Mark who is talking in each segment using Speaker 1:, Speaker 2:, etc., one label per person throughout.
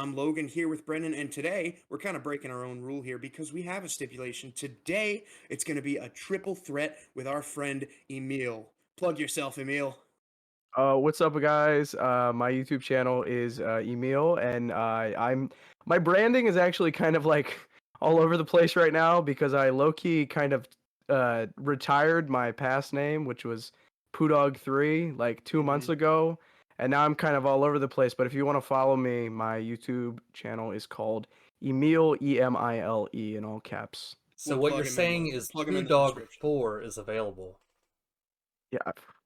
Speaker 1: I'm Logan here with Brendan, and today we're kind of breaking our own rule here because we have a stipulation. Today, it's going to be a triple threat with our friend Emil. Plug yourself, Emil.
Speaker 2: What's up, guys? My YouTube channel is Emil, and my branding is actually kind of like all over the place right now because I low-key kind of retired my past name, which was Pudog3, like 2 months ago, and now I'm kind of all over the place. But if you want to follow me, my YouTube channel is called Emil, Emile, in all caps.
Speaker 3: So
Speaker 1: We'll
Speaker 3: what
Speaker 1: plug
Speaker 3: you're
Speaker 1: him in
Speaker 3: saying
Speaker 1: the-
Speaker 3: is
Speaker 1: plug him in
Speaker 3: Two
Speaker 1: the
Speaker 3: Dog
Speaker 1: description.
Speaker 3: 4 is available.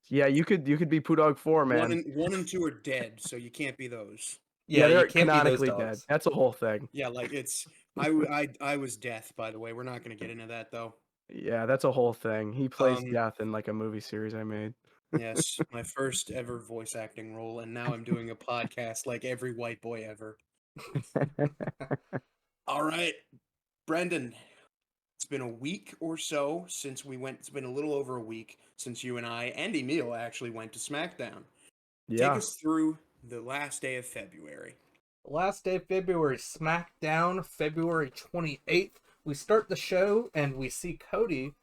Speaker 2: Yeah, you could be Pudog4, man.
Speaker 1: One and two are dead, so you can't be those.
Speaker 3: Yeah,
Speaker 2: they're
Speaker 3: you can't be those
Speaker 2: canonically
Speaker 3: dogs.
Speaker 2: dead. That's a whole thing.
Speaker 1: Yeah, like it's I was death, by the way. We're not going to get into that though.
Speaker 2: Yeah, that's a whole thing. He plays
Speaker 1: Um,
Speaker 2: Death in like a movie series I made.
Speaker 1: Yes, my first ever voice acting role, and now I'm doing a podcast like every white boy ever. All right, Brendan. It's been a week or so since we went. It's been a little over a week since you and I and Emil actually went to Smackdown. Take
Speaker 2: Yeah.
Speaker 1: us through the last day of February.
Speaker 3: Last day of February, Smackdown, February 28th. We start the show and we see Cody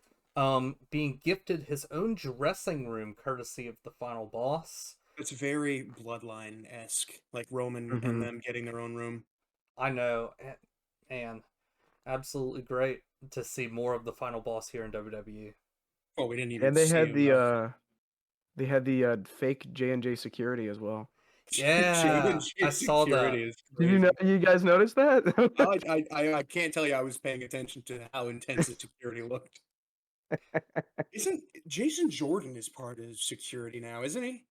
Speaker 3: being gifted his own dressing room courtesy of the final boss.
Speaker 1: It's very Bloodline-esque, like Roman
Speaker 2: Mhm.
Speaker 1: and them getting their own room.
Speaker 3: I know, and absolutely great to see more of the final boss here in WWE.
Speaker 1: Oh, we didn't even.
Speaker 2: And they
Speaker 1: see
Speaker 2: had
Speaker 1: him,
Speaker 2: the fake J&J security as well.
Speaker 3: Yeah, I saw that.
Speaker 1: Security is
Speaker 2: Did you know? You guys notice that?
Speaker 1: I can't tell you I was paying attention to how intense the security looked. Isn't Jason Jordan is part of security now, isn't he?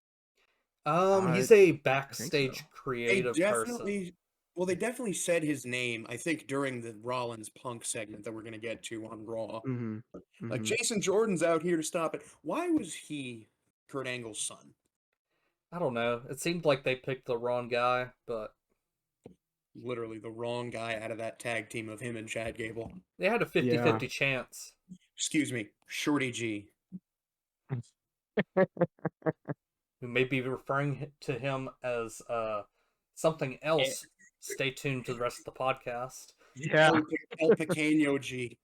Speaker 3: He's a
Speaker 2: so.
Speaker 3: backstage creative person.
Speaker 1: Well, they definitely said his name, I think, during the Rollins Punk segment that we're going to get to on Raw. Like, Jason Jordan's out here to stop it. Why was he Kurt Angle's son?
Speaker 3: I don't know. It seemed like they picked the wrong guy, but
Speaker 1: Literally the wrong guy out of that tag team of him and Chad Gable.
Speaker 3: they had a 50-50 chance.
Speaker 1: Excuse me, Shorty G.
Speaker 3: We may be referring to him as something else. Stay tuned to the rest of the podcast.
Speaker 2: Yeah.
Speaker 1: El Pequeño G.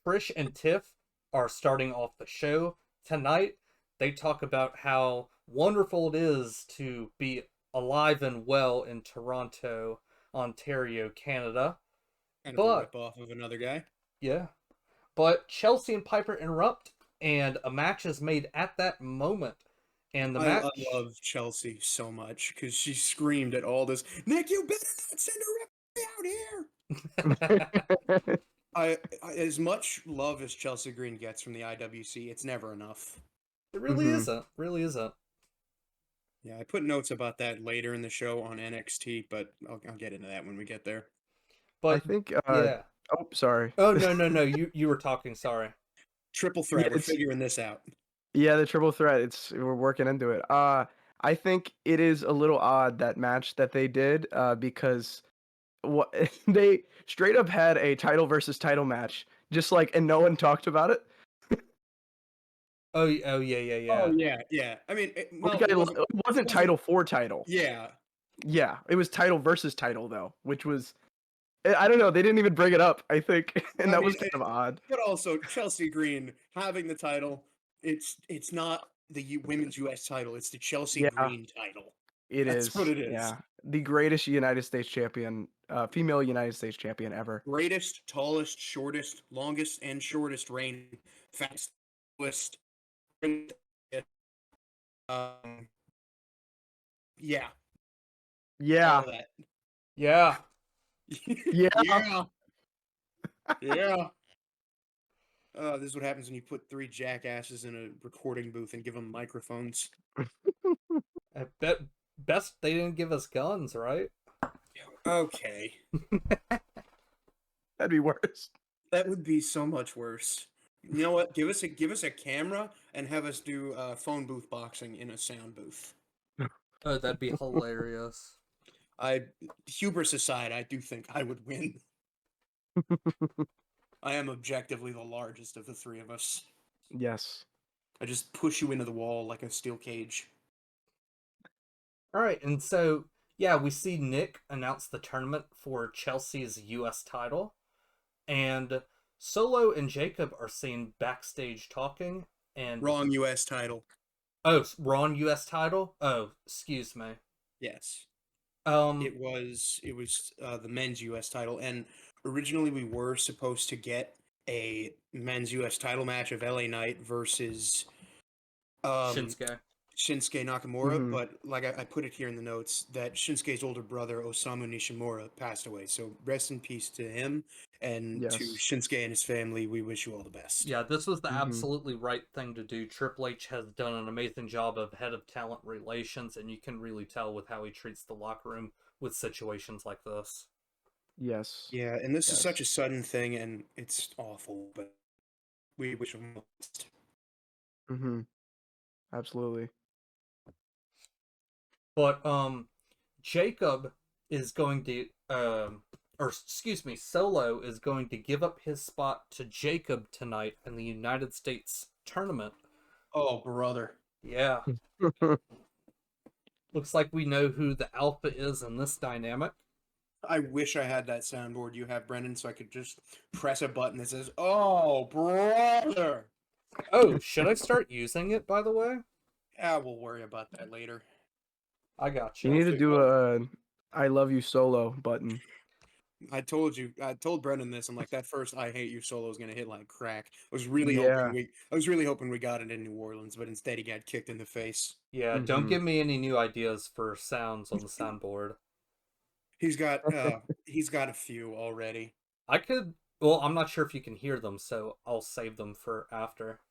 Speaker 3: Trish and Tiff are starting off the show tonight. They talk about how wonderful it is to be alive and well in Toronto, Ontario, Canada.
Speaker 1: Kind of a rip-off of another guy.
Speaker 3: Yeah. But Chelsea and Piper interrupt, and a match is made at that moment. And the match...
Speaker 1: I love Chelsea so much because she screamed at all this, Nick, you better not send a referee out here! I as much love as Chelsea Green gets from the IWC, it's never enough.
Speaker 3: It really isn't. Really isn't.
Speaker 1: Yeah, I put notes about that later in the show on NXT, but I'll get into that when we get there.
Speaker 3: But
Speaker 2: I think.
Speaker 3: yeah.
Speaker 2: Oh, sorry.
Speaker 3: Oh no! You were talking. Sorry.
Speaker 1: Triple threat.
Speaker 2: Yeah,
Speaker 1: we're figuring this out.
Speaker 2: Yeah, the triple threat. We're working into it. I think it is a little odd that match that they did. Because what they straight up had a title versus title match, just like, and no one talked about it.
Speaker 3: Oh yeah.
Speaker 1: Oh yeah. I mean,
Speaker 2: It wasn't title for title.
Speaker 1: Yeah.
Speaker 2: Yeah, it was title versus title though, which was, I don't know, they didn't even bring it up, I think, and that was kind of odd.
Speaker 1: But also, Chelsea Green having the title, it's not the women's U.S. title, it's the Chelsea Green title. That's what it is.
Speaker 2: Yeah, the greatest United States champion, female United States champion ever.
Speaker 1: Greatest, tallest, shortest, longest, and shortest reign, fastest. Yeah.
Speaker 2: Yeah.
Speaker 3: Yeah.
Speaker 2: Yeah.
Speaker 1: Yeah. This is what happens when you put three jackasses in a recording booth and give them microphones.
Speaker 3: I bet best they didn't give us guns, right?
Speaker 1: Okay.
Speaker 2: That'd be worse.
Speaker 1: That would be so much worse. You know what? Give us a camera and have us do phone booth boxing in a sound booth.
Speaker 3: Oh, that'd be hilarious.
Speaker 1: Hubris aside, I do think I would win. I am objectively the largest of the three of us.
Speaker 2: Yes.
Speaker 1: I just push you into the wall like a steel cage.
Speaker 3: All right, and so Yeah, we see Nick announce the tournament for Chelsea's US title, and Solo and Jacob are seen backstage talking. And
Speaker 1: Wrong U.S. title.
Speaker 3: oh, wrong US title? Oh, excuse me.
Speaker 1: Yes.
Speaker 3: Um,
Speaker 1: It was the men's U.S. title, and originally we were supposed to get a men's U.S. title match of LA Knight versus
Speaker 3: Shinsuke.
Speaker 1: Shinsuke Nakamura,
Speaker 2: Mhm.
Speaker 1: but like I put it here in the notes that Shinsuke's older brother Osamu Nishimura passed away. So rest in peace to him, and to
Speaker 2: Yes.
Speaker 1: Shinsuke and his family. We wish you all the best.
Speaker 3: Yeah, this was the
Speaker 2: Mhm.
Speaker 3: absolutely right thing to do. Triple H has done an amazing job of head of talent relations, and you can really tell with how he treats the locker room with situations like this.
Speaker 2: Yes.
Speaker 1: Yeah, and this is
Speaker 2: Yes.
Speaker 1: such a sudden thing, and it's awful, but we wish him all the best.
Speaker 2: Mhm. Absolutely.
Speaker 3: But Jacob is going to or excuse me, Solo is going to give up his spot to Jacob tonight in the United States tournament.
Speaker 1: Oh, brother.
Speaker 3: Yeah, looks like we know who the alpha is in this dynamic.
Speaker 1: I wish I had that soundboard you have, Brendan, so I could just press a button that says, "Oh, brother."
Speaker 3: Oh, should I start using it, by the way?
Speaker 1: Yeah, we'll worry about that later.
Speaker 3: I got
Speaker 2: You
Speaker 3: you.
Speaker 2: need to do a "I love you" solo button.
Speaker 1: I told Brendan this. I'm like, that first "I hate you" solo is gonna hit like crack.
Speaker 2: Yeah.
Speaker 1: I was really hoping we got it in New Orleans, but instead he got kicked in the face.
Speaker 3: Yeah, don't
Speaker 2: Mhm.
Speaker 3: give me any new ideas for sounds on the soundboard.
Speaker 1: He's got a few already.
Speaker 3: I could, well, I'm not sure if you can hear them, so I'll save them for after.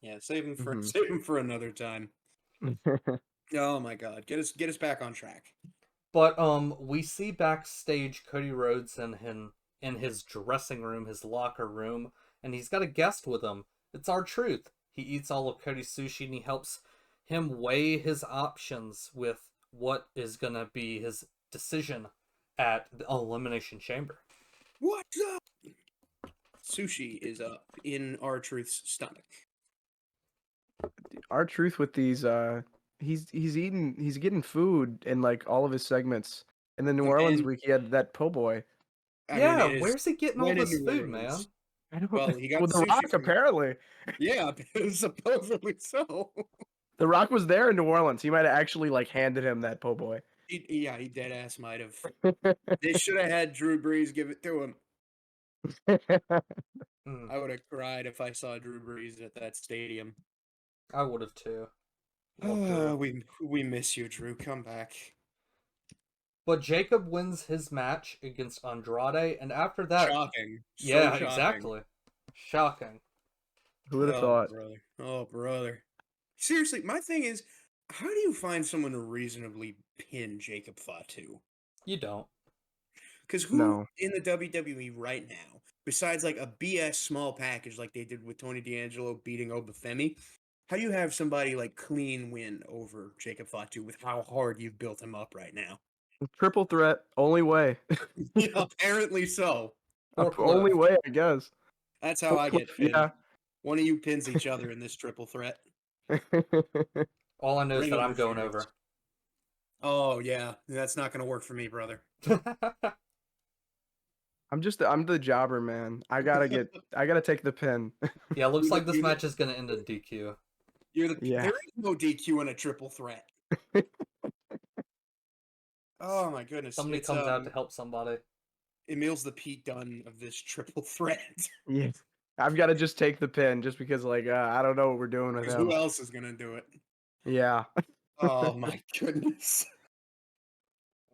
Speaker 1: Yeah, save him for
Speaker 2: Mhm.
Speaker 1: save him for another time. Oh my God, get us back on track.
Speaker 3: But we see backstage Cody Rhodes in his dressing room, his locker room, and he's got a guest with him. It's R-Truth. He eats all of Cody's sushi and he helps him weigh his options with what is gonna be his decision at the Elimination Chamber.
Speaker 1: What's up? Sushi is up in R-Truth's stomach.
Speaker 2: R-Truth with these he's getting food in like all of his segments. In the New
Speaker 1: The
Speaker 2: Orleans
Speaker 1: man,
Speaker 2: week he had that po' boy.
Speaker 1: I mean,
Speaker 3: Yeah,
Speaker 1: it is
Speaker 3: where's he getting all
Speaker 1: when in
Speaker 3: this
Speaker 1: New
Speaker 3: food,
Speaker 1: Orleans.
Speaker 3: man?
Speaker 2: I don't
Speaker 1: Well, he got
Speaker 2: Well,
Speaker 1: the
Speaker 2: The
Speaker 1: sushi
Speaker 2: Rock
Speaker 1: from
Speaker 2: apparently.
Speaker 1: yeah, supposedly so.
Speaker 2: The Rock was there in New Orleans. He might have actually like handed him that po' boy.
Speaker 1: He dead ass might have. They should have had Drew Brees give it to him.
Speaker 3: Hmm,
Speaker 1: I would have cried if I saw Drew Brees at that stadium.
Speaker 3: I would have too. Loved to.
Speaker 1: We miss you, Drew. Come back.
Speaker 3: But Jacob wins his match against Andrade, and after that,
Speaker 1: Shocking. So
Speaker 3: yeah,
Speaker 1: shocking.
Speaker 3: exactly. Shocking.
Speaker 2: Who would have
Speaker 1: Oh,
Speaker 2: thought?
Speaker 1: brother. Oh, brother. Seriously, my thing is, how do you find someone to reasonably pin Jacob Fatu?
Speaker 3: You don't.
Speaker 1: Because who
Speaker 2: No.
Speaker 1: in the WWE right now, besides like a BS small package like they did with Tony D'Angelo beating Obafemi, how do you have somebody like clean win over Jacob Fatu with how hard you've built him up right now?
Speaker 2: Triple threat, only way.
Speaker 1: Yeah, apparently so.
Speaker 3: Or
Speaker 2: Only
Speaker 3: Cliff.
Speaker 2: way, I guess.
Speaker 1: That's how I get pinned.
Speaker 2: Yeah.
Speaker 1: One of you pins each other in this triple threat.
Speaker 3: All I know is
Speaker 1: Ring
Speaker 3: that I'm going
Speaker 1: interference.
Speaker 3: over.
Speaker 1: Oh yeah, that's not gonna work for me, brother.
Speaker 2: I'm the jobber, man. I gotta take the pin.
Speaker 3: Yeah, looks
Speaker 1: You're
Speaker 3: like
Speaker 1: the,
Speaker 3: this
Speaker 1: you're the,
Speaker 3: match is going to end in DQ.
Speaker 2: Yeah.
Speaker 1: there is no DQ in a triple threat. Oh my goodness,
Speaker 3: Somebody
Speaker 1: it's
Speaker 3: comes out to help somebody.
Speaker 1: Emil's the Pete Dunne of this triple threat.
Speaker 2: Yeah. I've got to just take the pin just because like I don't know what we're doing with
Speaker 1: Because
Speaker 2: him.
Speaker 1: who else is gonna do it?
Speaker 2: Yeah.
Speaker 1: Oh my goodness.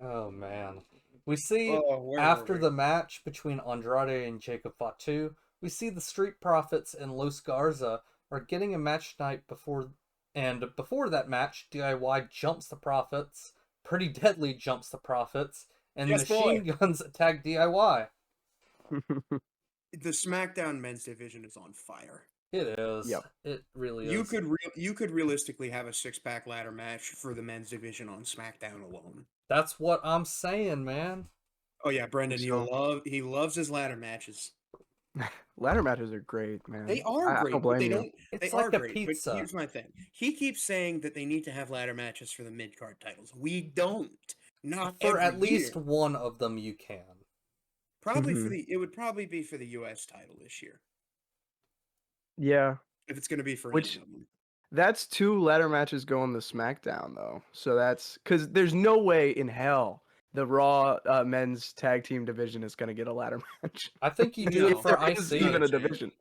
Speaker 3: Oh, man. We see
Speaker 1: Oh, where were
Speaker 3: after
Speaker 1: we?
Speaker 3: the match between Andrade and Jacob Fatu, we see the Street Profits and Los Garza are getting a match night before, and before that match, DIY jumps the Profits, Pretty Deadly jumps the Profits, and
Speaker 1: Yes, boy.
Speaker 3: Machine Guns attack DIY.
Speaker 1: The SmackDown men's division is on fire.
Speaker 3: It is.
Speaker 2: Yep.
Speaker 3: It really
Speaker 1: You
Speaker 3: is.
Speaker 1: you could realistically have a 6-pack ladder match for the men's division on SmackDown alone.
Speaker 3: That's what I'm saying, man.
Speaker 1: Oh yeah, Brendan,
Speaker 2: So-
Speaker 1: he loves his ladder matches.
Speaker 2: Ladder matches are great, man.
Speaker 1: They are
Speaker 2: I don't
Speaker 1: great, but
Speaker 2: blame
Speaker 1: they
Speaker 2: you.
Speaker 1: don't. They
Speaker 3: It's
Speaker 1: are
Speaker 3: like a
Speaker 1: great, but
Speaker 3: pizza.
Speaker 1: here's my thing. He keeps saying that they need to have ladder matches for the mid card titles. We don't. Not
Speaker 3: For
Speaker 1: every
Speaker 3: at least
Speaker 1: year.
Speaker 3: one of them, you can.
Speaker 1: Probably
Speaker 2: Mhm.
Speaker 1: it would probably be for the U.S. title this year
Speaker 2: Yeah,
Speaker 1: if it's going to be for any
Speaker 2: which
Speaker 1: of them.
Speaker 2: that's 2 ladder matches going to SmackDown though. So that's because there's no way in hell the Raw men's tag team division is gonna get a ladder match.
Speaker 3: I think you do
Speaker 1: No,
Speaker 3: it
Speaker 2: If
Speaker 3: for
Speaker 2: there is
Speaker 3: IC.
Speaker 1: not a
Speaker 2: even a
Speaker 1: chance.
Speaker 2: division.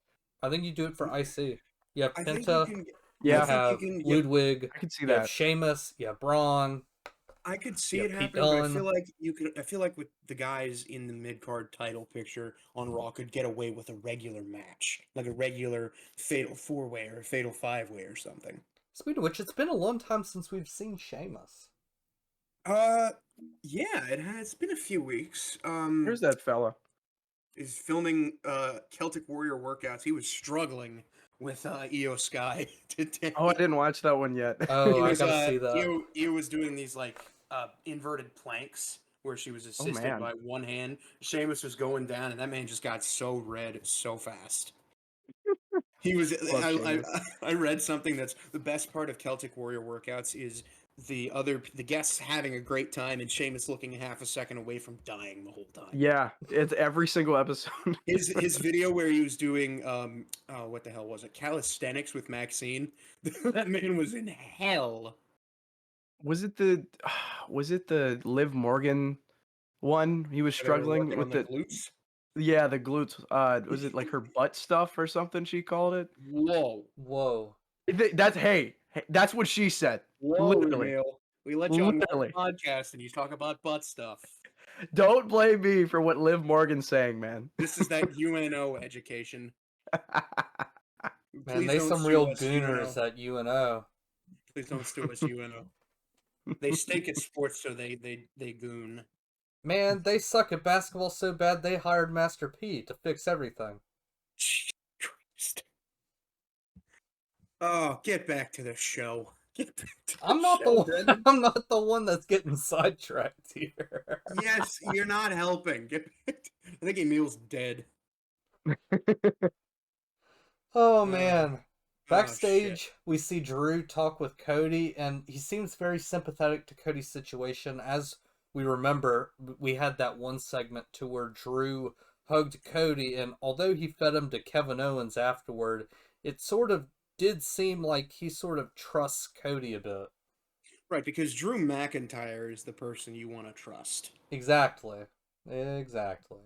Speaker 3: I think you do it for IC. You have
Speaker 1: I think you
Speaker 3: Penta,
Speaker 1: can.
Speaker 3: you
Speaker 1: I
Speaker 2: Yeah,
Speaker 1: think you
Speaker 3: have
Speaker 1: can.
Speaker 3: Ludwig,
Speaker 2: I could see
Speaker 3: you have
Speaker 2: that.
Speaker 3: Sheamus, you have Braun,
Speaker 1: I could see
Speaker 3: you
Speaker 1: it
Speaker 3: have Pete
Speaker 1: happening, but I
Speaker 3: Dunne.
Speaker 1: feel like you could. I feel like with the guys in the mid card title picture on Raw could get away with a regular match, like a regular Fatal 4-way or a Fatal 5-way or something.
Speaker 3: Speaking of which, it's been a long time since we've seen Sheamus.
Speaker 1: Uh, yeah, it has. It's been a few weeks.
Speaker 2: Here's that fella.
Speaker 1: Is filming Celtic Warrior workouts. He was struggling with Io Sky today.
Speaker 2: Oh, I didn't watch that one yet.
Speaker 3: Oh,
Speaker 1: He
Speaker 3: I
Speaker 1: was
Speaker 3: gotta see that.
Speaker 1: Io was doing these like inverted planks where she was
Speaker 2: Oh
Speaker 1: assisted
Speaker 2: man.
Speaker 1: by one hand. Sheamus was going down, and that man just got so red so fast. He was.
Speaker 2: Love Sheamus.
Speaker 1: I read something that's the best part of Celtic Warrior workouts is the guests having a great time and Sheamus looking half a second away from dying the whole time.
Speaker 2: Yeah, it's every single episode.
Speaker 1: His video where he was doing oh, what the hell was it, calisthenics with Maxine. That man was in hell.
Speaker 2: Was it the Liv Morgan one? He was
Speaker 1: They were
Speaker 2: struggling
Speaker 1: working
Speaker 2: with
Speaker 1: on the
Speaker 2: the
Speaker 1: glutes.
Speaker 2: yeah, the glutes. Was it like her butt stuff or something she called it?
Speaker 1: Whoa,
Speaker 3: Whoa.
Speaker 2: That's hey, that's what she said.
Speaker 1: whoa,
Speaker 2: Literally.
Speaker 1: Emil. We let you on
Speaker 2: Literally.
Speaker 1: one podcast and you talk about butt stuff.
Speaker 2: Don't blame me for what Liv Morgan's saying, man.
Speaker 1: This is that UNO education.
Speaker 3: Man,
Speaker 1: Please
Speaker 3: they
Speaker 1: don't
Speaker 3: some
Speaker 1: sue
Speaker 3: real
Speaker 1: us, UNO.
Speaker 3: gooners at UNO.
Speaker 1: Please don't sue us, UNO. They stink at sports, so they goon.
Speaker 3: Man, they suck at basketball so bad they hired Master P to fix everything.
Speaker 1: Jesus Christ. Oh, get back to the show. Get back to the
Speaker 3: I'm not the
Speaker 1: show,
Speaker 3: one,
Speaker 1: Brendan.
Speaker 3: I'm not the one that's getting sidetracked here.
Speaker 1: Yes, you're not helping. I think Emil's dead.
Speaker 3: Oh
Speaker 1: Uh,
Speaker 3: man.
Speaker 1: oh, shit.
Speaker 3: Backstage, we see Drew talk with Cody, and he seems very sympathetic to Cody's situation. As we remember, we had that one segment to where Drew hugged Cody, and although he fed him to Kevin Owens afterward, it sort of did seem like he sort of trusts Cody a bit.
Speaker 1: Right, because Drew McIntyre is the person you want to trust.
Speaker 3: Exactly. Exactly.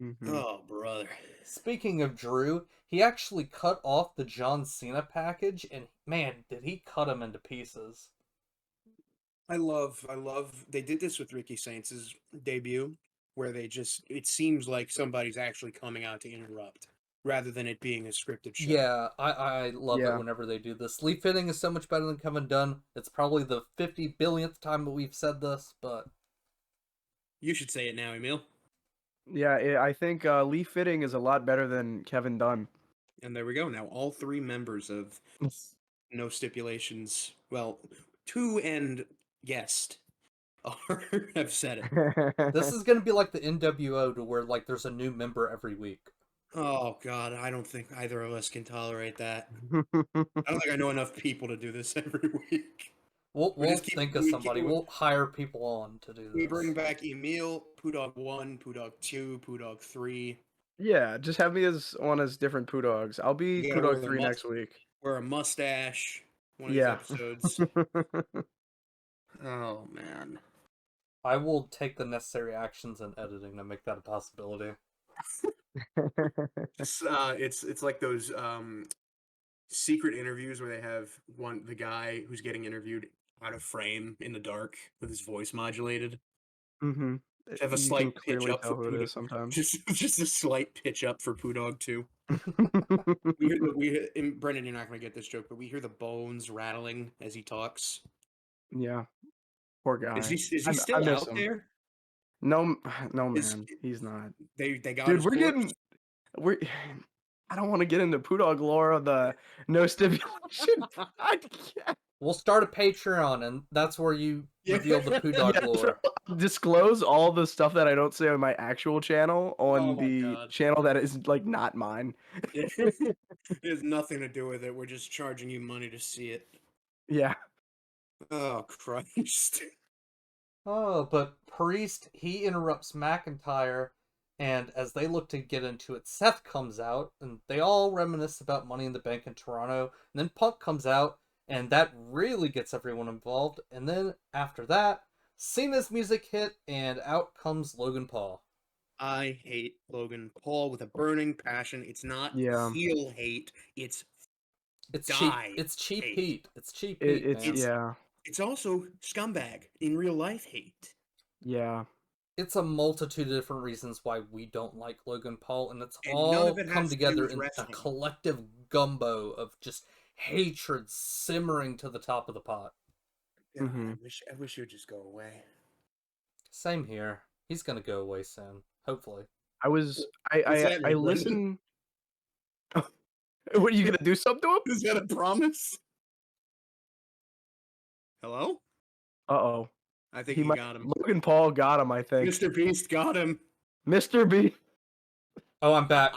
Speaker 2: Mhm.
Speaker 1: Oh, brother.
Speaker 3: Speaking of Drew, he actually cut off the John Cena package, and man, did he cut him into pieces.
Speaker 1: I love they did this with Ricky Saints' debut, where it seems like somebody's actually coming out to interrupt, rather than it being a scripted show.
Speaker 3: Yeah, I love it
Speaker 2: Yeah.
Speaker 3: whenever they do this. Lee Fitting is so much better than Kevin Dunn. It's probably the 50 billionth time that we've said this, but
Speaker 1: You should say it now, Emil.
Speaker 2: Yeah, I think Lee Fitting is a lot better than Kevin Dunn.
Speaker 1: And there we go. Now all three members of No Stipulations, well, 2 and guest, have said it.
Speaker 3: this is going to be like the NWO to where like there's a new member every week.
Speaker 1: Oh God, I don't think either of us can tolerate that. I don't think I know enough people to do this every week.
Speaker 3: We'll
Speaker 1: just keep-
Speaker 3: think of
Speaker 1: we
Speaker 3: somebody.
Speaker 1: keep-
Speaker 3: We'll hire people on to do this.
Speaker 1: We bring back Emil, Pudog 1, Pudog 2, Pudog 3.
Speaker 2: Yeah, just have me as different Poo Dogs. I'll be
Speaker 1: You
Speaker 2: Poo
Speaker 1: gotta wear
Speaker 2: Dog
Speaker 1: the
Speaker 2: 3 next week.
Speaker 1: Wear a mustache. One of
Speaker 2: Yeah.
Speaker 1: these episodes. Oh man.
Speaker 3: I will take the necessary actions in editing to make that a possibility.
Speaker 1: It's like those secret interviews where they have the guy who's getting interviewed out of frame in the dark with his voice modulated.
Speaker 2: Mm-hmm.
Speaker 1: Have a
Speaker 2: You
Speaker 1: slight
Speaker 2: can
Speaker 1: pitch
Speaker 2: clearly
Speaker 1: up
Speaker 2: tell
Speaker 1: for
Speaker 2: who it
Speaker 1: Pudog.
Speaker 2: is sometimes.
Speaker 1: Just a slight pitch up for Pudog 2. And Brendan, you're not gonna get this joke, but we hear the bones rattling as he talks.
Speaker 2: Yeah. Poor guy.
Speaker 1: Is he
Speaker 2: I
Speaker 1: still
Speaker 2: miss
Speaker 1: out
Speaker 2: him.
Speaker 1: there?
Speaker 2: No,
Speaker 1: Is-
Speaker 2: man, he's not.
Speaker 1: They got
Speaker 2: Dude,
Speaker 1: his
Speaker 2: we're
Speaker 1: corpse?
Speaker 2: getting we're. I don't want to get into Poo Dog lore of the No Stipulation podcast.
Speaker 3: We'll start a Patreon, and that's where you reveal the Poo Dog
Speaker 2: Yeah,
Speaker 3: lore.
Speaker 2: disclose all the stuff that I don't say on my actual channel on
Speaker 1: Oh my
Speaker 2: the
Speaker 1: God.
Speaker 2: channel that is like not mine.
Speaker 1: It has nothing to do with it. We're just charging you money to see it.
Speaker 2: Yeah.
Speaker 1: Oh Christ.
Speaker 3: Oh, but Priest, he interrupts McIntyre, and as they look to get into it, Seth comes out, and they all reminisce about Money in the Bank in Toronto, and then Punk comes out, and that really gets everyone involved, and then after that, Cena's music hit, and out comes Logan Paul.
Speaker 1: I hate Logan Paul with a burning passion. It's not
Speaker 2: Yeah.
Speaker 1: heel hate. It's
Speaker 3: It's cheap.
Speaker 1: die
Speaker 3: It's cheap
Speaker 1: hate.
Speaker 3: heat. It's cheap
Speaker 2: It,
Speaker 3: heat,
Speaker 2: it's
Speaker 3: man.
Speaker 2: yeah,
Speaker 1: It's also scumbag in real life hate.
Speaker 2: yeah.
Speaker 3: It's a multitude of different reasons why we don't like Logan Paul, and it's
Speaker 1: And none of
Speaker 3: all
Speaker 1: it
Speaker 3: come
Speaker 1: has to do
Speaker 3: together
Speaker 1: with
Speaker 3: in a
Speaker 1: wrestling.
Speaker 3: collective gumbo of just hatred simmering to the top of the pot.
Speaker 1: God,
Speaker 2: Mhm.
Speaker 1: I wish he would just go away.
Speaker 3: Same here. He's gonna go away soon, hopefully.
Speaker 2: I was
Speaker 1: What's that
Speaker 2: I
Speaker 1: mean, Brendan?
Speaker 2: listen. What, are you gonna do something to him?
Speaker 1: Is that a promise? Hello?
Speaker 2: Uh-oh.
Speaker 1: I think
Speaker 2: He
Speaker 1: he
Speaker 2: might.
Speaker 1: got him.
Speaker 2: Logan Paul got him, I think.
Speaker 1: Mr. Beast got him.
Speaker 2: Mr. B.
Speaker 3: Oh, I'm back.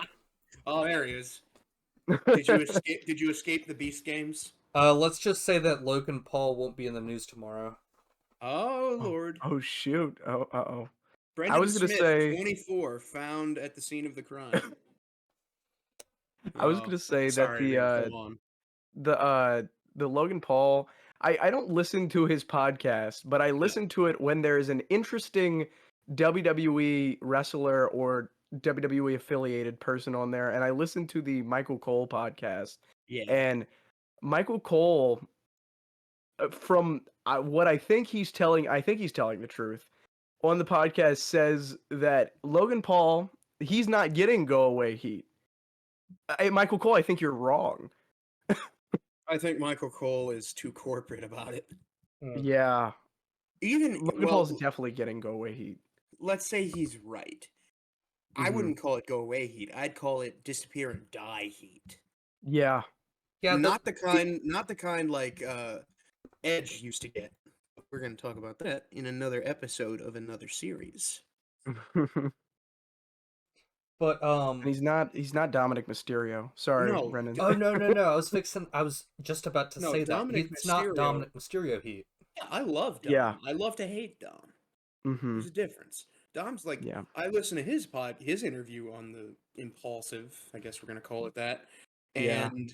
Speaker 1: Oh, there he is. Did you escape? Did you escape the Beast games?
Speaker 3: Let's just say that Logan Paul won't be in the news tomorrow.
Speaker 1: Oh Lord!
Speaker 2: Oh shoot. Oh, uh-oh.
Speaker 1: Brendan
Speaker 2: was gonna
Speaker 1: Smith,
Speaker 2: say-
Speaker 1: 24, found at the scene of the crime.
Speaker 2: I was
Speaker 1: Oh,
Speaker 2: gonna say that
Speaker 1: sorry, man. Go on.
Speaker 2: the Logan Paul, I don't listen to his podcast, but I listen to it when there is an interesting WWE wrestler or WWE affiliated person on there, and I listen to the Michael Cole podcast.
Speaker 1: Yeah.
Speaker 2: And Michael Cole, from what I think he's telling the truth on the podcast, says that Logan Paul, he's not getting go away heat. Hey, Michael Cole, I think you're wrong.
Speaker 1: I think Michael Cole is too corporate about it.
Speaker 2: Yeah,
Speaker 1: Even
Speaker 2: Logan Paul's definitely getting go away heat.
Speaker 1: let's say he's right. I
Speaker 2: Mhm.
Speaker 1: wouldn't call it go away heat. I'd call it disappear and die heat.
Speaker 2: Yeah,
Speaker 3: Yeah,
Speaker 1: not the kind like Edge used to get. We're going to talk about that in another episode of another series.
Speaker 3: but
Speaker 2: he's not Dominic Mysterio. Sorry,
Speaker 1: No.
Speaker 2: Brendan.
Speaker 3: oh no. I was just about to
Speaker 1: No,
Speaker 3: say
Speaker 1: Dominic
Speaker 3: that it's not
Speaker 1: Mysterio-
Speaker 3: Dominic Mysterio heat.
Speaker 1: Yeah, I love Dom.
Speaker 2: Yeah.
Speaker 1: I love to hate Dom.
Speaker 2: Mm-hmm.
Speaker 1: There's a difference. Dom's like,
Speaker 2: Yeah.
Speaker 1: I listened to his interview on the Impulsive, I guess we're going to call it that.
Speaker 2: Yeah.
Speaker 1: And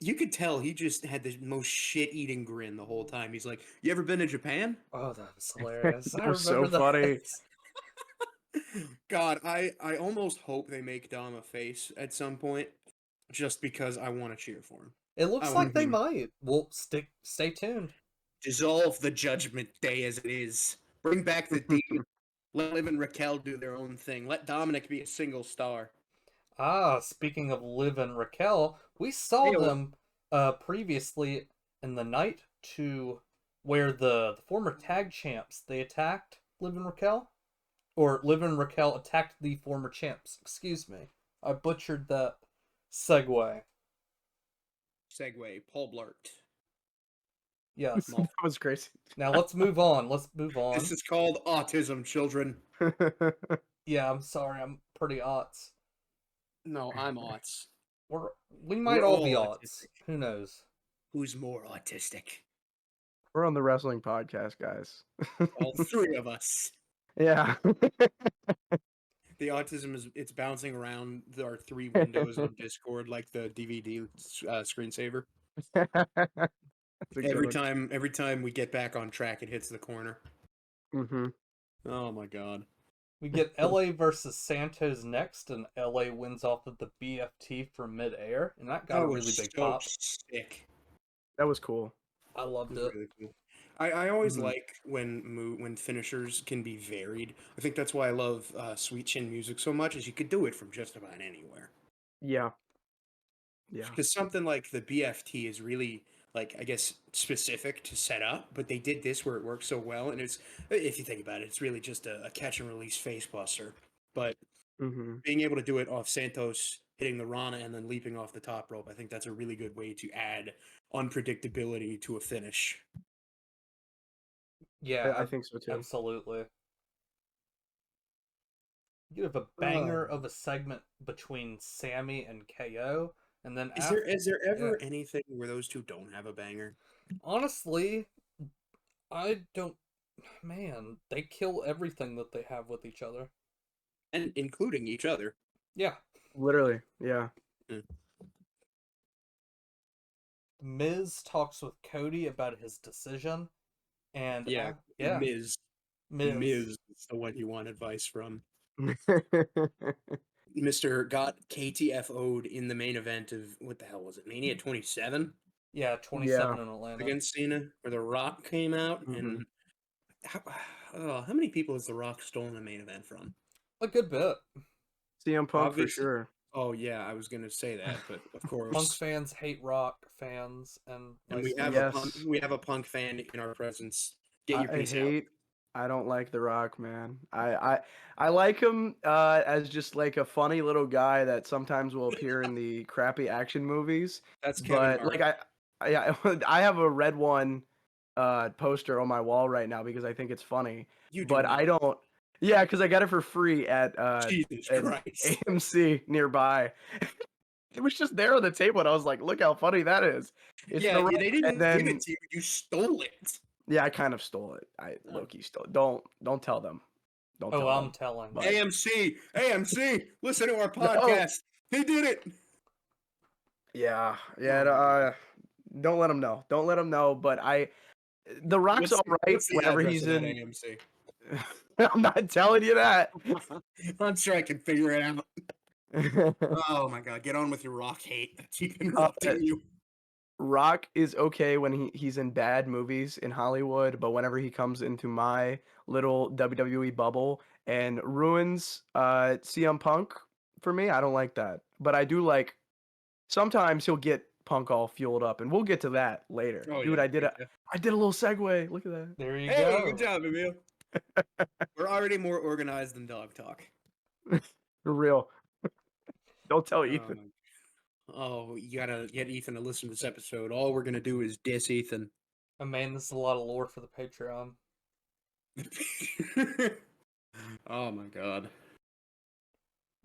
Speaker 1: you could tell he just had the most shit-eating grin the whole time. He's like, "You ever been to Japan?"
Speaker 3: Oh, that was hilarious.
Speaker 2: That
Speaker 3: I
Speaker 2: was so
Speaker 3: remember that.
Speaker 2: funny.
Speaker 1: God, I almost hope they make Dom a face at some point, just because I want to cheer for him.
Speaker 3: It looks
Speaker 1: I
Speaker 3: like
Speaker 1: want
Speaker 3: they
Speaker 1: him-
Speaker 3: might. Well, stay tuned.
Speaker 1: Dissolve the Judgment Day as it is. Bring back the Demon. Let Liv and Raquel do their own thing. Let Dominic be a single star.
Speaker 3: Ah, speaking of Liv and Raquel, we saw
Speaker 1: Hey-o.
Speaker 3: them previously in the night to where the former tag champs, they attacked Liv and Raquel, or Liv and Raquel attacked the former champs. Excuse me, I butchered that segue.
Speaker 1: Segue, Paul Blart.
Speaker 3: Yes.
Speaker 2: That was crazy.
Speaker 3: Now let's move on. Let's move on.
Speaker 1: This is called autism, children.
Speaker 3: Yeah, I'm sorry. I'm pretty aughts.
Speaker 1: No, I'm aughts.
Speaker 3: We might
Speaker 1: We're
Speaker 3: all be
Speaker 1: all
Speaker 3: aughts. Who knows?
Speaker 1: Who's more autistic?
Speaker 2: We're on the wrestling podcast, guys.
Speaker 1: All three of us.
Speaker 2: Yeah.
Speaker 1: The autism it's bouncing around our three windows on Discord like the DVD screensaver.
Speaker 2: That's a good
Speaker 1: Every time we get back on track, it hits the corner.
Speaker 2: Mm-hmm.
Speaker 1: Oh my god.
Speaker 3: We get LA versus Santos next, and LA wins off of the BFT from midair, and that got a
Speaker 1: was
Speaker 3: really big
Speaker 1: so
Speaker 3: pop.
Speaker 1: sick.
Speaker 2: That was cool.
Speaker 3: I loved
Speaker 1: It was
Speaker 3: it.
Speaker 1: really cool. I always
Speaker 2: Mhm.
Speaker 1: like when finishers can be varied. I think that's why I love Sweet Chin music so much, is you could do it from just about anywhere.
Speaker 2: Yeah. Yeah.
Speaker 1: Because something like the BFT is really, like, I guess, specific to set up, but they did this where it works so well, and it's, if you think about it, it's really just a catch and release face buster. But
Speaker 2: Mm-hmm.
Speaker 1: being able to do it off Santos hitting the Rana and then leaping off the top rope, I think that's a really good way to add unpredictability to a finish.
Speaker 3: Yeah,
Speaker 2: I think so too.
Speaker 3: absolutely. You have a banger of a segment between Sammy and KO, and then
Speaker 1: Is there ever anything where those two don't have a banger?
Speaker 3: honestly, I don't man, they kill everything that they have with each other.
Speaker 1: And including each other.
Speaker 3: Yeah.
Speaker 2: Literally, yeah.
Speaker 3: Miz talks with Cody about his decision, and
Speaker 1: Yeah,
Speaker 3: yeah,
Speaker 1: Miz
Speaker 3: Miz.
Speaker 1: is the one you want advice from. Mr. got KTFO'd in the main event of, what the hell was it, Mania 27
Speaker 3: Yeah,
Speaker 2: Yeah.
Speaker 3: 27 in Atlanta.
Speaker 1: against Cena, where The Rock came out,
Speaker 2: Mhm.
Speaker 1: and how many people has The Rock stolen the main event from?
Speaker 3: A good bit.
Speaker 2: CM Punk for
Speaker 1: Obviously.
Speaker 2: sure.
Speaker 1: Oh yeah, I was gonna say that, but of
Speaker 3: Punk
Speaker 1: course.
Speaker 3: fans hate Rock fans, and
Speaker 1: And
Speaker 3: vice
Speaker 2: Yes.
Speaker 1: we have a Punk fan in our presence. Get your
Speaker 2: I
Speaker 1: piece out.
Speaker 2: hate. I don't like The Rock, man. I like him as just like a funny little guy that sometimes will appear in the crappy action movies.
Speaker 1: That's Kevin
Speaker 2: But
Speaker 1: Hart.
Speaker 2: like I have a red one poster on my wall right now because I think it's funny.
Speaker 1: You do
Speaker 2: But
Speaker 1: not.
Speaker 2: I don't. Yeah, because I got it for free at
Speaker 1: Jesus
Speaker 2: an
Speaker 1: Christ.
Speaker 2: AMC nearby. It was just there on the table, and I was like, "Look how funny that is!" It's
Speaker 1: Yeah,
Speaker 2: The Rock,
Speaker 1: they didn't
Speaker 2: and then
Speaker 1: give it to you. You stole it.
Speaker 2: yeah, I kind of stole it. I low-key stole it. Don't tell them. Don't
Speaker 3: Oh,
Speaker 2: tell
Speaker 3: I'm
Speaker 2: them.
Speaker 3: telling.
Speaker 2: But
Speaker 1: AMC, listen to our
Speaker 2: no,
Speaker 1: podcast. He did it.
Speaker 2: yeah,
Speaker 1: Oh my God.
Speaker 2: don't let them know. Don't let them know. But The Rock's all right
Speaker 1: What's the
Speaker 2: whenever
Speaker 1: address
Speaker 2: he's
Speaker 1: of that
Speaker 2: in.
Speaker 1: AMC?
Speaker 2: I'm not telling you that.
Speaker 1: I'm sure I can figure it out. Oh my God, get on with your Rock hate. I keep
Speaker 2: Uh,
Speaker 1: interrupting you.
Speaker 2: Rock is okay when he's in bad movies in Hollywood, but whenever he comes into my little WWE bubble and ruins CM Punk for me, I don't like that. But I do like sometimes he'll get Punk all fueled up, and we'll get to that later.
Speaker 1: Oh
Speaker 2: Dude,
Speaker 1: yeah.
Speaker 2: I did a little segue. Look at that.
Speaker 3: There you
Speaker 1: Hey,
Speaker 3: go.
Speaker 1: good job, Emil. We're already more organized than Dog Talk.
Speaker 2: For real. Don't tell
Speaker 1: Oh,
Speaker 2: Ethan.
Speaker 1: oh, you gotta get Ethan to listen to this episode. All we're gonna do is diss Ethan.
Speaker 3: Oh man, this is a lot of lore for the Patreon.
Speaker 1: Oh my God.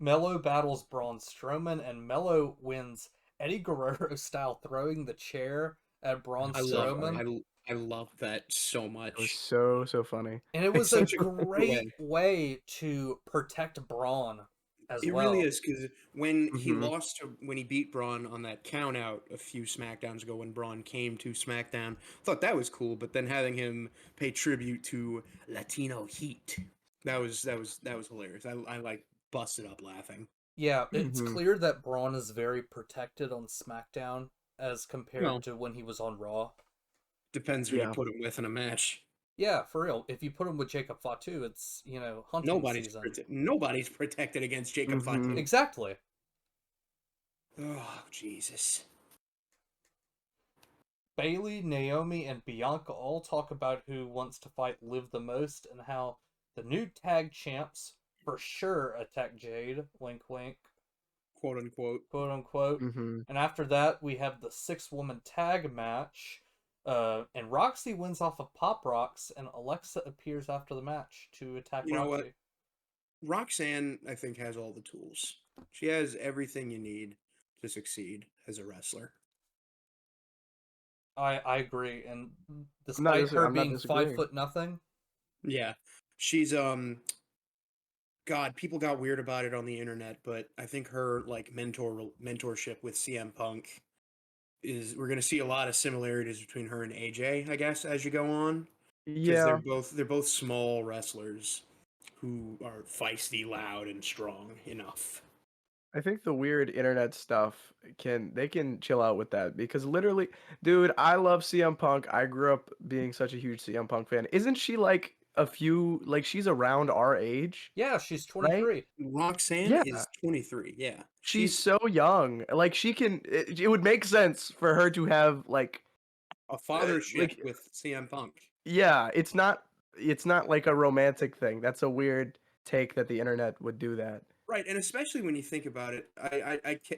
Speaker 3: Mello battles Braun Strowman, and Mello wins Eddie Guerrero style, throwing the chair at Braun
Speaker 1: I love
Speaker 3: Strowman.
Speaker 1: I love that so
Speaker 2: It was
Speaker 1: much.
Speaker 2: so funny.
Speaker 3: And it
Speaker 1: It's
Speaker 3: was a
Speaker 1: such a cool
Speaker 3: great way to protect Braun as
Speaker 1: It
Speaker 3: well.
Speaker 1: really is, because when
Speaker 2: Mhm.
Speaker 1: when he beat Braun on that count out a few SmackDowns ago, when Braun came to SmackDown, I thought that was cool. But then having him pay tribute to Latino Heat, that was hilarious. I like busted up laughing.
Speaker 3: Yeah, it's
Speaker 2: Mhm.
Speaker 3: clear that Braun is very protected on SmackDown as compared
Speaker 1: Well,
Speaker 3: to when he was on Raw.
Speaker 1: depends who you
Speaker 2: Yeah.
Speaker 1: put him with in a match.
Speaker 3: Yeah, for real. If you put him with Jacob Fatu, it's, hunting season.
Speaker 1: Nobody's protected against Jacob
Speaker 2: Mhm.
Speaker 1: Fatu.
Speaker 3: Exactly.
Speaker 1: Oh Jesus!
Speaker 3: Bailey, Naomi, and Bianca all talk about who wants to fight Liv the most and how the new tag champs for sure attack Jade, wink wink,
Speaker 1: Quote unquote.
Speaker 3: quote unquote.
Speaker 2: Mhm.
Speaker 3: And after that, we have the 6-woman tag match. And Roxy wins off of Pop Rocks, and Alexa appears after the match to attack
Speaker 1: You know
Speaker 3: Roxy.
Speaker 1: what? Roxanne, I think, has all the tools. She has everything you need to succeed as a wrestler.
Speaker 3: I agree, and despite her
Speaker 2: I'm not
Speaker 3: being
Speaker 2: disagreeing.
Speaker 3: 5'0".
Speaker 1: Yeah. She's God, people got weird about it on the internet, but I think her like mentorship with CM Punk is we're gonna see a lot of similarities between her and AJ, I guess, as you go on. Because
Speaker 2: Yeah.
Speaker 1: they're both small wrestlers who are feisty, loud, and strong enough.
Speaker 2: I think the weird internet stuff they can chill out with that because literally, dude, I love CM Punk. I grew up being such a huge CM Punk fan. Isn't she like she's around our age,
Speaker 3: Yeah, she's
Speaker 2: right?
Speaker 3: 23.
Speaker 1: Roxanne
Speaker 2: Yeah.
Speaker 1: is 23. Yeah.
Speaker 2: She's so young. Like it would make sense for her to have
Speaker 1: a fathership
Speaker 2: like
Speaker 1: with CM Punk.
Speaker 2: yeah, it's not like a romantic thing. That's a weird take that the internet would do that.
Speaker 1: Right, and especially when you think about it,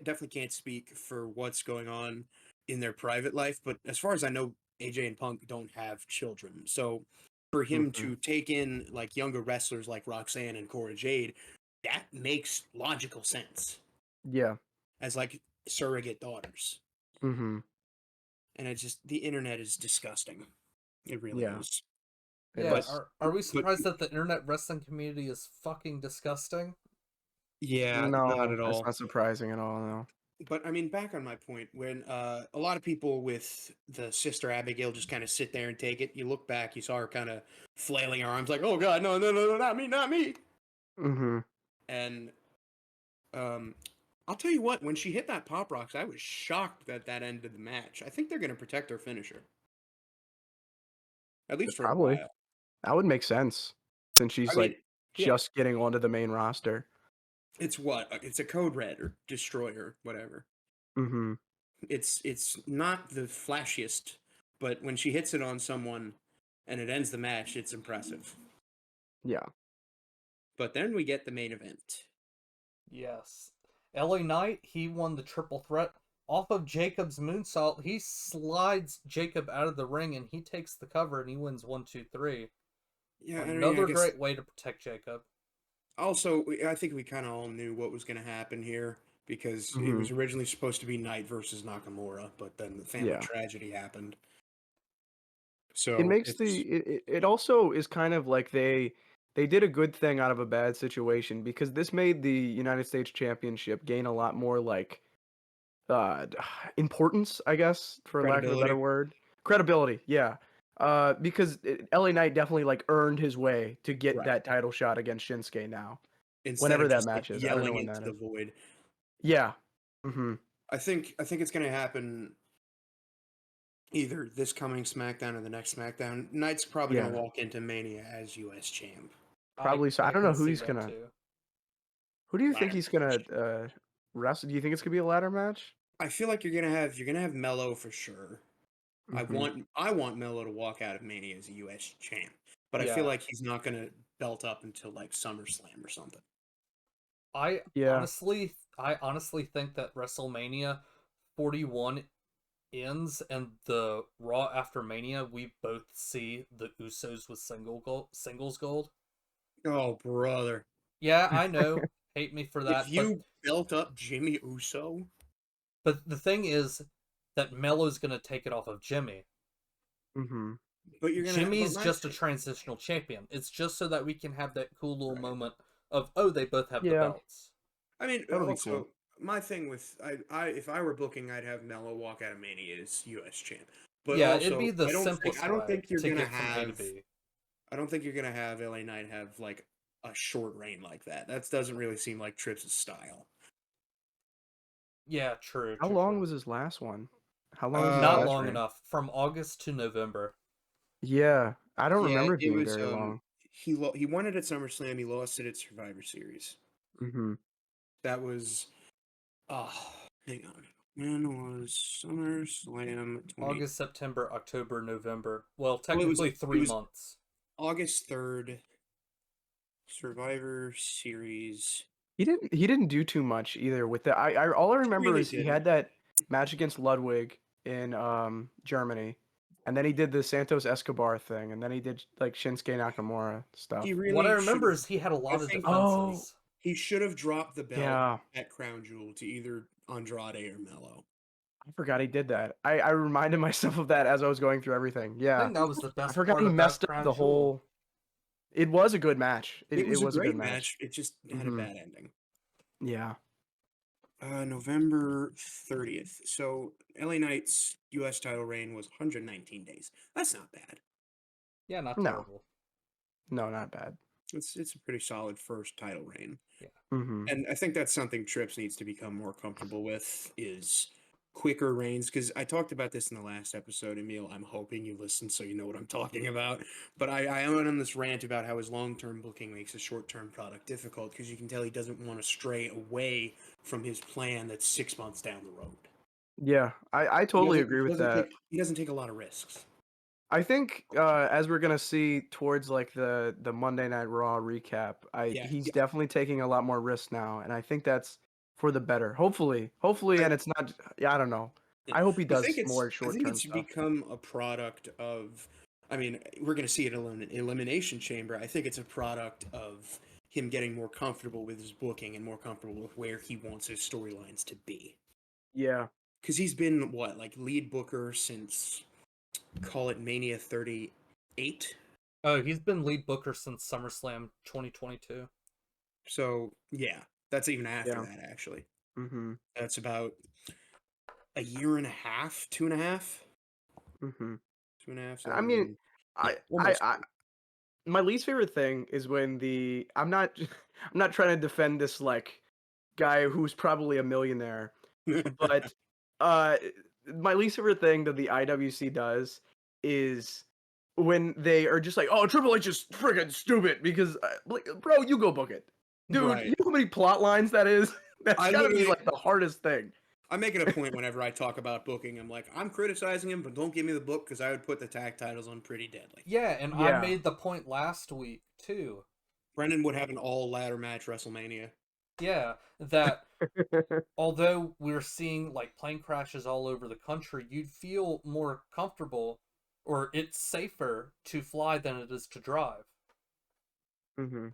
Speaker 1: definitely can't speak for what's going on in their private life, but as far as I know, AJ and Punk don't have children. So for him
Speaker 2: Mhm.
Speaker 1: to take in like younger wrestlers like Roxanne and Cora Jade, that makes logical sense
Speaker 2: Yeah.
Speaker 1: as like surrogate daughters.
Speaker 2: Mhm.
Speaker 1: And it's just the internet is disgusting. It really
Speaker 2: Yeah.
Speaker 1: is.
Speaker 3: Yeah,
Speaker 2: But
Speaker 3: are we surprised that the internet wrestling community is fucking disgusting?
Speaker 1: Yeah, not
Speaker 2: no,
Speaker 1: at
Speaker 2: that's
Speaker 1: all.
Speaker 2: not surprising at all. No.
Speaker 1: But I mean, back on my point, when a lot of people with the Sister Abigail just kind of sit there and take it, you look back, you saw her kind of flailing her arms like, "Oh God, no, no, no, no, not me, not me!"
Speaker 2: Mm-hmm.
Speaker 1: And I'll tell you what, when she hit that pop rocks, I was shocked that that ended the match. I think they're going to protect her finisher, at least for a
Speaker 2: Probably.
Speaker 1: while.
Speaker 2: That would make sense since
Speaker 1: I
Speaker 2: she's
Speaker 1: mean,
Speaker 2: like
Speaker 1: yeah,
Speaker 2: just getting onto the main roster.
Speaker 1: it's what it's a code red or destroyer, whatever.
Speaker 2: Mm-hmm.
Speaker 1: It's not the flashiest, but when she hits it on someone and it ends the match, it's impressive.
Speaker 2: Yeah.
Speaker 1: But then we get the main event.
Speaker 3: Yes. LA Knight, he won the triple threat off of Jacob's moonsault. He slides Jacob out of the ring and he takes the cover and he wins 1-2-3.
Speaker 1: Yeah, I mean, I
Speaker 3: Another
Speaker 1: guess
Speaker 3: great way to protect Jacob.
Speaker 1: also I think we kind of all knew what was going to happen here because it
Speaker 2: Mm-hmm.
Speaker 1: was originally supposed to be Knight versus Nakamura, but then the family
Speaker 2: Yeah.
Speaker 1: tragedy happened.
Speaker 2: It
Speaker 1: So
Speaker 2: makes it also is kind of like they did a good thing out of a bad situation because this made the United States Championship gain a lot more like uh importance, I guess, for lack of a better
Speaker 1: credibility,
Speaker 2: word. Credibility, yeah. Because LA Knight definitely like earned his way to get
Speaker 1: right?
Speaker 2: that title shot against Shinsuke now.
Speaker 1: Instead
Speaker 2: Whenever
Speaker 1: of
Speaker 2: that
Speaker 1: just like
Speaker 2: match is. I don't know
Speaker 1: yelling
Speaker 2: when
Speaker 1: into
Speaker 2: that
Speaker 1: the
Speaker 2: is.
Speaker 1: void.
Speaker 2: Yeah. Mm-hmm.
Speaker 1: I think it's going to happen either this coming SmackDown or the next SmackDown. Knight's probably going
Speaker 2: Yeah.
Speaker 1: to walk into Mania as US champ.
Speaker 2: Probably so. I
Speaker 3: I
Speaker 2: don't know
Speaker 3: can
Speaker 2: who
Speaker 3: see
Speaker 2: he's
Speaker 3: that
Speaker 2: gonna
Speaker 3: too.
Speaker 2: who do you think
Speaker 1: Ladder
Speaker 2: he's
Speaker 1: match.
Speaker 2: gonna wrestle? Do you think it's gonna be a ladder match?
Speaker 1: I feel like you're gonna have Mello for sure.
Speaker 2: Mm-hmm.
Speaker 1: I want Mello to walk out of Mania as a US champ, but I feel
Speaker 3: Yeah.
Speaker 1: like he's not gonna belt up until like SummerSlam or something.
Speaker 2: Yeah.
Speaker 3: I honestly think that WrestleMania 41 ends and the Raw after Mania, we both see the Usos with singles gold.
Speaker 1: Oh brother,
Speaker 3: Yeah, I know. Hate me for
Speaker 1: if
Speaker 3: that,
Speaker 1: you belt up Jimmy Uso,
Speaker 3: but the thing is that Melo's gonna take it off of Jimmy.
Speaker 2: Mm-hmm.
Speaker 1: but
Speaker 3: Jimmy's
Speaker 1: my
Speaker 3: just a
Speaker 1: thing,
Speaker 3: transitional champion. It's just so that we can have that cool little
Speaker 1: right?
Speaker 3: moment of, oh, they both have the
Speaker 2: Yeah,
Speaker 3: belts.
Speaker 1: I mean,
Speaker 2: that'll be cool.
Speaker 1: also my thing with if I were booking, I'd have Mello walk out of Mania as US champ. But
Speaker 3: Yeah, it'd be
Speaker 1: also,
Speaker 3: the
Speaker 1: I
Speaker 3: simplest
Speaker 1: don't
Speaker 3: way
Speaker 1: think you're
Speaker 3: to
Speaker 1: gonna
Speaker 3: get from A to
Speaker 1: have
Speaker 3: B.
Speaker 1: I don't think you're gonna have LA Knight have like a short reign like that. That doesn't really seem like Trips' style.
Speaker 3: Yeah, true,
Speaker 2: How
Speaker 3: true,
Speaker 2: long
Speaker 3: true.
Speaker 2: was his last one? How long was his
Speaker 3: Not
Speaker 2: last
Speaker 3: long
Speaker 2: reign?
Speaker 3: enough. From August to November.
Speaker 2: Yeah, I don't
Speaker 1: Yeah,
Speaker 2: remember it
Speaker 1: it
Speaker 2: being
Speaker 1: was
Speaker 2: very long.
Speaker 1: he won it at SummerSlam. He lost it at Survivor Series.
Speaker 2: Mm-hmm.
Speaker 1: That was hang on. When was SummerSlam 20?
Speaker 3: August, September, October, November. Well,
Speaker 1: Well,
Speaker 3: technically
Speaker 1: it
Speaker 3: three
Speaker 1: was
Speaker 3: months.
Speaker 1: August 3rd. Survivor Series.
Speaker 2: He didn't do too much either with that. I all I
Speaker 1: He
Speaker 2: remember
Speaker 1: really
Speaker 2: is he
Speaker 1: didn't.
Speaker 2: had that match against Ludwig in Germany, and then he did the Santos Escobar thing, and then he did like Shinsuke Nakamura
Speaker 1: He
Speaker 2: stuff.
Speaker 3: What I
Speaker 1: really should
Speaker 3: remember
Speaker 1: have.
Speaker 3: is he had a
Speaker 1: I
Speaker 3: lot of
Speaker 1: think
Speaker 2: Oh,
Speaker 3: defenses.
Speaker 1: he should have dropped the belt
Speaker 2: yeah.
Speaker 1: at Crown Jewel to either Andrade or Mello.
Speaker 2: I forgot he did that. I reminded myself of that as I was going through everything.
Speaker 3: I
Speaker 2: Yeah.
Speaker 3: think that was the
Speaker 2: I
Speaker 3: best
Speaker 2: forgot
Speaker 3: part
Speaker 2: he
Speaker 3: about
Speaker 2: messed up
Speaker 3: Crown
Speaker 2: the
Speaker 3: Jewel.
Speaker 2: whole. It was a good match.
Speaker 1: It
Speaker 2: It
Speaker 1: was a
Speaker 2: was a good
Speaker 1: great
Speaker 2: match.
Speaker 1: match. It just had a
Speaker 2: Hmm.
Speaker 1: bad ending.
Speaker 2: Yeah.
Speaker 1: November 30th. So LA Knight's U.S. title reign was 119 days. That's not bad.
Speaker 3: Yeah, not
Speaker 2: No.
Speaker 3: terrible.
Speaker 2: No, not bad.
Speaker 1: It's a pretty solid first title reign.
Speaker 3: Yeah.
Speaker 2: Hmm.
Speaker 1: And I think that's something Trips needs to become more comfortable with is quicker reigns. Because I talked about this in the last episode, Emil. I'm hoping you listen so you know what I'm talking about. But I went on this rant about how his long-term booking makes a short-term product difficult because you can tell he doesn't want to stray away from his plan that's 6 months down the road.
Speaker 2: Yeah, I totally agree with that.
Speaker 1: He doesn't take a lot of risks.
Speaker 2: I think as we're gonna see towards like the Monday Night Raw recap,
Speaker 1: Yeah,
Speaker 2: he's
Speaker 1: yeah.
Speaker 2: definitely taking a lot more risks now, and I think that's for the better. Hopefully,
Speaker 1: I,
Speaker 2: and it's not. Yeah, I don't know. I hope he does more
Speaker 1: I
Speaker 2: short
Speaker 1: think
Speaker 2: term
Speaker 1: it's
Speaker 2: stuff.
Speaker 1: become a product of. I mean, we're going to see it in an Elimination Chamber. I think it's a product of him getting more comfortable with his booking and more comfortable with where he wants his storylines to be.
Speaker 2: Yeah,
Speaker 1: Because he's been what, like lead booker since call it Mania 38.
Speaker 3: Oh, he's been lead booker since SummerSlam 2022.
Speaker 1: So yeah, that's even after
Speaker 2: Yeah.
Speaker 1: that actually.
Speaker 2: Mm-hmm.
Speaker 1: That's about a year and a half, 2.5,
Speaker 2: Mm-hmm.
Speaker 1: 2.5. So
Speaker 2: I mean,
Speaker 1: yeah,
Speaker 2: I, I,
Speaker 1: almost.
Speaker 2: I, my least favorite thing is when I'm not, I'm not trying to defend this like guy who's probably a millionaire, but uh, my least favorite thing that the IWC does is when they are just like, "Oh, Triple H is freaking stupid," because, like, bro, you go book it, dude.
Speaker 1: Right.
Speaker 2: You know how many plot lines that is? That's
Speaker 1: I
Speaker 2: got to be
Speaker 1: literally,
Speaker 2: like the hardest thing.
Speaker 1: I make it a point whenever I talk about booking. I'm like, I'm criticizing him, but don't give me the book because I would put the tag titles on Pretty Deadly.
Speaker 3: Yeah, and I
Speaker 2: Yeah.
Speaker 3: made the point last week too.
Speaker 1: Brendan would have an all ladder match WrestleMania.
Speaker 3: Yeah, that although we're seeing like plane crashes all over the country, you'd feel more comfortable or it's safer to fly than it is to drive.
Speaker 2: hmm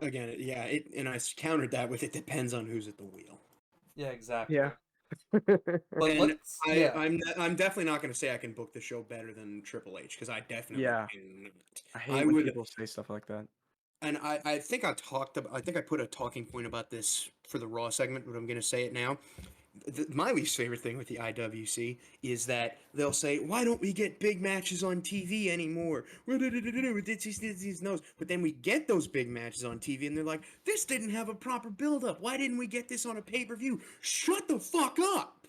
Speaker 1: Again, yeah, and I countered that with it depends on who's at the wheel.
Speaker 3: Yeah, exactly.
Speaker 2: Yeah.
Speaker 3: But
Speaker 1: And
Speaker 3: let's yeah.
Speaker 1: I'm definitely not going to say I can book the show better than Triple H because I definitely
Speaker 2: Yeah.
Speaker 1: cannot.
Speaker 2: I
Speaker 1: I
Speaker 2: hate when
Speaker 1: would,
Speaker 2: people say stuff like that.
Speaker 1: and I think I think I put a talking point about this for the Raw segment, but I'm going to say it now. My least favorite thing with the IWC is that they'll say, "Why don't we get big matches on TV anymore?" But then we get those big matches on TV, and they're like, "This didn't have a proper build-up. Why didn't we get this on a pay-per-view?" Shut the fuck up.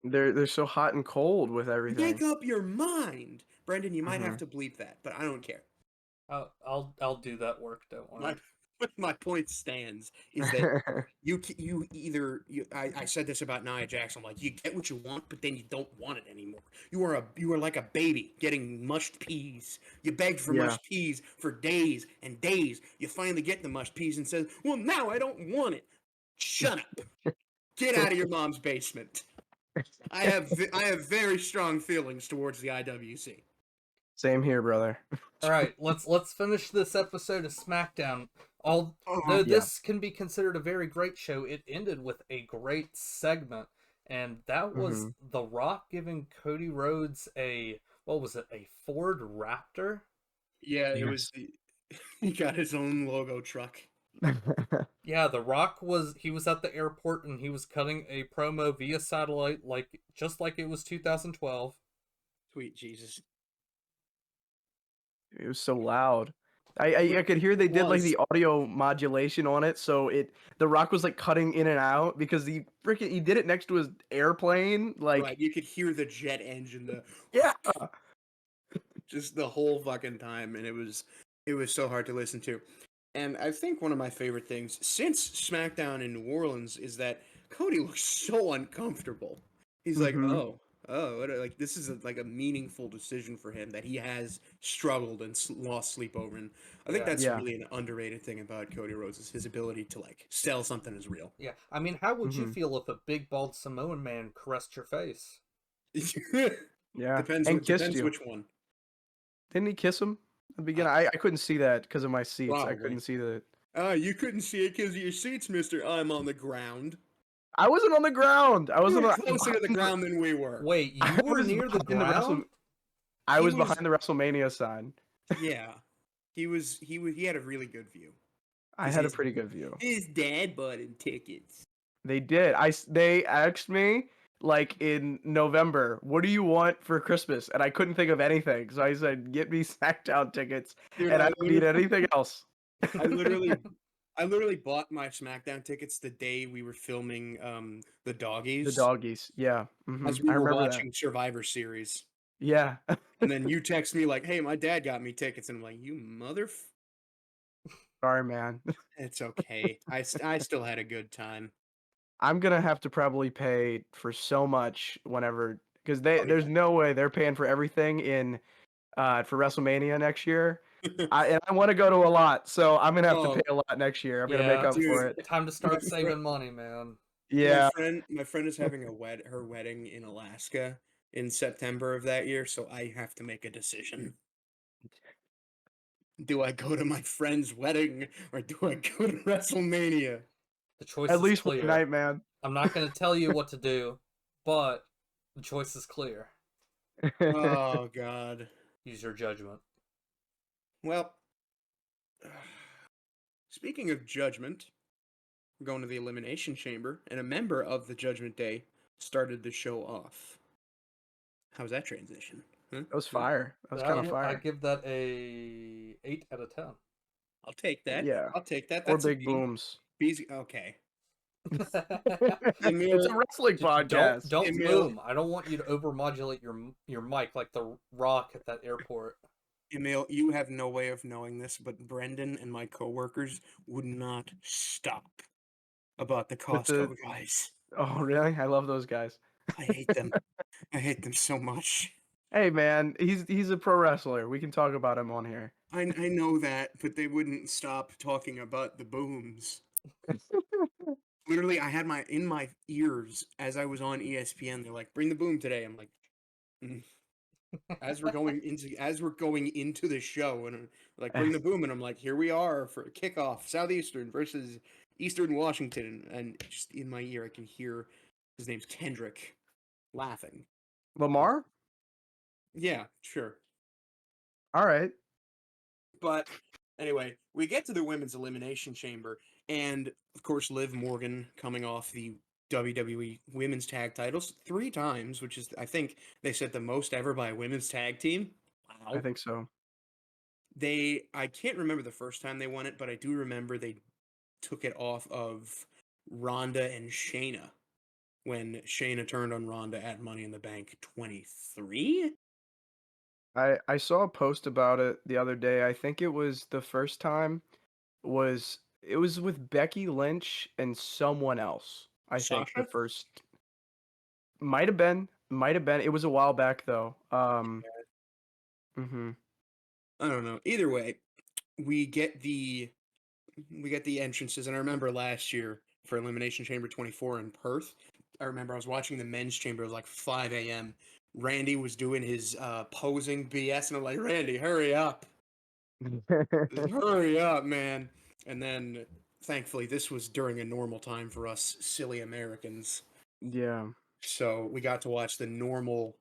Speaker 2: They're so hot and cold with everything.
Speaker 1: Make up your mind, Brendan. You might have
Speaker 2: hmm
Speaker 1: to bleep that, but I don't care.
Speaker 3: I'll do that work, don't worry.
Speaker 1: My point stands is that you either I said this about Nia Jax. I'm like, you get what you want, but then you don't want it anymore. You are like a baby getting mushed peas. You begged for
Speaker 2: Yeah.
Speaker 1: mushed peas for days and days. You finally get the mushed peas and says, "Well, now I don't want it." Shut up. Get out of your mom's basement. I have very strong feelings towards the IWC.
Speaker 2: Same here, brother.
Speaker 3: All right, let's finish this episode of SmackDown. Although
Speaker 2: Yeah.
Speaker 3: this can be considered a very great show, it ended with a great segment, and that was The Rock giving Cody Rhodes a what was it, a Ford Raptor?
Speaker 1: Yeah, it
Speaker 2: Yes.
Speaker 1: was. He got his own logo truck.
Speaker 3: Yeah, The Rock was at the airport and he was cutting a promo via satellite, like just like it was 2012.
Speaker 1: Sweet Jesus.
Speaker 2: It was so loud. I could hear they did like the audio modulation on it, so the Rock was like cutting in and out because he did it next to his airplane, like
Speaker 1: Right, you could hear the jet engine, the
Speaker 2: yeah.
Speaker 1: just the whole fucking time, and it was so hard to listen to. And I think one of my favorite things since SmackDown in New Orleans is that Cody looks so uncomfortable. He's like,
Speaker 2: hmm
Speaker 1: like this is like a meaningful decision for him that he has struggled and lost sleep over. And I think
Speaker 3: Yeah.
Speaker 1: that's
Speaker 2: Yeah.
Speaker 1: really an underrated thing about Cody Rhodes is his ability to like sell something as real.
Speaker 3: Yeah, I mean, how would you
Speaker 2: hmm
Speaker 3: feel if a big bald Samoan man caressed your face?
Speaker 2: Yeah.
Speaker 1: Depends.
Speaker 2: And kissed
Speaker 1: Depends
Speaker 2: you.
Speaker 1: which one.
Speaker 2: Didn't he kiss him at the beginning? I couldn't see that because of my seats. I
Speaker 1: Probably.
Speaker 2: couldn't see the.
Speaker 1: You couldn't see it because of your seats, Mister. I'm on the ground.
Speaker 2: I wasn't on the ground. I
Speaker 1: You
Speaker 2: wasn't
Speaker 1: were
Speaker 2: on,
Speaker 1: closer to the ground than we were.
Speaker 3: Wait, you
Speaker 2: I
Speaker 3: were
Speaker 2: was
Speaker 3: near the
Speaker 2: behind
Speaker 3: ground?
Speaker 2: I
Speaker 1: He
Speaker 2: was
Speaker 1: was-
Speaker 2: behind the WrestleMania sign.
Speaker 1: Yeah, he had a really good view.
Speaker 2: I had a pretty good view.
Speaker 1: His dad bought him tickets.
Speaker 2: They did. They asked me like in November, "What do you want for Christmas?" And I couldn't think of anything, so I said, "Get me SmackDown tickets,"
Speaker 1: Dude,
Speaker 2: and I don't need anything else.
Speaker 1: I literally bought my SmackDown tickets the day we were filming the
Speaker 2: The
Speaker 1: doggies
Speaker 2: doggies, yeah.
Speaker 1: as we
Speaker 2: I
Speaker 1: were
Speaker 2: remember that.
Speaker 1: watching Survivor Series.
Speaker 2: Yeah.
Speaker 1: And then you text me like, "Hey, my dad got me tickets," and I'm like, "You mother."
Speaker 2: Sorry, man.
Speaker 1: It's okay. I still had a good time.
Speaker 2: I'm gonna have to probably pay for so much whenever because there's
Speaker 1: Yeah.
Speaker 2: no way they're paying for everything in for WrestleMania next year. I want to go to a lot, so I'm gonna have to
Speaker 1: Oh,
Speaker 2: pay a lot next year. I'm gonna make up
Speaker 1: dude.
Speaker 2: for it.
Speaker 3: Time to start
Speaker 1: My
Speaker 3: saving money, man.
Speaker 2: Yeah.
Speaker 1: My friend is having her wedding in Alaska in September of that year, so I have to make a decision. Do I go to my friend's wedding or do I go to WrestleMania?
Speaker 3: The choice
Speaker 2: At
Speaker 3: is
Speaker 2: least
Speaker 3: clear.
Speaker 2: one night, man.
Speaker 3: I'm not going to tell you what to do, but the choice is clear.
Speaker 1: Oh God.
Speaker 3: Use your judgment.
Speaker 1: Well, speaking of Judgment, we're going to the Elimination Chamber, and a member of the Judgment Day started the show off. How's that transition? Huh?
Speaker 2: That was fire. That was kind of
Speaker 3: I
Speaker 2: fire.
Speaker 3: give that a 8 out of 10.
Speaker 1: I'll take that.
Speaker 2: Yeah.
Speaker 1: I'll take that.
Speaker 2: Or
Speaker 1: That's a
Speaker 2: big
Speaker 1: B.
Speaker 2: booms.
Speaker 1: B's okay.
Speaker 2: It's
Speaker 1: Emil,
Speaker 2: a wrestling podcast.
Speaker 3: Don't
Speaker 1: Emil-
Speaker 3: boom. I don't want you to overmodulate your mic like the Rock at that airport.
Speaker 1: Emil, you have no way of knowing this, but Brendan and my coworkers would not stop about the
Speaker 2: With the-
Speaker 1: Costco guys.
Speaker 2: Oh, really? I love those guys.
Speaker 1: I hate them. I hate them so much.
Speaker 2: Hey, man, he's a pro wrestler. We can talk about him on here.
Speaker 1: I know that, but they wouldn't stop talking about the booms. Literally, I had in my ears as I was on ESPN. They're like, "Bring the boom today." I'm like, mm. as we're going into the show, and like, "Bring the boom," and I'm like, "Here we are for a kickoff, Southeastern versus Eastern Washington," and just in my ear, I can hear his name's Kendrick laughing.
Speaker 2: Lamar?
Speaker 1: Yeah, sure.
Speaker 2: All right.
Speaker 1: But anyway, we get to the Women's Elimination Chamber, and of course, Liv Morgan coming off the WWE Women's Tag titles 3 times, which is, I think, they said the most ever by a women's tag team. Wow.
Speaker 2: I think so.
Speaker 1: I can't remember the first time they won it, but I do remember they took it off of Ronda and Shayna when Shayna turned on Ronda at Money in the Bank 23.
Speaker 2: I saw a post about it the other day. I think it was the first time it was with Becky Lynch and someone else. I think the
Speaker 1: Sasha?
Speaker 2: first might have been. It was a while back though. Mhm.
Speaker 1: I don't know. Either way, we get the entrances, and I remember last year for Elimination Chamber 24 in Perth, I remember I was watching the men's chamber. It was like 5 a.m. Randy was doing his posing BS, and I'm like, Randy, hurry up. Just hurry up, man. And then, thankfully, this was during a normal time for us silly Americans.
Speaker 2: Yeah.
Speaker 1: So we got to watch the normal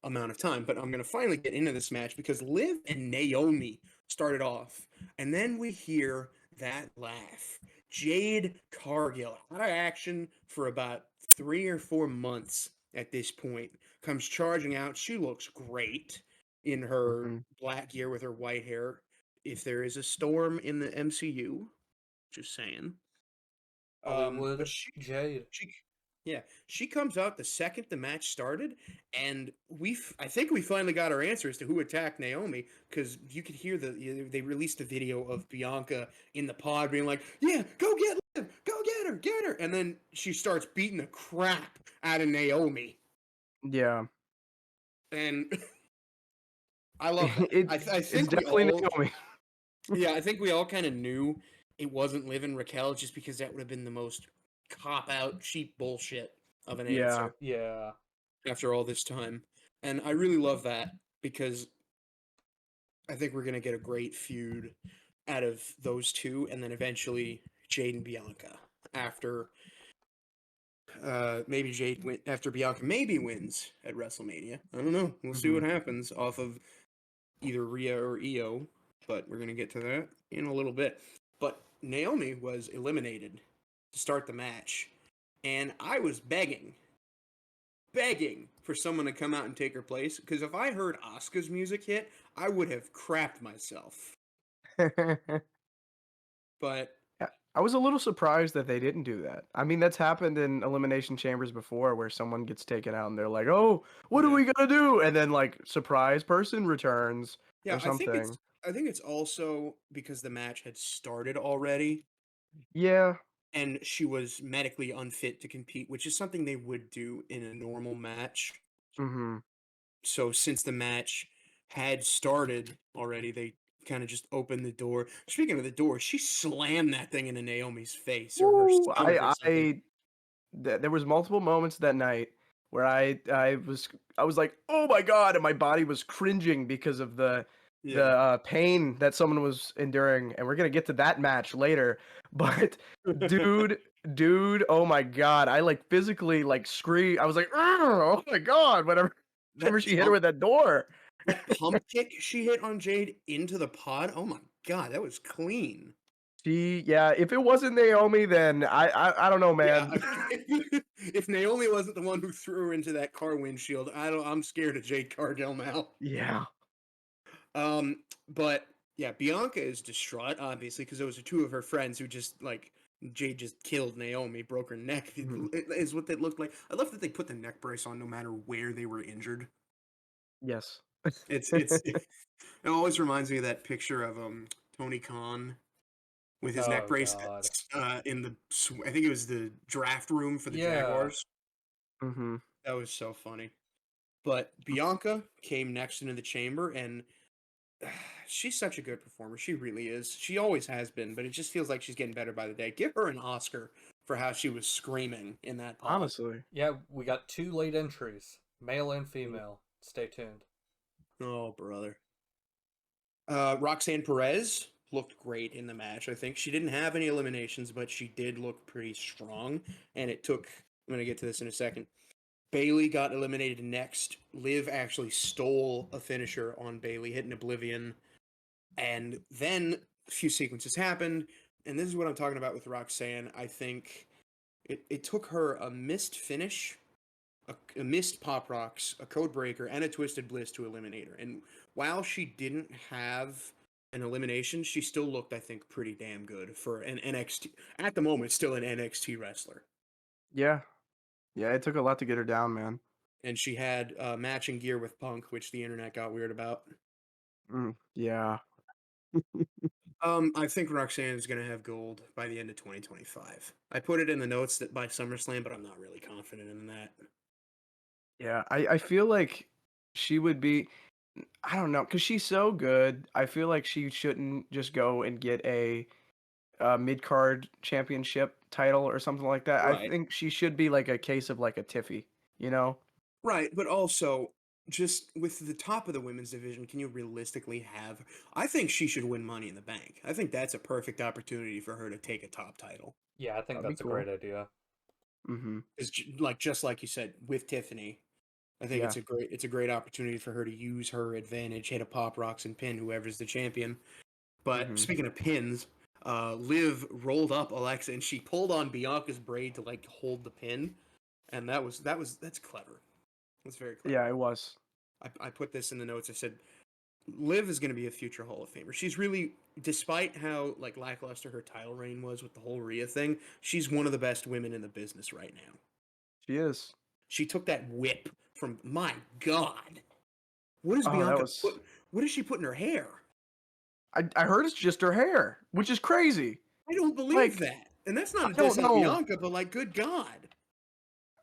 Speaker 1: amount of time. But I'm going to finally get into this match because Liv and Naomi started off. And then we hear that laugh. Jade Cargill, out of action for about 3 or 4 months at this point, comes charging out. She looks great in her
Speaker 2: Mhm.
Speaker 1: black gear with her white hair. If there is a storm in the MCU, just saying.
Speaker 3: Hollywood
Speaker 1: But
Speaker 3: Jade.
Speaker 1: she comes out the second the match started, and I think we finally got our answer as to who attacked Naomi, because you could hear they released a video of Bianca in the pod being like, "Yeah, go get Liv, go get her," and then she starts beating the crap out of Naomi,
Speaker 2: Yeah.
Speaker 1: and I love that.
Speaker 2: It,
Speaker 1: I
Speaker 2: it's
Speaker 1: think we
Speaker 2: definitely
Speaker 1: all,
Speaker 2: Naomi.
Speaker 1: yeah, I think we all kind of knew it wasn't Liv and Raquel, just because that would have been the most cop-out, cheap bullshit of an
Speaker 2: Yeah.
Speaker 1: answer.
Speaker 3: Yeah.
Speaker 1: After all this time. And I really love that because I think we're going to get a great feud out of those two, and then eventually Jade and Bianca after maybe after Bianca maybe wins at WrestleMania. I don't know. We'll see what happens off of either Rhea or Io, but we're going to get to that in a little bit. But Naomi was eliminated to start the match, and I was begging for someone to come out and take her place, because if I heard Asuka's music hit, I would have crapped myself. But
Speaker 2: I was a little surprised that they didn't do that. I mean, that's happened in Elimination Chambers before where someone gets taken out and they're like, "Oh, what are we going to do?" And then like surprise person returns
Speaker 1: yeah,
Speaker 2: or something.
Speaker 1: I think it's also because the match had started already
Speaker 2: Yeah.
Speaker 1: and she was medically unfit to compete, which is something they would do in a normal match.
Speaker 2: Mhm.
Speaker 1: So since the match had started already, they kind of just opened the door. Speaking of the door, she slammed that thing into Naomi's face or her
Speaker 2: Ooh,
Speaker 1: stomach or something.
Speaker 2: there was multiple moments that night where I was like, "Oh my god," and my body was cringing because of the pain that someone was enduring, and we're gonna get to that match later. But dude, oh my god, I like physically like scream. I was like, "Oh my god!" Whenever she hit her with that door.
Speaker 1: That pump kick she hit on Jade into the pod. Oh my god, that was clean.
Speaker 2: Yeah, if it wasn't Naomi, then I don't know,
Speaker 1: Yeah,
Speaker 2: man.
Speaker 1: if Naomi wasn't the one who threw her into that car windshield, I'm scared of Jade Cargill now.
Speaker 2: Yeah.
Speaker 1: But yeah, Bianca is distraught, obviously, because those are two of her friends who just like Jade just killed Naomi, broke her neck. It is what that looked like. I love that they put the neck brace on no matter where they were injured.
Speaker 2: Yes.
Speaker 1: It always reminds me of that picture of Tony Khan with his neck
Speaker 3: Oh
Speaker 1: brace
Speaker 3: God.
Speaker 1: in the I think it was the draft room for the
Speaker 3: Yeah.
Speaker 1: Jaguars.
Speaker 2: Mm-hmm.
Speaker 1: That was so funny. But Bianca came next into the chamber, and she's such a good performer. She really is. She always has been, but it just feels like she's getting better by the day. Give her an Oscar for how she was screaming in that pod.
Speaker 2: Honestly.
Speaker 3: Yeah, we got 2 late entries, male and female. Stay tuned.
Speaker 1: Oh, brother. Roxanne Perez looked great in the match. I think she didn't have any eliminations, but she did look pretty strong. And it took, I'm going to get to this in a second. Bailey got eliminated next. Liv actually stole a finisher on Bailey, hitting Oblivion. And then a few sequences happened. And this is what I'm talking about with Roxanne. I think it took her a missed finish, a missed Pop Rocks, a Code Breaker, and a Twisted Bliss to eliminate her. And while she didn't have an elimination, she still looked, I think, pretty damn good for an NXT, at the moment, still an NXT wrestler.
Speaker 2: Yeah. Yeah, it took a lot to get her down, man.
Speaker 1: And she had matching gear with Punk, which the internet got weird about.
Speaker 2: Yeah.
Speaker 1: I think Roxanne is going to have gold by the end of 2025. I put it in the notes that by SummerSlam, but I'm not really confident in that.
Speaker 2: Yeah, I feel like she would be, I don't know, because she's so good. I feel like she shouldn't just go and get a mid-card championship title or something like that. I
Speaker 1: Right.
Speaker 2: think she should be like a case of like a Tiffy, you know?
Speaker 1: Right, but also, just with the top of the women's division, can you realistically have... I think she should win Money in the Bank. I think that's a perfect opportunity for her to take a top title.
Speaker 3: Yeah, I think
Speaker 2: That'd be
Speaker 3: that's a
Speaker 2: cool.
Speaker 3: great idea.
Speaker 2: Mm-hmm.
Speaker 1: It's just like you said, with Tiffany, I think
Speaker 2: Yeah.
Speaker 1: it's a great opportunity for her to use her advantage, hit a Pop Rocks and pin whoever's the champion. But
Speaker 2: Mhm.
Speaker 1: speaking of pins, Liv rolled up Alexa and she pulled on Bianca's braid to like hold the pin, and that's clever. That's very clever.
Speaker 2: Yeah, it was.
Speaker 1: I put this in the notes. I said Liv is going to be a future Hall of Famer. She's really, despite how like lackluster her title reign was with the whole Rhea thing, she's one of the best women in the business right now.
Speaker 2: She is.
Speaker 1: She took that whip from, my God, what does
Speaker 2: Oh,
Speaker 1: Bianca
Speaker 2: that was.
Speaker 1: put? What does she put in her hair?
Speaker 2: I heard it's just her hair, which is crazy.
Speaker 1: I don't believe
Speaker 2: Like,
Speaker 1: that. And that's not
Speaker 2: I
Speaker 1: a
Speaker 2: don't
Speaker 1: diss on
Speaker 2: know.
Speaker 1: Bianca, but like, good God,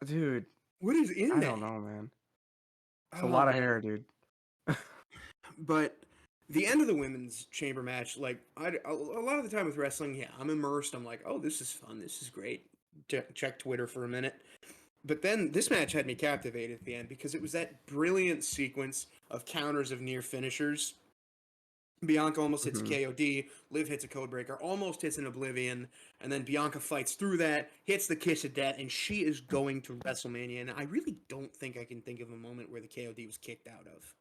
Speaker 2: Dude,
Speaker 1: what is in
Speaker 2: I
Speaker 1: that?
Speaker 2: don't know, man. It's a
Speaker 1: Oh,
Speaker 2: lot of
Speaker 1: man.
Speaker 2: hair, dude.
Speaker 1: But the end of the women's chamber match, like a lot of the time with wrestling, yeah, I'm immersed. I'm like, oh, this is fun. This is great. Check Twitter for a minute. But then this match had me captivated at the end because it was that brilliant sequence of counters of near finishers. Bianca almost hits a
Speaker 2: Mhm.
Speaker 1: KOD, Liv hits a codebreaker, almost hits an Oblivion, and then Bianca fights through that, hits the Kiss of Death, and she is going to WrestleMania. And I really don't think I can think of a moment where the KOD was kicked out of.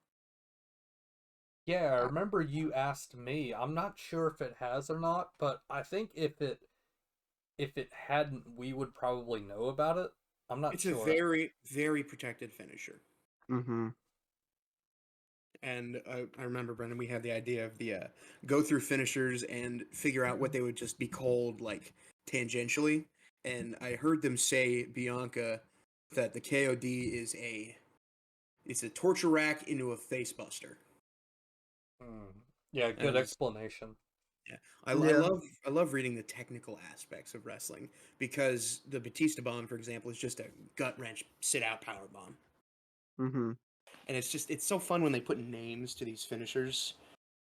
Speaker 3: Yeah, I remember you asked me. I'm not sure if it has or not, but I think if it hadn't, we would probably know about it. I'm not
Speaker 1: It's
Speaker 3: sure.
Speaker 1: a very, very protected finisher.
Speaker 2: Mhm.
Speaker 1: And I remember, Brendan, we had the idea of the go through finishers and figure out what they would just be called, like, tangentially. And I heard them say, Bianca, that the KOD is it's a torture rack into a face buster.
Speaker 3: Yeah,
Speaker 1: And
Speaker 3: good explanation.
Speaker 1: yeah, I
Speaker 2: Yeah.
Speaker 1: love reading the technical aspects of wrestling because the Batista bomb, for example, is just a gut wrench sit out power bomb.
Speaker 2: Mhm.
Speaker 1: And it's so fun when they put names to these finishers.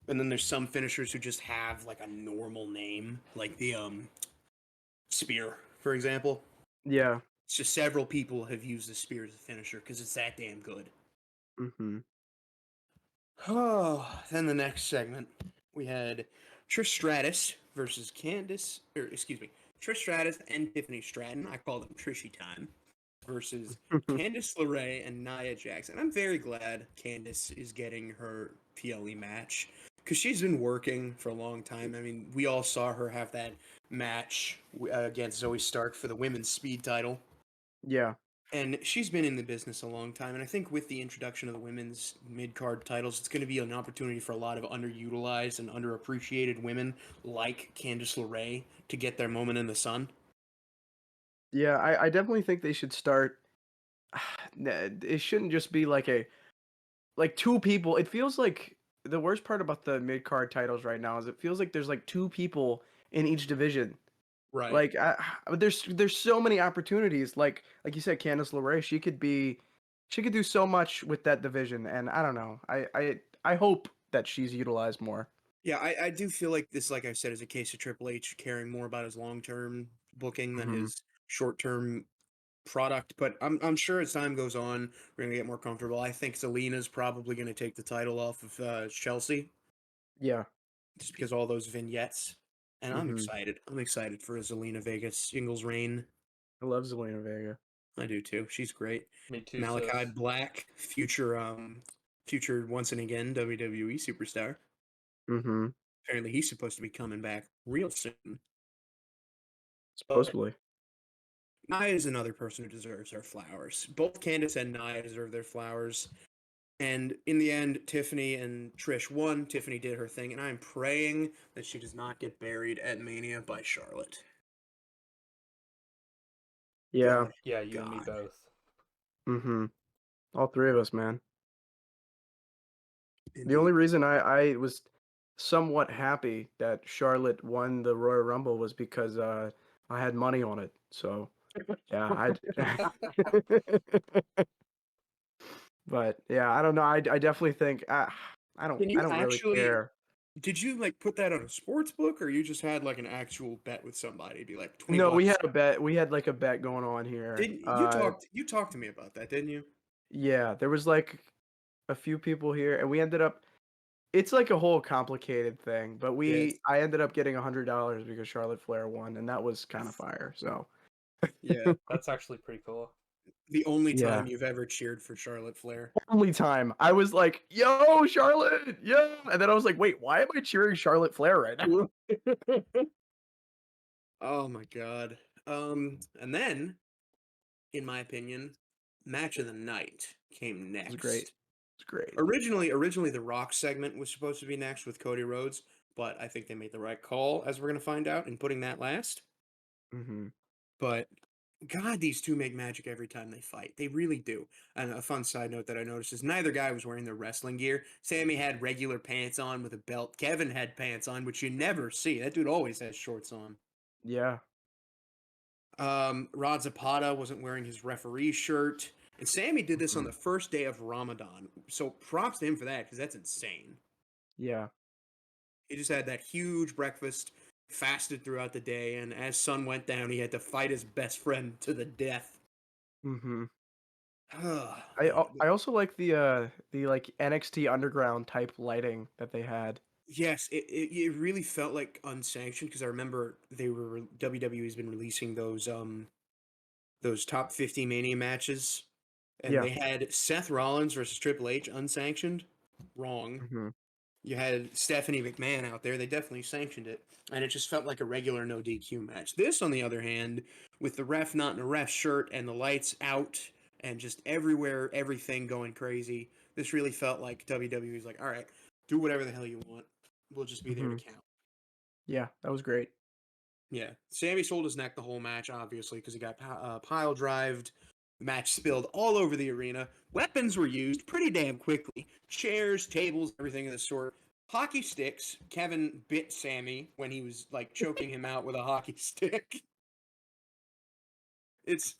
Speaker 1: And then there's some finishers who just have like a normal name, like the spear, for example.
Speaker 2: Yeah.
Speaker 1: It's just several people have used the spear as a finisher because it's that damn good.
Speaker 2: Mhm.
Speaker 1: Oh, then the next segment we had Trish Stratus versus Trish Stratus and Tiffany Stratton. I call them Trishy time. versus Candice LeRae and Nia Jax. And I'm very glad Candice is getting her PLE match because she's been working for a long time. I mean, we all saw her have that match against Zoe Stark for the women's speed title.
Speaker 2: Yeah.
Speaker 1: And she's been in the business a long time, and I think with the introduction of the women's mid-card titles, it's going to be an opportunity for a lot of underutilized and underappreciated women like Candice LeRae to get their moment in the sun.
Speaker 2: Yeah, I definitely think they should start. It shouldn't just be like two people. It feels like the worst part about the mid card titles right now is it feels like there's like two people in each division.
Speaker 1: Right.
Speaker 2: Like there's so many opportunities. Like you said, Candice LeRae, she could do so much with that division, and I don't know. I hope that she's utilized more.
Speaker 1: Yeah, I do feel like this, like I said, is a case of Triple H caring more about his long-term booking than
Speaker 2: Mhm.
Speaker 1: his short-term product. But I'm sure as time goes on, we're gonna get more comfortable. I think Zelina's probably gonna take the title off of Chelsea
Speaker 2: Yeah.
Speaker 1: just because all those vignettes. And I'm
Speaker 2: Mhm.
Speaker 1: excited. I'm excited for Zelina Vega's singles reign.
Speaker 2: I love Zelina Vega.
Speaker 1: I do too. She's great.
Speaker 3: Me too,
Speaker 1: Malachi
Speaker 3: sis.
Speaker 1: Black, future once and again WWE superstar.
Speaker 2: Mhm.
Speaker 1: Apparently, he's supposed to be coming back real soon. But
Speaker 2: Supposedly.
Speaker 1: Nia is another person who deserves her flowers. Both Candice and Nia deserve their flowers. And in the end, Tiffany and Trish won. Tiffany did her thing, and I'm praying that she does not get buried at Mania by Charlotte.
Speaker 2: Yeah.
Speaker 1: God,
Speaker 3: Yeah, you and me
Speaker 1: God.
Speaker 3: both.
Speaker 2: Mhm. All three of us, man. The only
Speaker 1: Indeed.
Speaker 2: reason I was somewhat happy that Charlotte won the Royal Rumble was because I had money on it. So yeah, but yeah, I don't know. I definitely think
Speaker 1: Can
Speaker 2: I
Speaker 1: you
Speaker 2: don't really
Speaker 1: actually
Speaker 2: care.
Speaker 1: Did you like put that on a sports book, or you just had like an actual bet with somebody? Be like 20
Speaker 2: No, we
Speaker 1: bucks.
Speaker 2: had a bet. We had like a bet going on here.
Speaker 1: Didn't you talked to me about that, didn't you?
Speaker 2: Yeah, there was like a few people here, and we ended up. It's like a whole complicated thing, but
Speaker 1: Yes.
Speaker 2: I ended up getting $100 because Charlotte Flair won, and that was kind of fire. So
Speaker 1: Yeah.
Speaker 3: That's actually pretty cool.
Speaker 1: The only
Speaker 2: yeah.
Speaker 1: time you've ever cheered for Charlotte Flair.
Speaker 2: Only time I was like, "Yo, Charlotte, yeah," and then I was like, "Wait, why am I cheering Charlotte Flair right now?"
Speaker 1: Oh my god. And then, in my opinion, match of the night came
Speaker 2: It was great.
Speaker 1: next.
Speaker 2: It's great.
Speaker 1: Originally the Rock segment was supposed to be next with Cody Rhodes, but I think they made the right call, as we're gonna find out, in putting that last.
Speaker 2: Hmm.
Speaker 1: But God, these two make magic every time they fight. They really do. And a fun side note that I noticed is neither guy was wearing their wrestling gear. Sammy had regular pants on with a belt. Kevin had pants on, which you never see. That dude always has shorts on.
Speaker 2: Yeah.
Speaker 1: Rod Zapata wasn't wearing his referee shirt. And Sammy did this on
Speaker 2: Hmm.
Speaker 1: the first day of Ramadan. So props to him for that, because that's insane.
Speaker 2: Yeah.
Speaker 1: He just had that huge breakfast, fasted throughout the day, and as sun went down, he had to fight his best friend to the death.
Speaker 2: Hmm.
Speaker 1: Oh,
Speaker 2: I
Speaker 1: man.
Speaker 2: I also like the like NXT Underground type lighting that they had.
Speaker 1: Yes, it really felt like unsanctioned because I remember WWE's been releasing those top 50 Mania matches, and
Speaker 2: Yeah.
Speaker 1: they had Seth Rollins versus Triple H unsanctioned. Wrong.
Speaker 2: Hmm.
Speaker 1: You had Stephanie McMahon out there. They definitely sanctioned it, and it just felt like a regular no DQ match. This, on the other hand, with the ref not in a ref shirt and the lights out and just everywhere, everything going crazy, this really felt like WWE's like, all right, do whatever the hell you want. We'll just be there to
Speaker 2: Hmm.
Speaker 1: count.
Speaker 2: Yeah, that was great.
Speaker 1: Yeah, Sammy sold his neck the whole match, obviously, because he got pile drived. The match spilled all over the arena. Weapons were used pretty damn quickly. Chairs, tables, everything of the sort. Hockey sticks. Kevin bit Sammy when he was like choking him out with a hockey stick. It's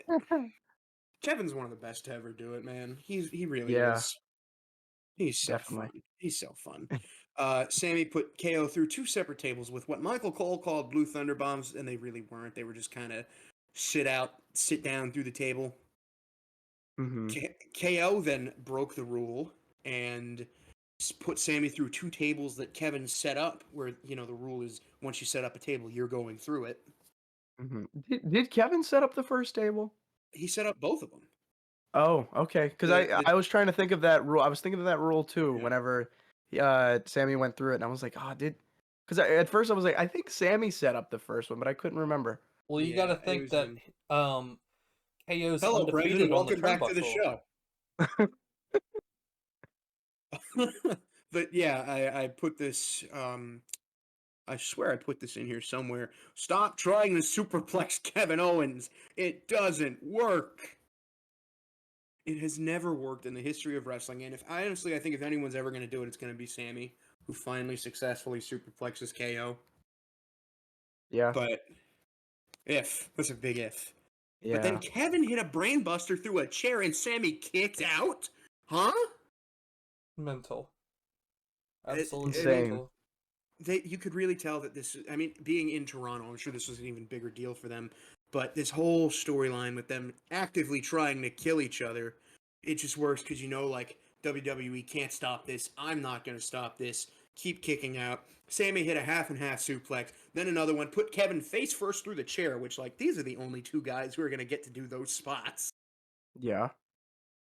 Speaker 1: Kevin's one of the best to ever do it, man. He really
Speaker 2: Yeah,
Speaker 1: is. He's so
Speaker 2: definitely.
Speaker 1: fun. He's so fun. Sammy put KO through two separate tables with what Michael Cole called Blue Thunder Bombs, and they really weren't. They were just kind of sit down through the table.
Speaker 2: Hmm.
Speaker 1: KO then broke the rule and put Sammy through two tables that Kevin set up, where the rule is once you set up a table, you're going through it.
Speaker 2: Hmm. Did Kevin set up the first table?
Speaker 1: he set up both of them.
Speaker 2: Oh, okay. Because I was trying to think of that rule. I was thinking of that rule too.
Speaker 1: Yeah.
Speaker 2: Whenever Sammy went through it, and I was like, oh, did because at first I was like, I think Sammy set up the first one, but I couldn't remember.
Speaker 3: Well, you
Speaker 1: Yeah,
Speaker 3: got to
Speaker 1: it
Speaker 3: think
Speaker 1: was
Speaker 3: that
Speaker 1: him.
Speaker 3: KO's
Speaker 1: Hello, Brendan.
Speaker 3: undefeated on the
Speaker 1: Welcome back to the
Speaker 3: turnbuckle.
Speaker 1: show. But yeah, I put this. I swear I put this in here somewhere. Stop trying to superplex Kevin Owens. It doesn't work. It has never worked in the history of wrestling, and I think if anyone's ever going to do it, it's going to be Sammy, who finally successfully superplexes KO.
Speaker 2: Yeah,
Speaker 1: But that's a big if. But then
Speaker 2: yeah.
Speaker 1: Kevin hit a brainbuster through a chair, and Sammy kicked out. Huh?
Speaker 3: Mental.
Speaker 1: I
Speaker 3: Absolutely
Speaker 1: mean,
Speaker 3: mental.
Speaker 1: you could really tell that this. I mean, being in Toronto, I'm sure this was an even bigger deal for them. But this whole storyline with them actively trying to kill each other, it just works because like WWE can't stop this. I'm not going to stop this. Keep kicking out. Sammy hit a half and half suplex, then another one. Put Kevin face first through the chair, which these are the only two guys who are going to get to do those spots.
Speaker 2: Yeah.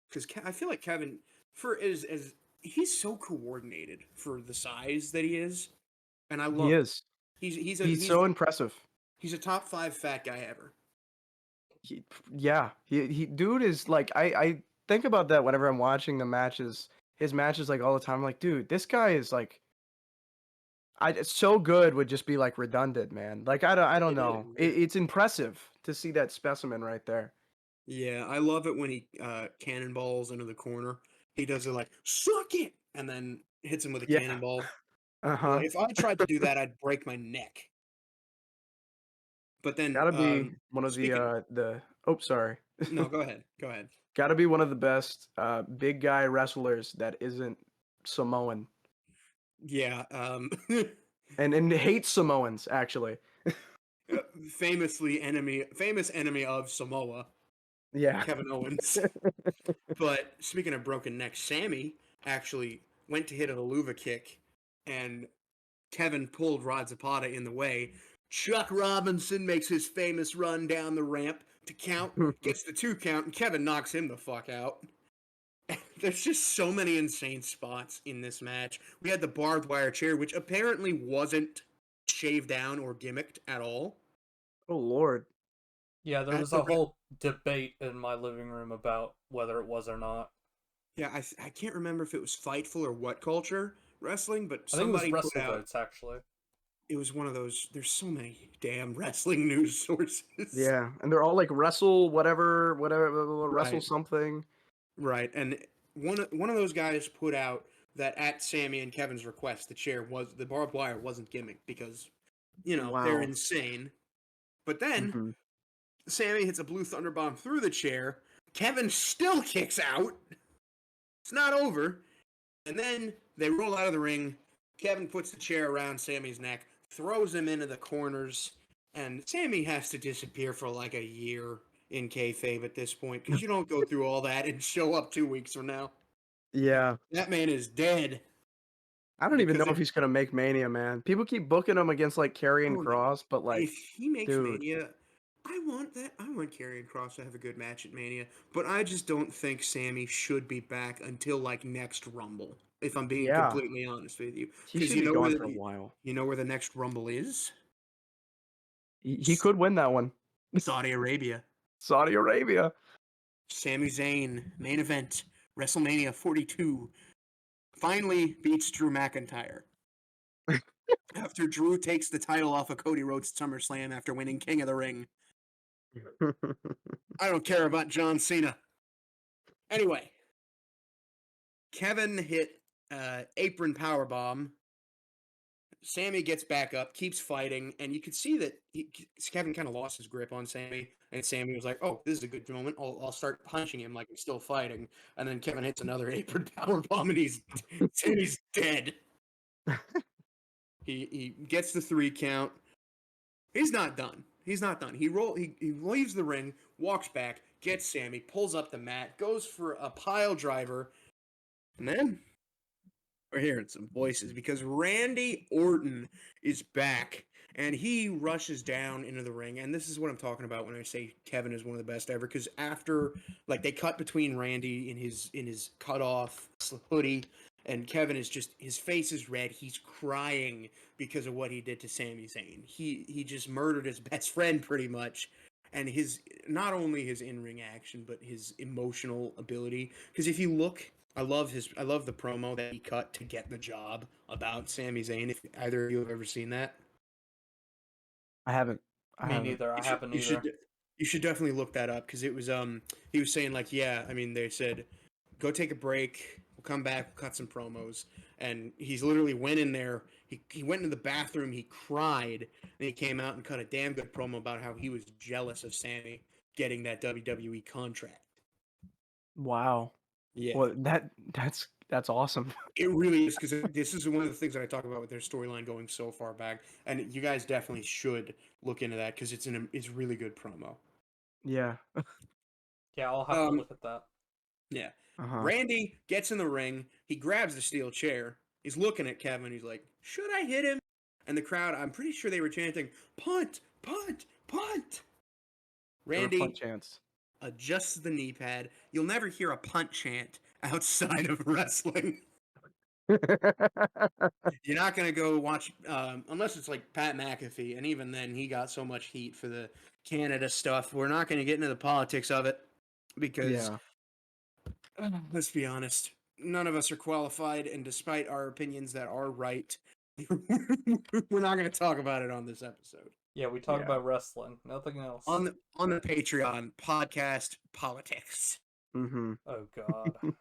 Speaker 1: Because I feel like Kevin, for as he's so coordinated for the size that he is, and I love
Speaker 2: He
Speaker 1: it.
Speaker 2: is.
Speaker 1: He's
Speaker 2: So impressive.
Speaker 1: He's a top 5 fat guy ever.
Speaker 2: He dude is like I think about that whenever I'm watching the matches, his matches like all the time. I'm like, dude, this guy is like it's so good would just be like redundant, man. Like I don't
Speaker 1: It
Speaker 2: know.
Speaker 1: is.
Speaker 2: It's impressive to see that specimen right there.
Speaker 1: Yeah, I love it when he cannonballs into the corner. He does it like suck it, and then hits him with a
Speaker 2: Yeah.
Speaker 1: cannonball.
Speaker 2: Uh-huh.
Speaker 1: If I tried to do that, I'd break my neck. But then,
Speaker 2: Gotta be one of
Speaker 1: speaking,
Speaker 2: the oh sorry.
Speaker 1: no, go ahead, go ahead.
Speaker 2: Gotta be one of the best big guy wrestlers that isn't Samoan.
Speaker 1: Yeah,
Speaker 2: And hates Samoans, actually.
Speaker 1: famous enemy of Samoa,
Speaker 2: Yeah.
Speaker 1: Kevin Owens. But speaking of broken neck, Sammy actually went to hit a Luva kick, and Kevin pulled Rod Zapata in the way. Chuck Robinson makes his famous run down the ramp to count, gets the 2 count, and Kevin knocks him the fuck out. There's just so many insane spots in this match. We had the barbed wire chair, which apparently wasn't shaved down or gimmicked at all.
Speaker 2: Oh Lord.
Speaker 3: Yeah, there
Speaker 1: At
Speaker 3: was
Speaker 1: the
Speaker 3: a whole debate in my living room about whether it was or not.
Speaker 1: Yeah, I can't remember if it was Fightful or What Culture Wrestling, but
Speaker 3: I think it was
Speaker 1: somebody put out.
Speaker 3: WrestleVotes, actually.
Speaker 1: It was one of those. There's so many damn wrestling news sources.
Speaker 2: Yeah, and they're all like wrestle whatever wrestle
Speaker 1: Right.
Speaker 2: something.
Speaker 1: Right, and one of those guys put out that at Sammy and Kevin's request, the barbed wire wasn't gimmick because, they're
Speaker 2: Wow.
Speaker 1: insane. But then
Speaker 2: Mhm.
Speaker 1: Sammy hits a blue thunder bomb through the chair. Kevin still kicks out. It's not over. And then they roll out of the ring. Kevin puts the chair around Sammy's neck, throws him into the corners, and Sammy has to disappear for like a year in kayfabe at this point because you don't go through all that and show up 2 weeks from now.
Speaker 2: Yeah.
Speaker 1: That man is dead.
Speaker 2: I don't even know
Speaker 1: Because
Speaker 2: if he's gonna make Mania, man. People keep booking him against like Karrion
Speaker 1: oh no,
Speaker 2: Cross, but like,
Speaker 1: if he makes
Speaker 2: dude,
Speaker 1: Mania, I want that. I want Karrion Cross to have a good match at Mania, but I just don't think Sammy should be back until like next Rumble. If I'm being
Speaker 2: yeah,
Speaker 1: completely honest with you,
Speaker 2: he
Speaker 1: because
Speaker 2: should be gone for a while.
Speaker 1: you know where the next Rumble is?
Speaker 2: He could win that one.
Speaker 1: Saudi Arabia.
Speaker 2: Saudi Arabia.
Speaker 1: Sami Zayn, main event, WrestleMania 42, finally beats Drew McIntyre. After Drew takes the title off of Cody Rhodes at SummerSlam after winning King of the Ring. I don't care about John Cena. Anyway, Kevin hit apron powerbomb. Sammy gets back up, keeps fighting, and you could see that Kevin kind of lost his grip on Sammy, and Sammy was like, "Oh, this is a good moment. I'll start punching him like I'm still fighting." And then Kevin hits another apron powerbomb, and Sammy's dead. He gets the 3 count. He's not done. He leaves the ring, walks back, gets Sammy, pulls up the mat, goes for a pile driver, and then we're hearing some voices because Randy Orton is back and he rushes down into the ring. And this is what I'm talking about when I say Kevin is one of the best ever. Because after, like, they cut between Randy in his cut off hoodie, and Kevin is just, his face is red. He's crying because of what he did to Sami Zayn. He just murdered his best friend pretty much. And his, not only his in-ring action, but his emotional ability. Because if you look, I love the promo that he cut to get the job about Sami Zayn. If either of you have ever seen that,
Speaker 2: I haven't.
Speaker 3: Me neither. I haven't
Speaker 1: you
Speaker 3: either.
Speaker 1: should definitely look that up because it was he was saying like, yeah, I mean, they said go take a break, we'll come back, we'll cut some promos, and he's literally went in there, he went into the bathroom, he cried, and he came out and cut a damn good promo about how he was jealous of Sammy getting that WWE contract.
Speaker 2: Wow.
Speaker 1: Yeah.
Speaker 2: Well, that's awesome.
Speaker 1: It really is, because this is one of the things that I talk about with their storyline going so far back, and you guys definitely should look into that because it's a really good promo.
Speaker 2: Yeah.
Speaker 3: Yeah, I'll have to look at that.
Speaker 1: Yeah.
Speaker 2: Uh-huh.
Speaker 1: Randy gets in the ring. He grabs the steel chair. He's looking at Kevin. He's like, "Should I hit him?" And the crowd, I'm pretty sure they were chanting, "Punt, punt, punt."
Speaker 2: There were
Speaker 1: Randy
Speaker 2: punt chants.
Speaker 1: adjusts the knee pad. You'll never hear a punt chant outside of wrestling. You're not going to go watch, unless it's like Pat McAfee, and even then, he got so much heat for the Canada stuff. We're not going to get into the politics of it because, let's be honest, none of us are qualified, and despite our opinions that are right, we're not going to talk about it on this episode.
Speaker 3: Yeah, we talk about wrestling, nothing else.
Speaker 1: On the Patreon podcast politics.
Speaker 2: Mm-hmm.
Speaker 3: Oh God.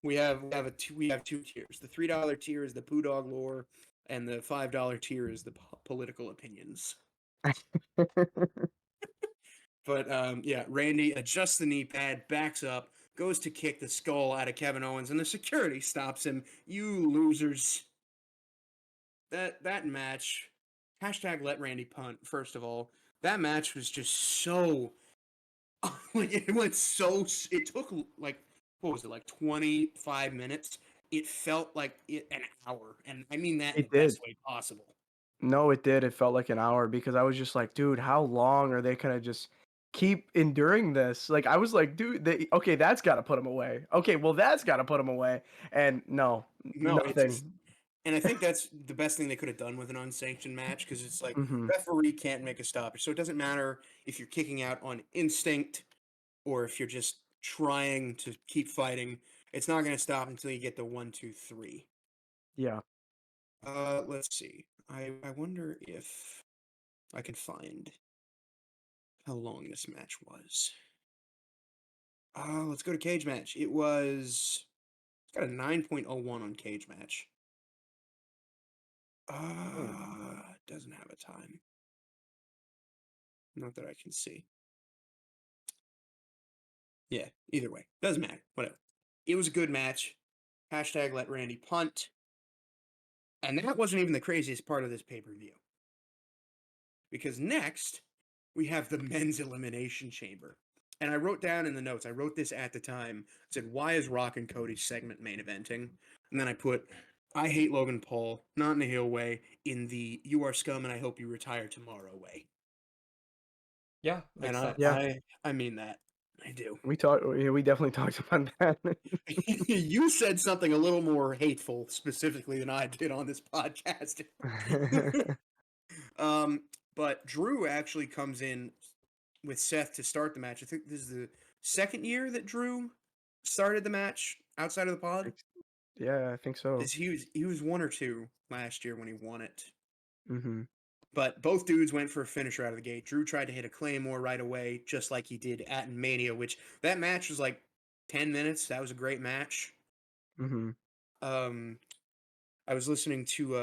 Speaker 1: We have two tiers. The $3 tier is the Poo Dog lore, and the $5 tier is the political opinions. But yeah, Randy adjusts the knee pad, backs up, goes to kick the skull out of Kevin Owens, and the security stops him. You losers! That match. Hashtag let Randy punt. First of all, that match was just so. Like it went so. It took like, what was it, like 25 minutes? It felt like an hour, and I mean that in
Speaker 2: It
Speaker 1: the best
Speaker 2: did.
Speaker 1: way possible.
Speaker 2: No, it did. It felt like an hour because I was just like, dude, how long are they gonna just keep enduring this? Like, I was like, dude, okay, that's got to put him away. Okay, well, that's got to put him away. And no,
Speaker 1: No, it's just,
Speaker 2: nothing.
Speaker 1: and I think that's the best thing they could have done with an unsanctioned match, because it's like
Speaker 2: Mm-hmm.
Speaker 1: referee can't make a stoppage, so it doesn't matter if you're kicking out on instinct or if you're just trying to keep fighting. It's not going to stop until you get the 1, 2, 3.
Speaker 2: Yeah.
Speaker 1: Let's see. I wonder if I can find how long this match was. Let's go to Cage Match. It's got a 9.01 on Cage Match. Doesn't have a time. Not that I can see. Yeah, either way. Doesn't matter. Whatever. It was a good match. Hashtag let Randy punt. And that wasn't even the craziest part of this pay-per-view. Because next, we have the men's Elimination Chamber. And I wrote down in the notes, I wrote this at the time, I said, why is Rock and Cody's segment main eventing? And then I put, I hate Logan Paul, not in a heel way, in the you are scum and I hope you retire tomorrow way.
Speaker 3: Yeah, makes
Speaker 1: And
Speaker 3: sense.
Speaker 1: I mean that. I do.
Speaker 2: We definitely talked about that.
Speaker 1: You said something a little more hateful specifically than I did on this podcast. But Drew actually comes in with Seth to start the match. I think this is the second year that Drew started the match outside of the pod.
Speaker 2: Yeah, I think so.
Speaker 1: He was 1 or 2 last year when he won it.
Speaker 2: Mm-hmm.
Speaker 1: But both dudes went for a finisher out of the gate. Drew tried to hit a Claymore right away, just like he did at Mania, which that match was like 10 minutes. That was a great match.
Speaker 2: Mm-hmm.
Speaker 1: I was listening to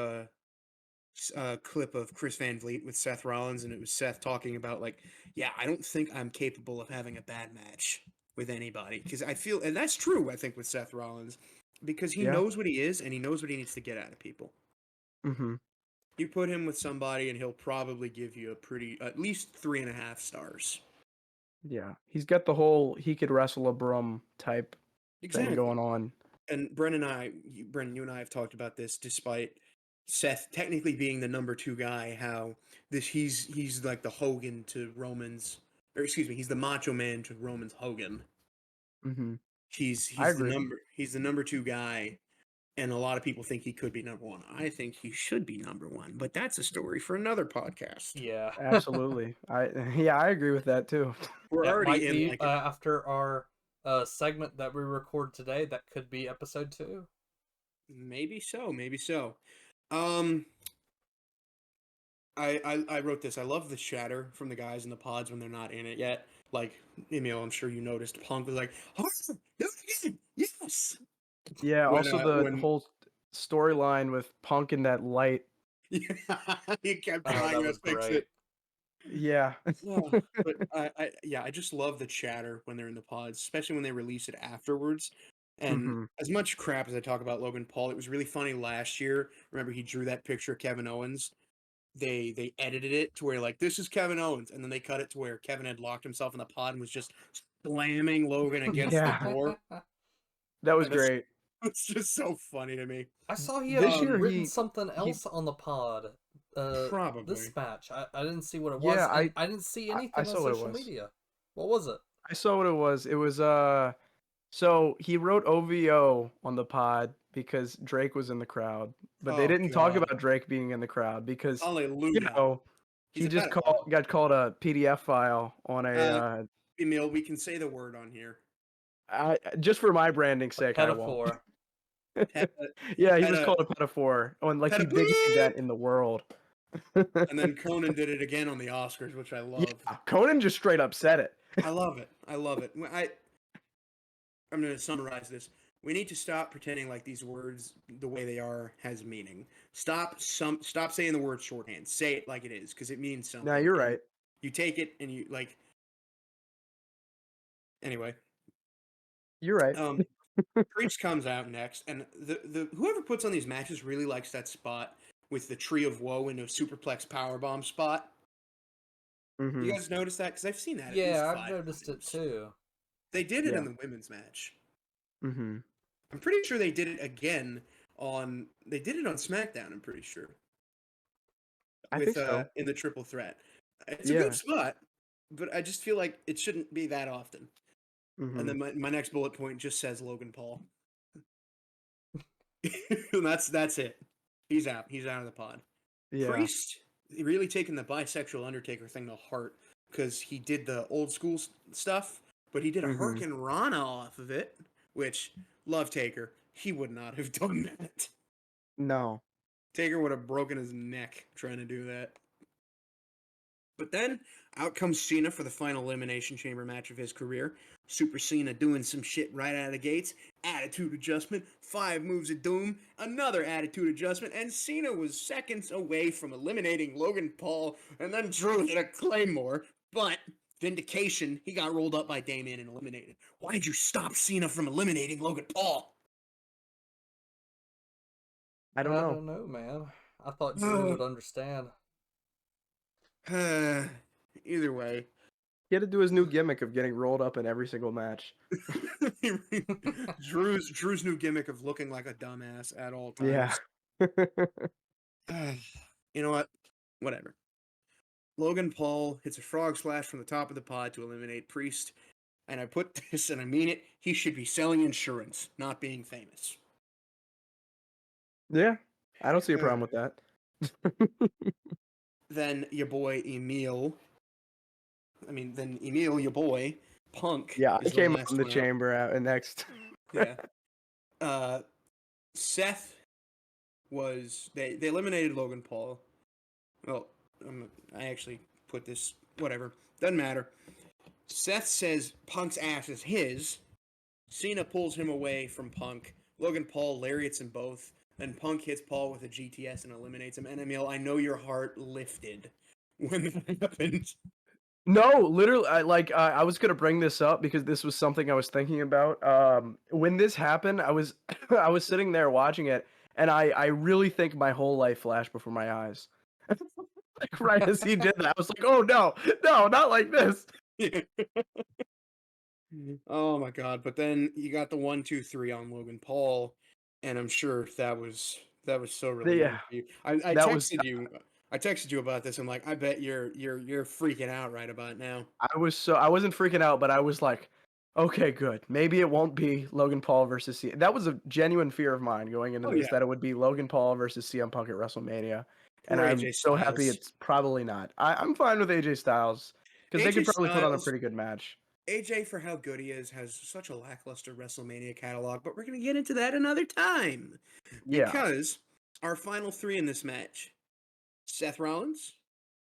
Speaker 1: a clip of Chris Van Vliet with Seth Rollins, and it was Seth talking about like, yeah, I don't think I'm capable of having a bad match with anybody, because I feel, and that's true, I think, with Seth Rollins, because he knows what he is and he knows what he needs to get out of people.
Speaker 2: Mm-hmm.
Speaker 1: You put him with somebody and he'll probably give you at least 3.5 stars.
Speaker 2: Yeah, he's got the whole he could wrestle a broom type thing going on.
Speaker 1: And Brendan, you and I have talked about this, despite Seth technically being the number 2 guy, how he's like the Hogan to Roman's, or excuse me, he's the Macho Man to Roman's Hogan.
Speaker 2: Mm-hmm.
Speaker 1: He's
Speaker 2: I agree.
Speaker 1: he's the number 2 guy, and a lot of people think he could be number 1. I think he should be number 1, but that's a story for another podcast.
Speaker 3: Yeah.
Speaker 2: Absolutely. I agree with that too.
Speaker 1: We're
Speaker 3: That
Speaker 1: already
Speaker 3: might
Speaker 1: in
Speaker 3: be
Speaker 1: like
Speaker 3: after our segment that we record today. That could be episode 2.
Speaker 1: maybe so, maybe so. I wrote this. I love the chatter from the guys in the pods when they're not in it yet. Like, Emil, I'm sure you noticed. Punk was like, "Harper, do it again, yes."
Speaker 2: Yeah.
Speaker 1: When,
Speaker 2: Also, the
Speaker 1: when
Speaker 2: whole storyline with Punk in that light.
Speaker 1: yeah, he kept
Speaker 3: Oh,
Speaker 1: trying
Speaker 3: that
Speaker 1: to
Speaker 3: was
Speaker 1: fix
Speaker 3: great.
Speaker 1: it.
Speaker 2: Yeah.
Speaker 1: Oh, but I just love the chatter when they're in the pods, especially when they release it afterwards. And
Speaker 2: Mm-hmm.
Speaker 1: as much crap as I talk about Logan Paul, it was really funny last year. Remember, he drew that picture of Kevin Owens. They edited it to where, like, this is Kevin Owens, and then they cut it to where Kevin had locked himself in the pod and was just slamming Logan against the
Speaker 2: Yeah.
Speaker 1: door.
Speaker 2: That was
Speaker 1: And it's,
Speaker 2: great.
Speaker 1: it's just so funny to me.
Speaker 3: I saw he had
Speaker 2: This year
Speaker 3: written
Speaker 2: he
Speaker 3: something else on the pod. This
Speaker 1: Probably.
Speaker 3: match. I didn't see what it was,
Speaker 2: Yeah,
Speaker 3: and I didn't see
Speaker 2: I
Speaker 3: anything on
Speaker 2: saw what it
Speaker 3: social
Speaker 2: was.
Speaker 3: media. What was it?
Speaker 2: I saw what it was. It was so he wrote OVO on the pod because Drake was in the crowd, but they
Speaker 1: Oh,
Speaker 2: didn't talk
Speaker 1: God.
Speaker 2: about Drake being in the crowd because
Speaker 1: Hallelujah. He's
Speaker 2: he
Speaker 1: a
Speaker 2: just
Speaker 1: pedophile.
Speaker 2: got called a PDF file on a
Speaker 1: Emil, we can say the word on here.
Speaker 2: just for my branding's
Speaker 3: A
Speaker 2: sake, I won't.
Speaker 3: pedophore.
Speaker 2: Yeah, he was
Speaker 1: Peta-
Speaker 2: called a pedophore on like the
Speaker 1: Peta-
Speaker 2: biggest event in the world.
Speaker 1: And then Conan did it again on the Oscars, which I love.
Speaker 2: Yeah, Conan just straight up said it.
Speaker 1: I love it. I love it. I'm going to summarize this. We need to stop pretending like these words, the way they are, has meaning. Stop saying the word shorthand. Say it like it is, because it means something.
Speaker 2: Now you're
Speaker 1: And
Speaker 2: right.
Speaker 1: you take it and you like. Anyway,
Speaker 2: You're right.
Speaker 1: Priest comes out next, and the whoever puts on these matches really likes that spot with the Tree of Woe into a superplex powerbomb spot.
Speaker 2: Mhm.
Speaker 1: You guys notice that? Because I've seen that. At least
Speaker 3: Yeah, I've
Speaker 1: 5
Speaker 3: noticed it
Speaker 1: times.
Speaker 3: too.
Speaker 1: They did it
Speaker 2: Yeah.
Speaker 1: in the women's match.
Speaker 2: Mhm.
Speaker 1: I'm pretty sure they did it again on. They did it on SmackDown. I'm pretty sure.
Speaker 2: I think so.
Speaker 1: In the triple threat. It's a
Speaker 2: Yeah.
Speaker 1: good spot, but I just feel like it shouldn't be that often.
Speaker 2: Mhm.
Speaker 1: And then my next bullet point just says Logan Paul. And that's it. He's out. He's out of the pod.
Speaker 2: Yeah.
Speaker 1: Priest really taking the bisexual Undertaker thing to heart because he did the old school stuff, but he did a
Speaker 2: Mhm.
Speaker 1: Hurricane Rana off of it, which love Taker. He would not have done that.
Speaker 2: No.
Speaker 1: Taker would have broken his neck trying to do that. But then out comes Cena for the final Elimination Chamber match of his career. Super Cena doing some shit right out of the gates. Attitude adjustment, 5 moves of doom, another attitude adjustment, and Cena was seconds away from eliminating Logan Paul, and then Drew hit a Claymore. But vindication, he got rolled up by Damien and eliminated. Why did you stop Cena from eliminating Logan Paul?
Speaker 2: I don't
Speaker 3: I
Speaker 2: know.
Speaker 3: don't know, man. I thought Drew would understand.
Speaker 1: Either way.
Speaker 2: He had to do his new gimmick of getting rolled up in every single match.
Speaker 1: Drew's new gimmick of looking like a dumbass at all
Speaker 2: Yeah.
Speaker 1: times. You know what? Whatever. Logan Paul hits a frog splash from the top of the pod to eliminate Priest. And I put this, and I mean it, he should be selling insurance, not being famous.
Speaker 2: Yeah. I don't see a problem with that.
Speaker 1: Then your boy Emil. Then Emil, your boy, Punk.
Speaker 2: Yeah, I
Speaker 1: is
Speaker 2: came
Speaker 1: last
Speaker 2: from the
Speaker 1: one out.
Speaker 2: chamber out next.
Speaker 1: Yeah. Seth was they eliminated Logan Paul. Well, I actually put this whatever. Doesn't matter. Seth says Punk's ass is his. Cena pulls him away from Punk. Logan Paul lariats them both. Then Punk hits Paul with a GTS and eliminates him. And Emil, I know your heart lifted when that happened.
Speaker 2: No, literally, I was gonna bring this up because this was something I was thinking about. When this happened, I was I was sitting there watching it, and I really think my whole life flashed before my eyes. Like right as he did that, I was like, oh no, not like this.
Speaker 1: Oh my god! But then you got the 1, 2, 3 on Logan Paul, and I'm sure that was That was so relieving
Speaker 2: Yeah,
Speaker 1: for you. I
Speaker 2: that was.
Speaker 1: texted you. I texted you about this. I'm like, I bet you're freaking out right about now.
Speaker 2: I wasn't freaking out, but I was like, okay, good. Maybe it won't be Logan Paul versus That was a genuine fear of mine going into
Speaker 1: Oh
Speaker 2: this,
Speaker 1: yeah,
Speaker 2: that it would be Logan Paul versus CM Punk at WrestleMania. And
Speaker 1: poor
Speaker 2: I'm
Speaker 1: AJ
Speaker 2: so happy
Speaker 1: Styles.
Speaker 2: it's probably not. I'm fine with AJ Styles because they
Speaker 1: AJ
Speaker 2: could probably put on a
Speaker 1: Styles.
Speaker 2: pretty good match.
Speaker 1: AJ, for how good he is, has such a lackluster WrestleMania catalog, but we're gonna get into that another time
Speaker 2: Yeah.
Speaker 1: because our final three in this match: Seth Rollins,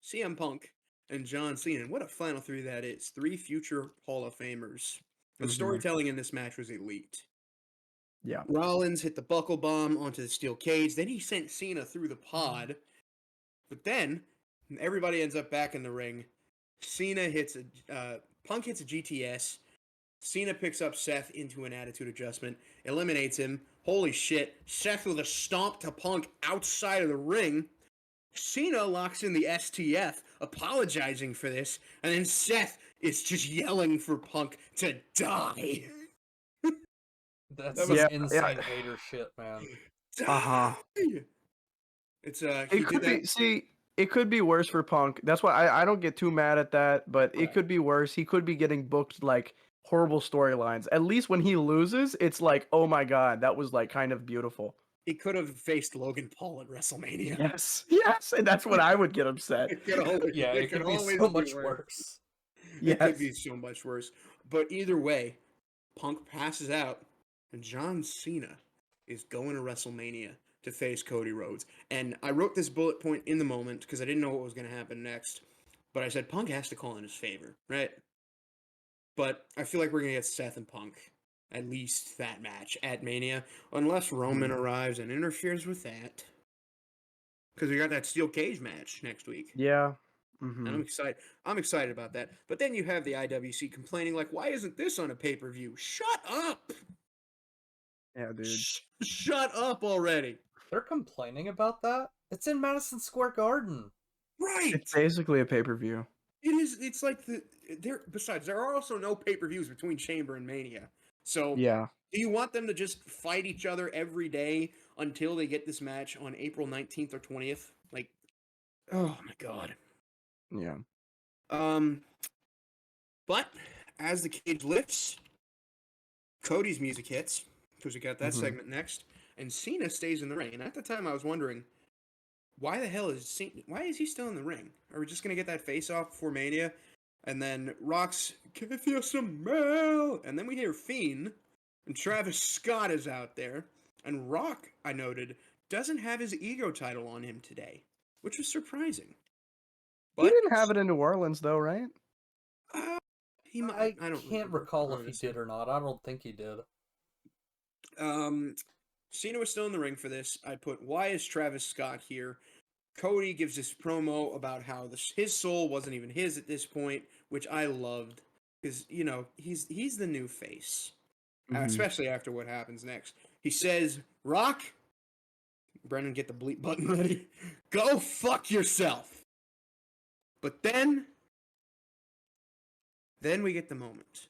Speaker 1: CM Punk, and John Cena. And what a final three that is! Three future Hall of Famers. The
Speaker 2: Hmm.
Speaker 1: storytelling in this match was elite.
Speaker 2: Yeah.
Speaker 1: Rollins hit the buckle bomb onto the steel cage. Then he sent Cena through the pod. But then everybody ends up back in the ring. Cena hits Punk hits a GTS. Cena picks up Seth into an attitude adjustment, eliminates him. Holy shit! Seth with a stomp to Punk outside of the ring. Cena locks in the STF, apologizing for this, and then Seth is just yelling for Punk to die.
Speaker 3: That's
Speaker 1: That
Speaker 3: some
Speaker 1: was
Speaker 2: Yeah.
Speaker 3: insane hater shit, man.
Speaker 2: Uh huh.
Speaker 1: die. It's he
Speaker 2: It
Speaker 1: did
Speaker 2: could
Speaker 1: that.
Speaker 2: be. See, it could be worse for Punk. That's why I don't get too mad at that. But it
Speaker 1: Right.
Speaker 2: could be worse. He could be getting booked like horrible storylines. At least when he loses, it's like, oh my god, that was like kind of beautiful.
Speaker 1: He could have faced Logan Paul at WrestleMania.
Speaker 2: Yes, yes, and that's when I would get upset.
Speaker 3: Yeah,
Speaker 1: It
Speaker 3: it
Speaker 1: could
Speaker 3: could be
Speaker 1: always
Speaker 3: so
Speaker 1: be
Speaker 3: much
Speaker 1: worse.
Speaker 3: worse.
Speaker 1: It could
Speaker 2: Yes.
Speaker 1: be so much worse. But either way, Punk passes out, and John Cena is going to WrestleMania to face Cody Rhodes. And I wrote this bullet point in the moment because I didn't know what was going to happen next. But I said Punk has to call in his favor, right? But I feel like we're going to get Seth and Punk, at least that match at Mania, unless Roman arrives and interferes with that. Because we got that steel cage match next week.
Speaker 2: Yeah.
Speaker 1: And
Speaker 2: Hmm.
Speaker 1: I'm excited. I'm excited about that. But then you have the IWC complaining, like, why isn't this on a pay-per-view? Shut up!
Speaker 2: Yeah, dude.
Speaker 1: Shut up already!
Speaker 3: They're complaining about that? It's in Madison Square Garden.
Speaker 1: Right!
Speaker 2: It's basically a pay-per-view.
Speaker 1: It is. It's like Besides, there are also no pay-per-views between Chamber and Mania. So,
Speaker 2: Yeah.
Speaker 1: do you want them to just fight each other every day until they get this match on April 19th or 20th? Like, oh my god.
Speaker 2: Yeah.
Speaker 1: But as the cage lifts, Cody's music hits because we got that
Speaker 2: Mhm.
Speaker 1: segment next, and Cena stays in the ring. And at the time, I was wondering, why the hell is Cena? Why is he still in the ring? Are we just gonna get that face off before Mania? And then Rock's "Give you some mail," and then we hear Fiend, and Travis Scott is out there, and Rock, I noted, doesn't have his ego title on him today, which was surprising.
Speaker 2: He
Speaker 1: But
Speaker 2: didn't have it in New Orleans though, right?
Speaker 1: uh, he might.
Speaker 3: I
Speaker 1: I don't
Speaker 3: can't
Speaker 1: remember,
Speaker 3: recall if he
Speaker 1: honestly.
Speaker 3: did or not. I don't think he did.
Speaker 1: Cena was still in the ring for this. I put, why is Travis Scott here? Cody gives this promo about how his soul wasn't even his at this point, which I loved because he's the new face,
Speaker 2: Mhm.
Speaker 1: especially after what happens next. He says, "Rock, Brennan, get the bleep button ready. Go fuck yourself." But then we get the moment.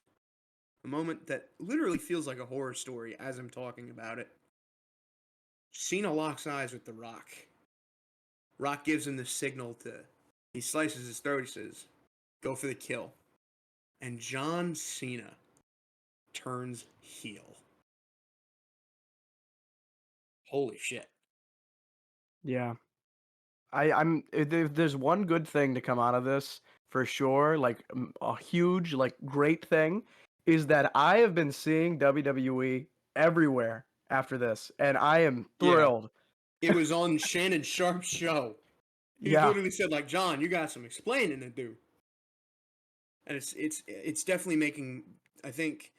Speaker 1: A moment that literally feels like a horror story as I'm talking about it. Cena locks eyes with The Rock. Rock gives him the signal he slices his throat, he says, "Go for the kill." And John Cena turns heel. Holy shit.
Speaker 2: Yeah. If there's one good thing to come out of this for sure, like a huge, like great thing, is that I have been seeing WWE everywhere after this, and I am
Speaker 1: Yeah.
Speaker 2: thrilled.
Speaker 1: It was on Shannon Sharp's show. He
Speaker 2: Yeah.
Speaker 1: literally said, like, "John, you got some explaining to do." And it's definitely making, I think,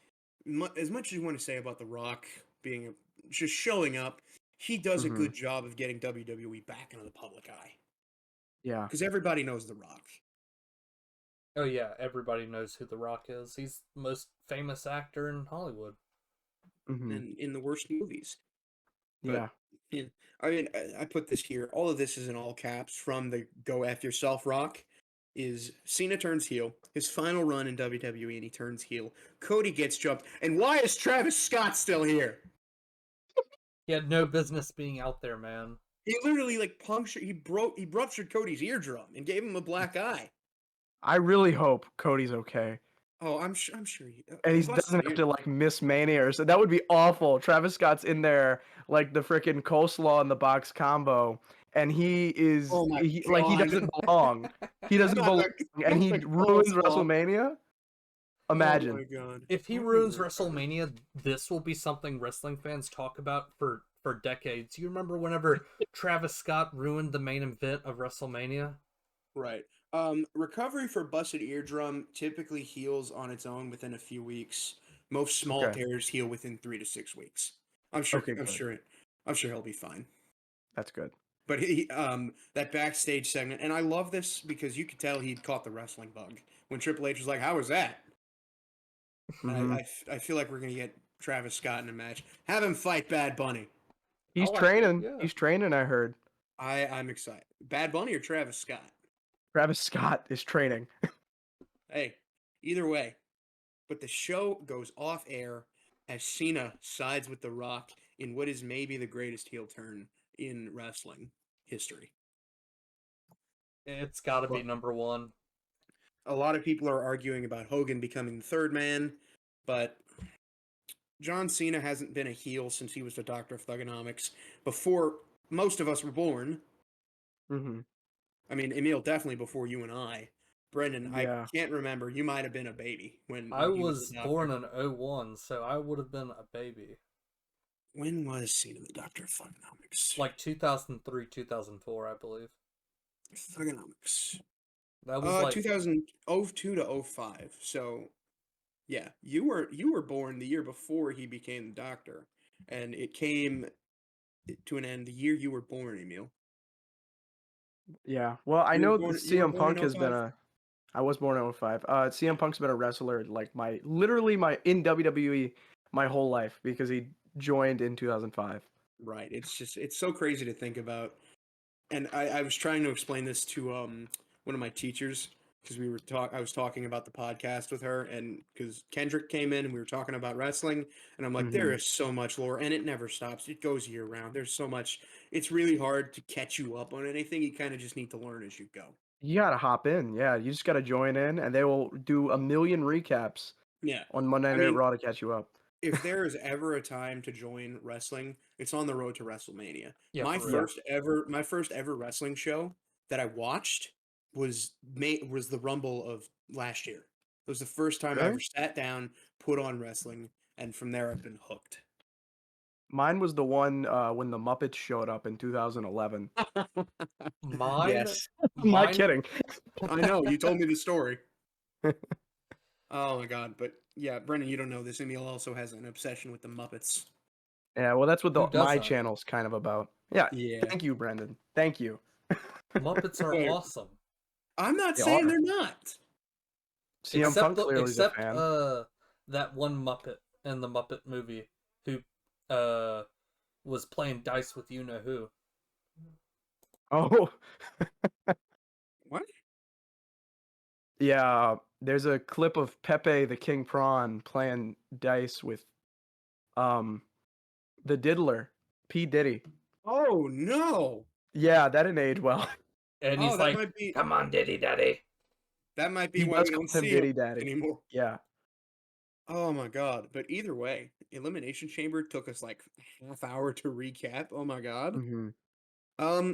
Speaker 1: as much as you want to say about The Rock being just showing up, he does a
Speaker 2: Mhm.
Speaker 1: good job of getting WWE back into the public eye.
Speaker 2: Yeah.
Speaker 1: Because everybody knows The Rock.
Speaker 3: Oh yeah, everybody knows who The Rock is. He's the most famous actor in Hollywood.
Speaker 2: Mhm.
Speaker 1: And in the worst movies.
Speaker 2: Yeah.
Speaker 1: But I mean, I put this here. All of this is in all caps from the "Go F Yourself" Rock. Is Cena turns heel, his final run in WWE, and he turns heel. Cody gets jumped, and why is Travis Scott still here?
Speaker 3: He had no business being out there, man.
Speaker 1: He literally like he ruptured Cody's eardrum and gave him a black eye.
Speaker 2: I really hope Cody's okay.
Speaker 1: Oh, I'm sure he.
Speaker 2: And he
Speaker 1: Busted
Speaker 2: doesn't have
Speaker 1: ear-
Speaker 2: to like miss Mania, so that would be awful. Travis Scott's in there like the freaking coleslaw in the box combo, and
Speaker 1: Oh my
Speaker 2: he
Speaker 1: god!
Speaker 2: doesn't belong. He doesn't
Speaker 1: Not
Speaker 2: belong, and
Speaker 1: not
Speaker 2: he
Speaker 1: the
Speaker 2: ruins
Speaker 1: coleslaw.
Speaker 2: WrestleMania.
Speaker 1: Oh
Speaker 2: Imagine.
Speaker 1: my god!
Speaker 3: If he
Speaker 1: Oh
Speaker 3: ruins
Speaker 1: my god.
Speaker 3: WrestleMania, this will be something wrestling fans talk about for decades. You remember whenever Travis Scott ruined the main event of WrestleMania?
Speaker 1: Right. Recovery for busted eardrum typically heals on its own within a few weeks. Most small
Speaker 2: Okay.
Speaker 1: tears heal within 3 to 6 weeks. I'm sure.
Speaker 2: Okay,
Speaker 1: I'm
Speaker 2: good.
Speaker 1: sure. I'm sure he'll be fine.
Speaker 2: That's good.
Speaker 1: But that backstage segment, and I love this because you could tell he'd caught the wrestling bug when Triple H was like, "How was that?" And
Speaker 2: Mhm.
Speaker 1: I feel like we're gonna get Travis Scott in a match. Have him fight Bad Bunny.
Speaker 2: He's
Speaker 3: I like it,
Speaker 2: training.
Speaker 3: yeah.
Speaker 2: He's training. I heard.
Speaker 1: I'm excited. Bad Bunny or Travis Scott?
Speaker 2: Travis Scott is training.
Speaker 1: Hey, either way. But the show goes off air as Cena sides with The Rock in what is maybe the greatest heel turn in wrestling history.
Speaker 3: It's got to be
Speaker 1: Well,
Speaker 3: number one.
Speaker 1: a lot of people are arguing about Hogan becoming the third man, but John Cena hasn't been a heel since he was the Doctor of Thugonomics before most of us were born.
Speaker 2: Hmm.
Speaker 1: I mean, Emil, definitely before you and I. Brendan, I
Speaker 2: Yeah.
Speaker 1: can't remember. You might have been a baby when
Speaker 3: I
Speaker 1: he was
Speaker 3: was
Speaker 1: the Doctor.
Speaker 3: born in 01, so I would have been a baby.
Speaker 1: When was Cena the Doctor of Thugonomics?
Speaker 3: Like 2003, 2004, I believe.
Speaker 1: Thugonomics.
Speaker 3: That was like
Speaker 1: 2002 to 05. So, yeah, you were born the year before he became the Doctor, and it came to an end the year you were born, Emil.
Speaker 2: Yeah. Well, I
Speaker 1: You
Speaker 2: know
Speaker 1: were born. You were
Speaker 2: CM
Speaker 1: born
Speaker 2: Punk
Speaker 1: in
Speaker 2: has been
Speaker 1: 05?
Speaker 2: a. I was born in 05. CM Punk's been a wrestler like literally my in WWE my whole life because he joined in 2005.
Speaker 1: Right. It's so crazy to think about. And I was trying to explain this to one of my teachers because I was talking about the podcast with her, and because Kendrick came in and we were talking about wrestling, and I'm like, there
Speaker 2: Mhm.
Speaker 1: is so much lore and it never stops. It goes year round. There's so much. It's really hard to catch you up on anything. You kind of just need to learn as you go.
Speaker 2: You gotta hop in. Yeah, you just gotta join in, and they will do a million recaps
Speaker 1: Yeah.
Speaker 2: on Monday
Speaker 1: I
Speaker 2: Night
Speaker 1: mean,
Speaker 2: Raw to catch you up.
Speaker 1: if there is ever a time to join wrestling, it's on the road to WrestleMania.
Speaker 3: yeah,
Speaker 1: My
Speaker 3: for real.
Speaker 1: first ever wrestling show that I watched was the Rumble of last year. It was the first time I
Speaker 2: Really?
Speaker 1: ever sat down, put on wrestling, and from there I've been hooked.
Speaker 2: Mine was the one when the Muppets showed up in 2011.
Speaker 3: Mine,
Speaker 1: Yes,
Speaker 2: I'm not
Speaker 3: mine,
Speaker 2: kidding.
Speaker 1: I know. You told me the story. Oh my god! But yeah, Brendan, you don't know this. Emil also has an obsession with the Muppets.
Speaker 2: Yeah, well, that's what
Speaker 3: Who
Speaker 2: my
Speaker 3: doesn't?
Speaker 2: channel's kind of about. Yeah.
Speaker 1: Yeah.
Speaker 2: Thank you, Brendan. Thank you.
Speaker 3: Muppets are
Speaker 1: Wait.
Speaker 3: awesome.
Speaker 1: I'm not
Speaker 2: They
Speaker 1: saying
Speaker 2: are.
Speaker 1: they're not.
Speaker 2: CM Punk clearly is a
Speaker 3: except
Speaker 2: fan.
Speaker 3: that one Muppet in the Muppet movie who was playing dice with you know who.
Speaker 2: Oh,
Speaker 1: What?
Speaker 2: yeah. There's a clip of Pepe the King Prawn playing dice with the Diddler, P Diddy.
Speaker 1: Oh no!
Speaker 2: Yeah, that didn't age well.
Speaker 3: And
Speaker 1: Oh,
Speaker 3: he's like, "Come on, Diddy Daddy."
Speaker 1: that might be
Speaker 2: He
Speaker 1: why
Speaker 2: does
Speaker 1: we
Speaker 2: call
Speaker 1: don't
Speaker 2: him
Speaker 1: see
Speaker 2: Diddy
Speaker 1: him
Speaker 2: Daddy.
Speaker 1: anymore.
Speaker 2: Yeah.
Speaker 1: Oh my god! But either way, Elimination Chamber took us like half hour to recap. Oh my god.
Speaker 2: Hmm.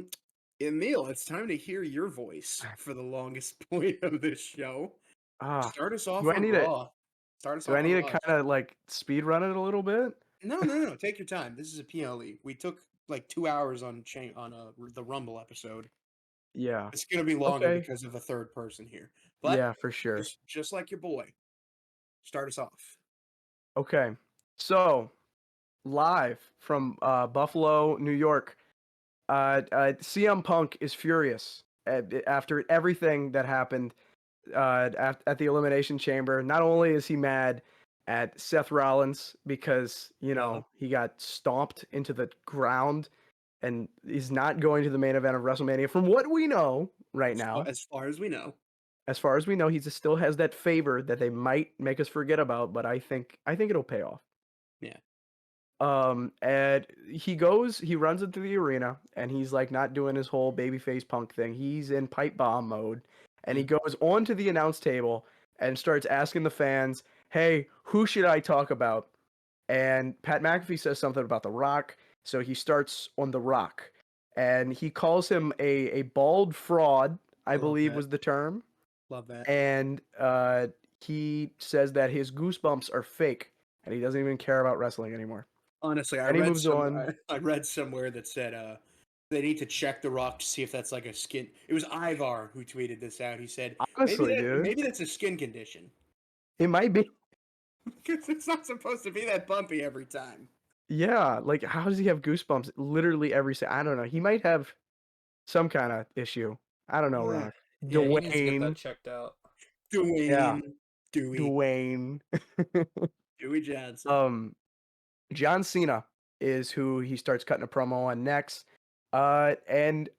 Speaker 1: Emil, it's time to hear your voice for the longest point of this show.
Speaker 2: Ah,
Speaker 1: Start us off
Speaker 2: do I
Speaker 1: on
Speaker 2: need to
Speaker 1: Raw. Start us
Speaker 2: do I
Speaker 1: off on
Speaker 2: need to
Speaker 1: Raw.
Speaker 2: kind of like speed run it a little bit?
Speaker 1: No. Take your time. This is a PLE. We took like 2 hours on the Rumble episode.
Speaker 2: Yeah.
Speaker 1: It's gonna be longer
Speaker 2: Okay.
Speaker 1: because of a third person here. But
Speaker 2: Yeah, for sure.
Speaker 1: just like your boy, start us off.
Speaker 2: Okay. So, live from Buffalo, New York, CM Punk is furious after everything that happened at the Elimination Chamber. Not only is he mad at Seth Rollins because, he got stomped into the ground and is not going to the main event of WrestleMania. From what we know right now,
Speaker 1: As far as we know.
Speaker 2: as far as we know, he still has that favor that they might make us forget about, but I think it'll pay off.
Speaker 1: Yeah.
Speaker 2: And he runs into the arena, and he's like not doing his whole babyface Punk thing. He's in pipe bomb mode, and he goes onto the announce table and starts asking the fans, "Hey, who should I talk about?" And Pat McAfee says something about The Rock, so he starts on The Rock, and he calls him a bald fraud, I
Speaker 1: Love
Speaker 2: believe
Speaker 1: that.
Speaker 2: was the term,
Speaker 1: Love that.
Speaker 2: and he says that his goosebumps are fake, and he doesn't even care about wrestling anymore.
Speaker 1: Honestly,
Speaker 2: And he moves on.
Speaker 1: I read somewhere that said they need to check The Rock to see if that's like a skin. It was Ivar who tweeted this out. He said
Speaker 2: Honestly, dude,
Speaker 1: maybe that's a skin condition
Speaker 2: it might be.
Speaker 1: because it's not supposed to be that bumpy every time.
Speaker 2: Yeah, like how does he have goosebumps literally every I don't know. He might have some kind of issue. I don't know, Rock.
Speaker 3: Yeah, he needs to get that
Speaker 2: Dwayne.
Speaker 3: checked out.
Speaker 1: Dwayne,
Speaker 2: Yeah.
Speaker 1: Dewey,
Speaker 2: Dwayne.
Speaker 1: Dewey Johnson.
Speaker 2: John Cena is who he starts cutting a promo on next. And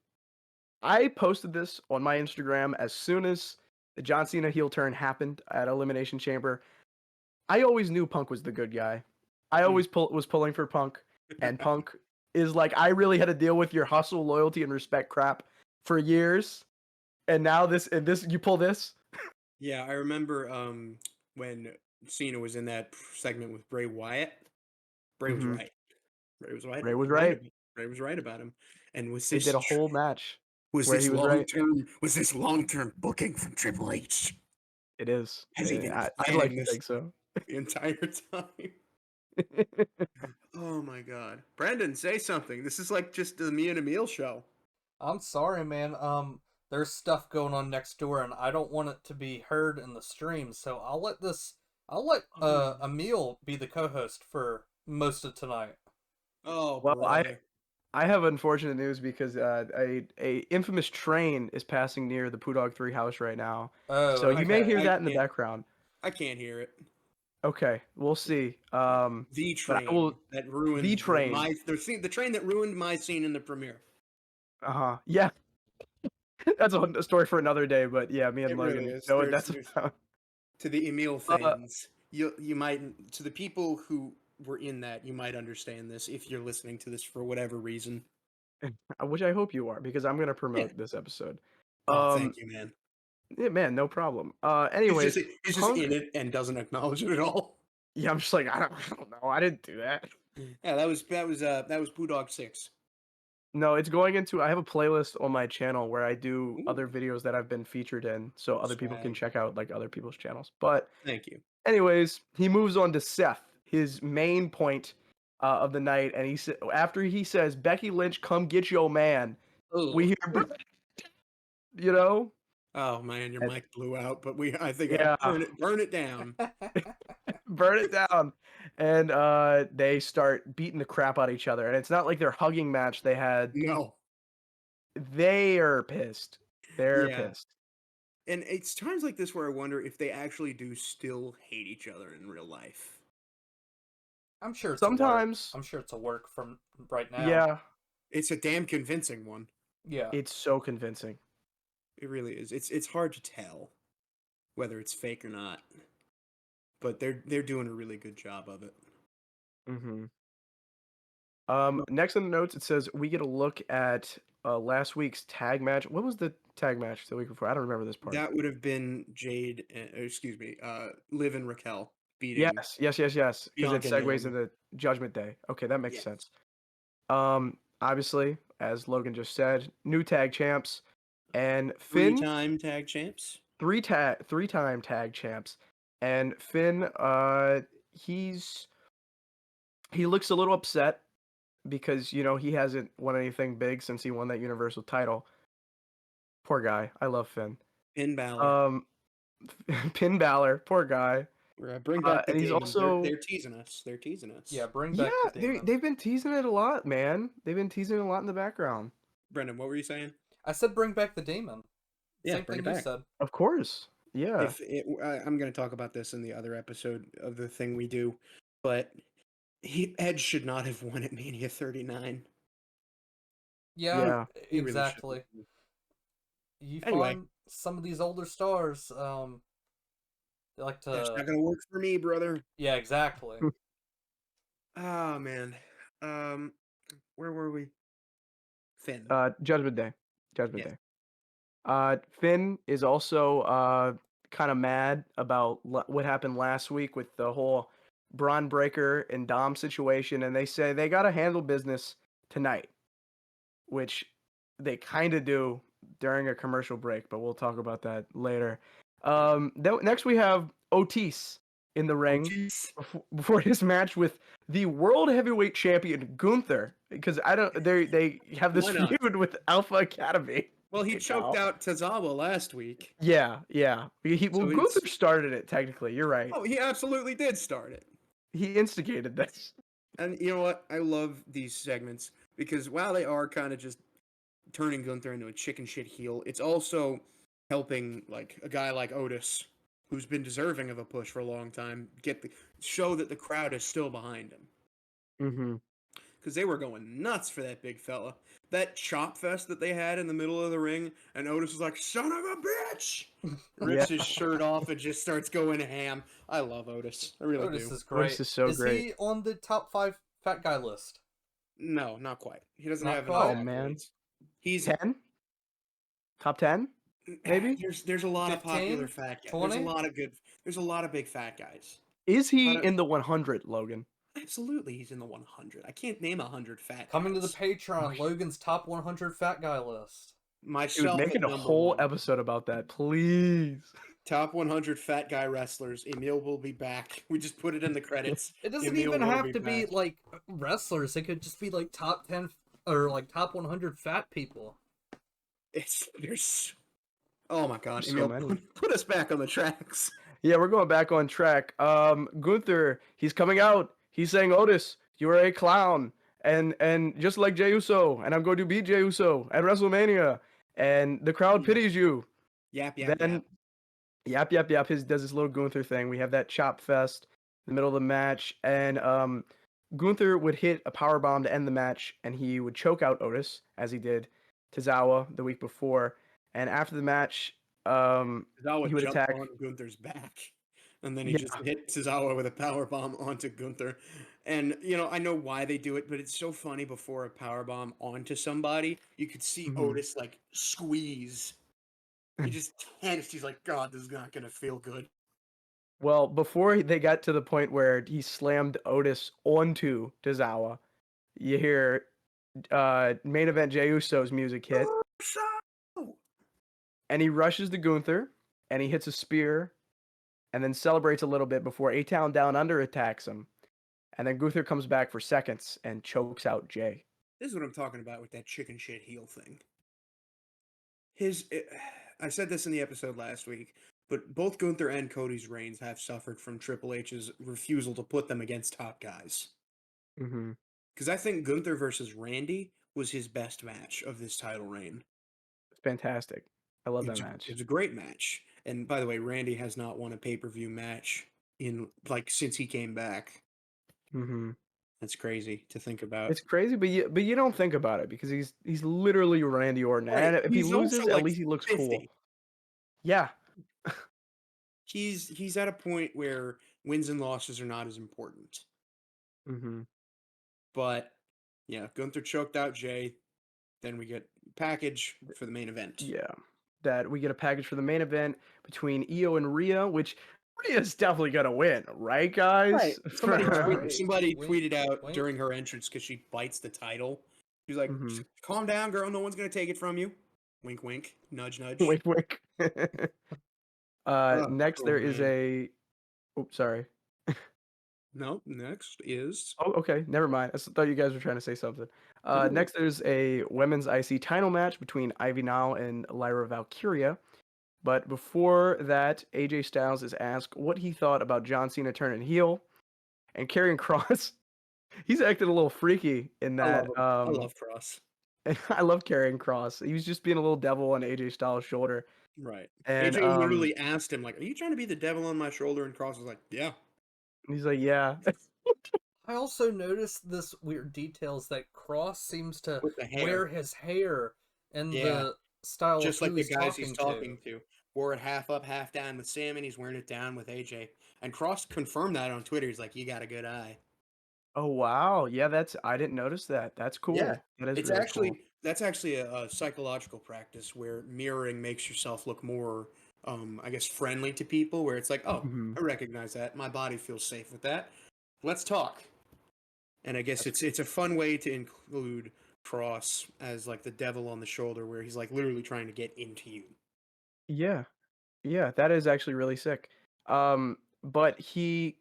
Speaker 2: I posted this on my Instagram as soon as the John Cena heel turn happened at Elimination Chamber. I always knew Punk was the good guy. I always was pulling for Punk, and Punk is like, I really had to deal with your hustle, loyalty, and respect crap for years, and now this you pull this.
Speaker 1: Yeah, I remember when Cena was in that segment with Bray Wyatt. Bray was right. Bray was right.
Speaker 2: Bray was right.
Speaker 1: Bray was right about him. And was
Speaker 2: They
Speaker 1: this
Speaker 2: did a whole match
Speaker 1: was
Speaker 2: where
Speaker 1: this
Speaker 2: he was
Speaker 1: long
Speaker 2: right.
Speaker 1: term? Was this long term booking from Triple H?
Speaker 2: It is.
Speaker 1: Has he been
Speaker 2: I'd
Speaker 1: planning
Speaker 2: like to
Speaker 1: this
Speaker 2: think so.
Speaker 1: the entire time? Oh my god, Brandon, say something. This is like just the Me and Emil show.
Speaker 3: I'm sorry, man. There's stuff going on next door, and I don't want it to be heard in the stream. So I'll let Emil be the co-host for most of tonight.
Speaker 1: Oh,
Speaker 2: Well,
Speaker 1: brother.
Speaker 2: I have unfortunate news because a infamous train is passing near the Poo Dog 3 house right now.
Speaker 3: Oh,
Speaker 2: So you may
Speaker 3: okay.
Speaker 2: hear that in the background.
Speaker 1: I can't hear it.
Speaker 2: Okay, we'll see.
Speaker 1: The
Speaker 2: But I
Speaker 1: train
Speaker 2: will.
Speaker 1: that ruined
Speaker 2: The train.
Speaker 1: the train that ruined my scene in the premiere.
Speaker 2: Yeah. That's a story for another day. But yeah, me and
Speaker 1: It
Speaker 2: Logan
Speaker 1: really is.
Speaker 2: know what
Speaker 1: There's-
Speaker 2: that's about.
Speaker 1: To the Emil fans, you might, to the people who were in that, you might understand this if you're listening to this for whatever reason.
Speaker 2: Which I hope you are, because I'm gonna promote this episode.
Speaker 1: Oh, thank you, man.
Speaker 2: Yeah, man, no problem.
Speaker 1: He's
Speaker 2: Anyways,
Speaker 1: just
Speaker 2: Punk.
Speaker 1: in it and doesn't acknowledge it at all.
Speaker 2: Yeah, I'm just like I don't know. I didn't do that.
Speaker 1: Yeah, that was Poo Dog 6.
Speaker 2: No, it's going into. I have a playlist on my channel where I do other videos that I've been featured in, so other people can
Speaker 1: Swag.
Speaker 2: check out like other people's channels. But
Speaker 1: Thank you.
Speaker 2: anyways, he moves on to Seth, his main point of the night, and after he says, "Becky Lynch, come get your man," we hear, you know.
Speaker 1: Oh man, your mic blew out, but I think
Speaker 2: Yeah.
Speaker 1: burn it down.
Speaker 2: Burn it down. And they start beating the crap out of each other. And it's not like their hugging match they had.
Speaker 1: No.
Speaker 2: They are pissed. They're
Speaker 1: Yeah.
Speaker 2: pissed.
Speaker 1: And it's times like this where I wonder if they actually do still hate each other in real life.
Speaker 3: I'm sure it's
Speaker 2: sometimes.
Speaker 3: I'm sure it's a work from right now.
Speaker 2: Yeah.
Speaker 1: It's a damn convincing one.
Speaker 3: Yeah.
Speaker 2: It's so convincing.
Speaker 1: It really is. It's hard to tell whether it's fake or not. But they're doing a really good job of it.
Speaker 2: Mm-hmm. Next in the notes, it says we get a look at last week's tag match. What was the tag match the week before? I don't remember this part.
Speaker 1: That would have been Liv and Raquel beating.
Speaker 2: Yes. Because it
Speaker 1: Bianca
Speaker 2: segues
Speaker 1: Naomi.
Speaker 2: into Judgment Day. Okay, that makes sense. Obviously, as Logan just said, new tag champs and Finn.
Speaker 1: Three-time tag champs.
Speaker 2: Three-time tag champs. And Finn, he looks a little upset because, he hasn't won anything big since he won that Universal title. Poor guy. I love Finn.
Speaker 1: Finn Balor.
Speaker 2: Finn Balor, poor guy.
Speaker 1: Bring back the
Speaker 2: and he's
Speaker 1: demon.
Speaker 2: also
Speaker 1: They're teasing us.
Speaker 3: Yeah, bring back the demon.
Speaker 2: they've been teasing it a lot, man. They've been teasing it a lot in the background.
Speaker 1: Brendan, what were you saying?
Speaker 3: I said bring back the demon.
Speaker 1: Yeah,
Speaker 3: Same
Speaker 1: bring
Speaker 3: thing
Speaker 1: it
Speaker 3: you
Speaker 1: back.
Speaker 3: said.
Speaker 2: Of course. Yeah.
Speaker 1: I'm going to talk about this in the other episode of the thing we do, but Edge should not have won at Mania 39.
Speaker 3: Yeah,
Speaker 1: He really
Speaker 3: exactly.
Speaker 1: shouldn't.
Speaker 3: You
Speaker 1: Anyway.
Speaker 3: find some of these older stars, they like to.
Speaker 1: That's not going to work for me, brother.
Speaker 3: Yeah, exactly.
Speaker 1: Oh Oh man. Where were we? Finn.
Speaker 2: Judgment Day. Judgment
Speaker 1: Yes.
Speaker 2: Day. Finn is also kind of mad about what happened last week with the whole Braun Breaker and Dom situation, and they say they gotta handle business tonight, which they kind of do during a commercial break, but we'll talk about that later. Next we have Otis in the ring
Speaker 1: Jeez.
Speaker 2: before his match with the World Heavyweight Champion Gunther, because they have this
Speaker 1: Why not?
Speaker 2: feud with Alpha Academy.
Speaker 1: Well, he
Speaker 2: right
Speaker 1: choked
Speaker 2: now.
Speaker 1: out Tozawa last week.
Speaker 2: Yeah. Well,
Speaker 1: So
Speaker 2: Gunther started it technically. You're right.
Speaker 1: Oh, he absolutely did start it.
Speaker 2: He instigated this.
Speaker 1: And you know what? I love these segments because while they are kind of just turning Gunther into a chicken shit heel, it's also helping like a guy like Otis, who's been deserving of a push for a long time, show that the crowd is still behind him.
Speaker 2: Mm-hmm.
Speaker 1: Because they were going nuts for that big fella. That chop fest that they had in the middle of the ring, and Otis was like, "Son of a bitch!" Rips his shirt off and just starts going ham. I love Otis. I really
Speaker 3: Otis
Speaker 1: do.
Speaker 3: is great.
Speaker 2: Otis is so great.
Speaker 3: He on the top 5 fat guy list?
Speaker 1: No, not quite. He doesn't
Speaker 3: Not
Speaker 1: have
Speaker 3: quite?
Speaker 1: enough
Speaker 2: Oh, man.
Speaker 1: accolades. He's
Speaker 2: 10? Top 10? Maybe?
Speaker 1: There's a lot of
Speaker 3: 15?
Speaker 1: popular fat guys.
Speaker 3: 20?
Speaker 1: There's a lot of good. There's a lot of big fat guys.
Speaker 2: Is he
Speaker 1: Lot of-
Speaker 2: in the 100, Logan?
Speaker 1: Absolutely, he's in the 100. I can't name 100 fat
Speaker 3: Coming to the
Speaker 1: guys.
Speaker 3: Patreon, Logan's top 100 fat guy list.
Speaker 2: Dude,
Speaker 1: Myself
Speaker 2: make
Speaker 1: at
Speaker 2: it a
Speaker 1: number
Speaker 2: whole
Speaker 1: one.
Speaker 2: episode about that, please.
Speaker 1: Top 100 fat guy wrestlers. Emil will be back. We just put it in the credits.
Speaker 3: It doesn't
Speaker 1: Emil
Speaker 3: even
Speaker 1: will
Speaker 3: have to be
Speaker 1: back.
Speaker 3: like wrestlers. It could just be like top 10 or like top 100 fat people.
Speaker 1: There's. Oh my god,
Speaker 2: There's so
Speaker 1: Emil,
Speaker 2: many.
Speaker 1: put us back on the tracks.
Speaker 2: Yeah, we're going back on track. Gunther, he's coming out. He's saying, Otis, you are a clown. And just like Jey Uso, and I'm going to beat Jey Uso at WrestleMania. And the crowd pities you.
Speaker 1: Yap.
Speaker 2: Then, yap. Does this little Gunther thing. We have that chop fest in the middle of the match. And Gunther would hit a power bomb to end the match, and he would choke out Otis, as he did Tozawa the week before. And after the match,
Speaker 1: Tozawa
Speaker 2: he would
Speaker 1: jumped
Speaker 2: attack.
Speaker 1: on Gunther's back, and then he just hit Tozawa with a power bomb onto Gunther. And I know why they do it, but it's so funny. Before a power bomb onto somebody, you could see
Speaker 2: Mhm.
Speaker 1: Otis like squeeze. He just tensed. He's like, "God, this is not gonna feel good."
Speaker 2: Well, before they got to the point where he slammed Otis onto Tozawa, you hear main event Jey Uso's music hit, and he rushes to Gunther, and he hits a spear, and then celebrates a little bit before A-Town Down Under attacks him, and then Gunther comes back for seconds and chokes out Jey.
Speaker 1: This is what I'm talking about with that chicken shit heel thing. I said this in the episode last week, but both Gunther and Cody's reigns have suffered from Triple H's refusal to put them against top guys.
Speaker 2: Mm-hmm.
Speaker 1: Because I think Gunther versus Randy was his best match of this title reign.
Speaker 2: Fantastic. I love that
Speaker 1: It
Speaker 2: match.
Speaker 1: was a great match. And by the way, Randy has not won a pay-per-view match since he came back.
Speaker 2: Mm-hmm.
Speaker 1: That's crazy to think about.
Speaker 2: It's crazy, but you don't think about it because he's literally Randy Orton,
Speaker 1: Right,
Speaker 2: and if he
Speaker 1: he's also,
Speaker 2: loses,
Speaker 1: like,
Speaker 2: at least he looks
Speaker 1: 50.
Speaker 2: cool. Yeah.
Speaker 1: He's at a point where wins and losses are not as important.
Speaker 2: Mm-hmm.
Speaker 1: But yeah, Gunther choked out Jey. Then we get package for the main event.
Speaker 2: Yeah. That we get a package for the main event between Io and Rhea, which Rhea's definitely gonna win, right, guys?
Speaker 1: Right. Somebody,
Speaker 3: Right.
Speaker 1: somebody
Speaker 3: Wink,
Speaker 1: tweeted out
Speaker 3: wink.
Speaker 1: during her entrance because she bites the title. She's like,
Speaker 2: Mhm.
Speaker 1: "Calm down, girl. No one's gonna take it from you." Wink, wink. Nudge, nudge.
Speaker 2: Wink, wink. Next, there is
Speaker 1: man.
Speaker 2: a. Oops, sorry.
Speaker 1: No. Next is.
Speaker 2: Oh, okay. Never mind. I thought you guys were trying to say something.
Speaker 1: No.
Speaker 2: Next, there's a women's IC title match between Ivy Nile and Lyra Valkyria. But before that, AJ Styles is asked what he thought about John Cena turning heel, and Karrion Kross. He's acted a little freaky in that.
Speaker 1: I love Cross.
Speaker 2: I love Karrion Kross. He was just being a little devil on AJ Styles' shoulder.
Speaker 1: Right.
Speaker 2: And
Speaker 1: AJ literally asked him, like, "Are you trying to be the devil on my shoulder?" And Cross was like, "Yeah."
Speaker 2: he's like, yeah.
Speaker 3: I also noticed this weird details that Cross seems to
Speaker 1: With the hair.
Speaker 3: wear his hair in
Speaker 1: Yeah.
Speaker 3: the style
Speaker 1: Just
Speaker 3: of
Speaker 1: like
Speaker 3: who
Speaker 1: the guys he's talking
Speaker 3: to.
Speaker 1: to. Wore it half up, half down with Sam, and he's wearing it down with AJ. And Cross confirmed that on Twitter. He's like, "You got a good eye."
Speaker 2: Oh wow, yeah, I didn't notice that. That's cool.
Speaker 1: Yeah,
Speaker 2: That is
Speaker 1: it's
Speaker 2: really
Speaker 1: actually
Speaker 2: cool.
Speaker 1: that's actually a psychological practice where mirroring makes yourself look more, I guess, friendly to people. Where it's like, oh,
Speaker 2: Hmm.
Speaker 1: I recognize that. My body feels safe with that. Let's talk. And I guess
Speaker 2: That's
Speaker 1: it's a fun way to include Cross as like the devil on the shoulder, where he's like literally trying to get into you.
Speaker 2: yeah, yeah, that is actually really sick. But he,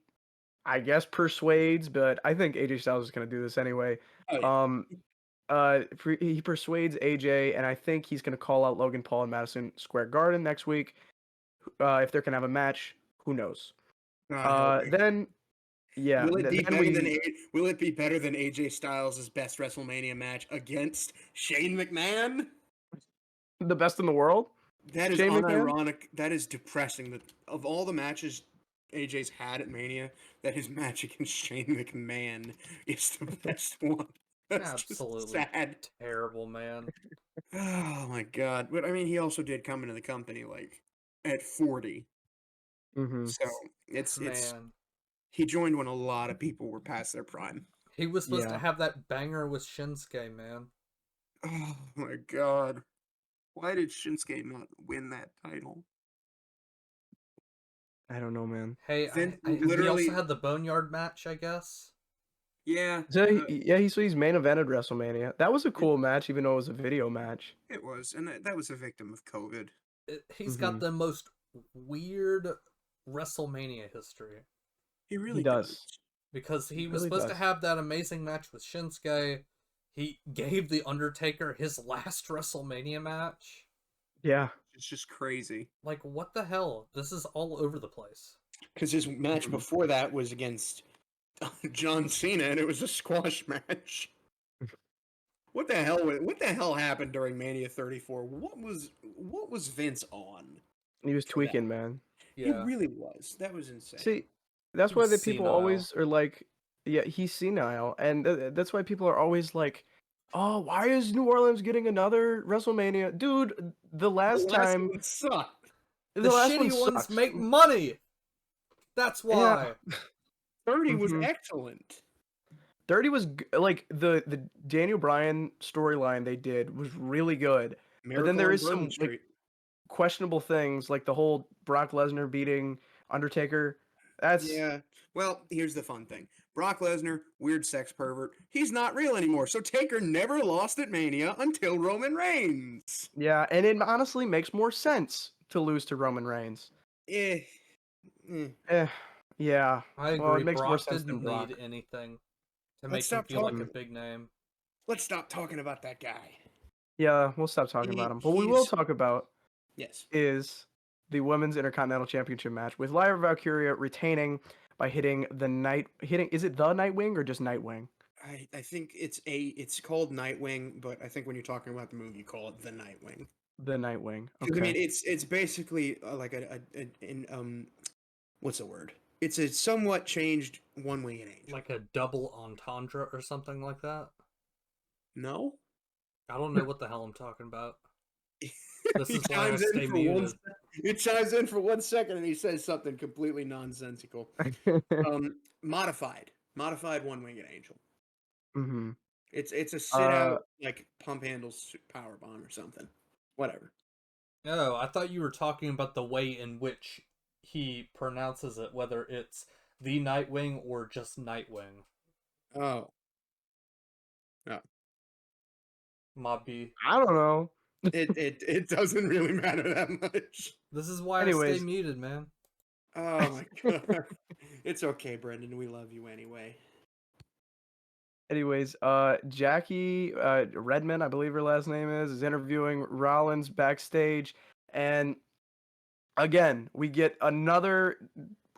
Speaker 2: I guess, persuades. But I think AJ Styles is gonna do this anyway.
Speaker 1: Oh yeah.
Speaker 2: Um, he persuades AJ, and I think he's gonna call out Logan Paul in Madison Square Garden next week. If they're gonna have a match, who knows?
Speaker 1: Ah, hell yeah.
Speaker 2: Then yeah,
Speaker 1: Will it be
Speaker 2: then
Speaker 1: better than
Speaker 2: we
Speaker 1: Will it be better than AJ Styles' best WrestleMania match against Shane McMahon?
Speaker 2: the best in the world,
Speaker 1: That is
Speaker 2: Shane McMahon.
Speaker 1: unironic. That is depressing. That of all the matches AJ's had at Mania, that his match against Shane McMahon is the best one. That's just
Speaker 3: Absolutely
Speaker 1: sad.
Speaker 3: terrible, man.
Speaker 1: Oh my god. But I mean, he also did come into the company like at 40.
Speaker 2: Hmm.
Speaker 1: So it's
Speaker 3: Man,
Speaker 1: he joined when a lot of people were past their prime.
Speaker 3: he was supposed to
Speaker 2: Yeah,
Speaker 3: have that banger with Shinsuke, man.
Speaker 1: Oh my god. Why did Shinsuke not win that title?
Speaker 2: I don't know, man.
Speaker 3: Hey,
Speaker 1: Vince
Speaker 3: he also
Speaker 1: literally,
Speaker 3: had the Boneyard match, I guess.
Speaker 1: yeah,
Speaker 2: So yeah, he's main evented WrestleMania. That was a
Speaker 1: it,
Speaker 2: cool match, even though it was a video match.
Speaker 1: it was, and that was a victim of COVID.
Speaker 3: He's got
Speaker 2: Hmm.
Speaker 3: the most weird WrestleMania history
Speaker 1: He
Speaker 2: He
Speaker 1: really
Speaker 2: does.
Speaker 1: does.
Speaker 3: because
Speaker 2: He
Speaker 3: he was
Speaker 2: really
Speaker 3: supposed to
Speaker 2: does.
Speaker 3: have that amazing match with Shinsuke. He gave The Undertaker his last WrestleMania match.
Speaker 2: Yeah.
Speaker 1: It's just crazy.
Speaker 3: Like, what the hell? This is all over the place.
Speaker 1: Because his match
Speaker 2: Mhm.
Speaker 1: before that was against John Cena, and it was a squash match. What the hell? What the hell happened during Mania 34? What was Vince on
Speaker 2: He was
Speaker 1: for that?
Speaker 2: tweaking, man.
Speaker 1: He
Speaker 3: Yeah,
Speaker 1: really was. That was insane.
Speaker 2: See,
Speaker 3: he
Speaker 2: that's why
Speaker 3: was
Speaker 2: the people
Speaker 3: senile.
Speaker 2: always are like, yeah, he's senile, and that's why people are always like, oh, why is New Orleans getting another WrestleMania, dude?
Speaker 1: The last one sucked.
Speaker 3: The
Speaker 2: The last one
Speaker 3: shitty ones
Speaker 2: sucks.
Speaker 3: make money. That's
Speaker 2: Yeah.
Speaker 3: why.
Speaker 1: 30 was
Speaker 2: Hmm.
Speaker 1: excellent.
Speaker 2: 30 was like the Daniel Bryan storyline they did was really good, but then
Speaker 1: Miracle
Speaker 2: there
Speaker 1: on
Speaker 2: is
Speaker 1: Bourbon
Speaker 2: some like
Speaker 1: Street.
Speaker 2: questionable things, like the whole Brock Lesnar beating Undertaker. That's
Speaker 1: Yeah. Well, here's the fun thing. Brock Lesnar, weird sex pervert. He's not real anymore. So Taker never lost at Mania until Roman Reigns.
Speaker 2: yeah, and it honestly makes more sense to lose to Roman Reigns.
Speaker 1: Eh. eh.
Speaker 2: Eh, yeah.
Speaker 3: I
Speaker 2: Well,
Speaker 3: agree.
Speaker 2: it makes more
Speaker 3: Brock
Speaker 2: sense than
Speaker 3: didn't need
Speaker 2: Brock.
Speaker 3: anything to
Speaker 1: Let's
Speaker 3: make him
Speaker 1: stop
Speaker 3: feel like a
Speaker 2: Hmm.
Speaker 1: talking.
Speaker 3: big name.
Speaker 1: Let's stop talking about that guy.
Speaker 2: Yeah, we'll stop talking about him. What we will
Speaker 1: He's
Speaker 2: talk about
Speaker 1: yes.
Speaker 2: is the Women's Intercontinental Championship match with Lyra Valkyria retaining by hitting. Is it the Nightwing or just Nightwing?
Speaker 1: I think it's called Nightwing, but I think when you're talking about the movie, you call it the Nightwing.
Speaker 2: The Nightwing.
Speaker 1: 'Cause, I mean,
Speaker 2: Okay.
Speaker 1: it's basically like an what's the word? It's a somewhat changed one-winged angel.
Speaker 3: Like a double entendre or something like that.
Speaker 1: No.
Speaker 3: I don't know what the hell I'm talking about. This
Speaker 1: He
Speaker 3: is why I
Speaker 1: chimes in
Speaker 3: stay
Speaker 1: for one.
Speaker 3: muted.
Speaker 1: He chimes in for 1 second and he says something completely nonsensical. Modified one-winged angel.
Speaker 2: Hmm.
Speaker 1: It's a sit
Speaker 2: Uh,
Speaker 1: out like pump handles power bomb or something. Whatever.
Speaker 3: Oh, I thought you were talking about the way in which he pronounces it, whether it's the Nightwing or just Nightwing.
Speaker 1: Oh. No.
Speaker 3: Mobby.
Speaker 2: I don't know.
Speaker 1: It doesn't really matter that much.
Speaker 3: This is why I stay
Speaker 2: Anyways,
Speaker 3: muted, man.
Speaker 1: Oh my god. It's okay, Brendan. We love you anyway.
Speaker 2: Jackie Redmond, I believe her last name is interviewing Rollins backstage, and again, we get another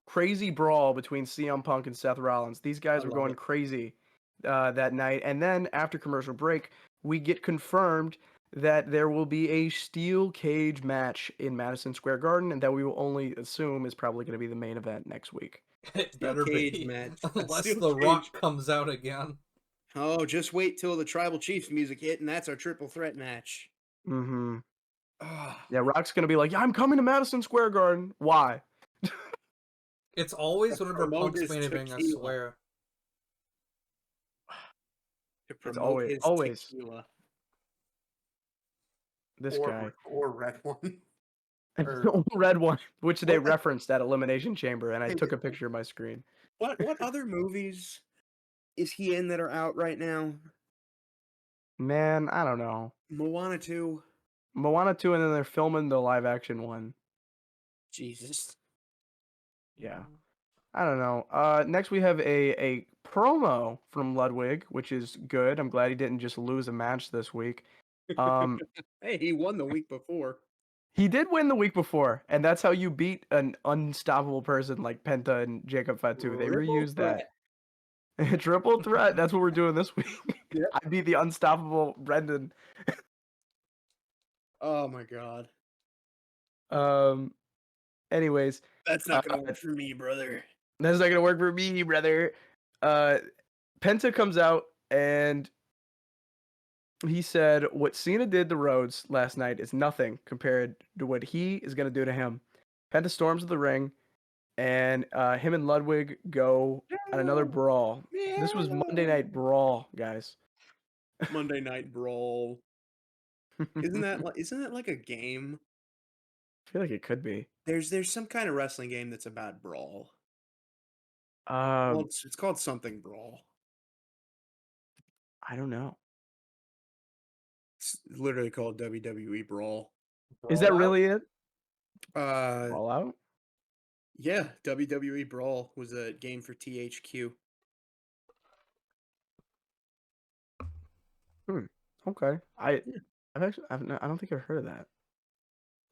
Speaker 2: crazy brawl between CM Punk and Seth Rollins. These
Speaker 1: I
Speaker 2: guys were
Speaker 1: love
Speaker 2: going
Speaker 1: it.
Speaker 2: crazy that night, and then after commercial break, we get confirmed that there will be a steel cage match in Madison Square Garden, and that we will only assume is probably going to be the main event next week.
Speaker 3: It
Speaker 1: Steel
Speaker 3: better
Speaker 1: cage
Speaker 3: be.
Speaker 1: match.
Speaker 3: Unless
Speaker 1: Steel
Speaker 3: The
Speaker 1: cage.
Speaker 3: Rock comes out again.
Speaker 1: Oh, just wait till the Tribal Chiefs music hit, and that's our triple threat match.
Speaker 2: Mm-hmm.
Speaker 1: Oh,
Speaker 2: Yeah, Rock's gonna be like, "Yeah, I'm coming to Madison Square Garden." Why?
Speaker 3: It's always whenever
Speaker 1: promote
Speaker 3: Punk's
Speaker 1: his
Speaker 3: main eventing, I
Speaker 1: tequila.
Speaker 3: swear.
Speaker 1: to
Speaker 2: It's
Speaker 1: promote his
Speaker 2: always
Speaker 1: tequila
Speaker 2: this guy.
Speaker 1: or red one.
Speaker 2: The red one, which they
Speaker 1: What
Speaker 2: referenced at Elimination Chamber, and I took a picture of my screen.
Speaker 1: what other movies is he in that are out right now?
Speaker 2: Man, I don't know.
Speaker 1: Moana 2.
Speaker 2: Moana 2, and then they're filming the live action one.
Speaker 1: Jesus.
Speaker 2: Yeah. I don't know. Next we have a promo from Ludwig, which is good. I'm glad he didn't just lose a match this week.
Speaker 1: Hey, he won the week before.
Speaker 2: He did win the week before, and that's how you beat an unstoppable person like Penta and Jacob Fatu. They
Speaker 1: Triple
Speaker 2: reused
Speaker 1: threat.
Speaker 2: that. Triple threat. That's what we're doing this week.
Speaker 1: Yep.
Speaker 2: I beat the unstoppable Brendan.
Speaker 1: Oh my god.
Speaker 2: Anyways,
Speaker 1: That's not gonna work for me, brother.
Speaker 2: that's not gonna work for me, brother. Penta comes out and he said what Cena did to Rhodes last night is nothing compared to what he is gonna do to him. Penta storms the ring, and him and Ludwig go on another brawl. This was Monday Night Brawl, guys.
Speaker 1: Monday Night Brawl. Isn't that like a game?
Speaker 2: I feel like it could be.
Speaker 1: There's some kind of wrestling game that's about brawl.
Speaker 2: Um,
Speaker 1: It's called something brawl.
Speaker 2: I don't know.
Speaker 1: It's literally called WWE Brawl.
Speaker 2: Is that
Speaker 3: Brawl Out?
Speaker 2: really it?
Speaker 1: Uh,
Speaker 2: Brawl out?
Speaker 1: yeah, WWE Brawl was a game for THQ.
Speaker 2: Okay. I
Speaker 1: Yeah.
Speaker 2: I don't think I've heard of that.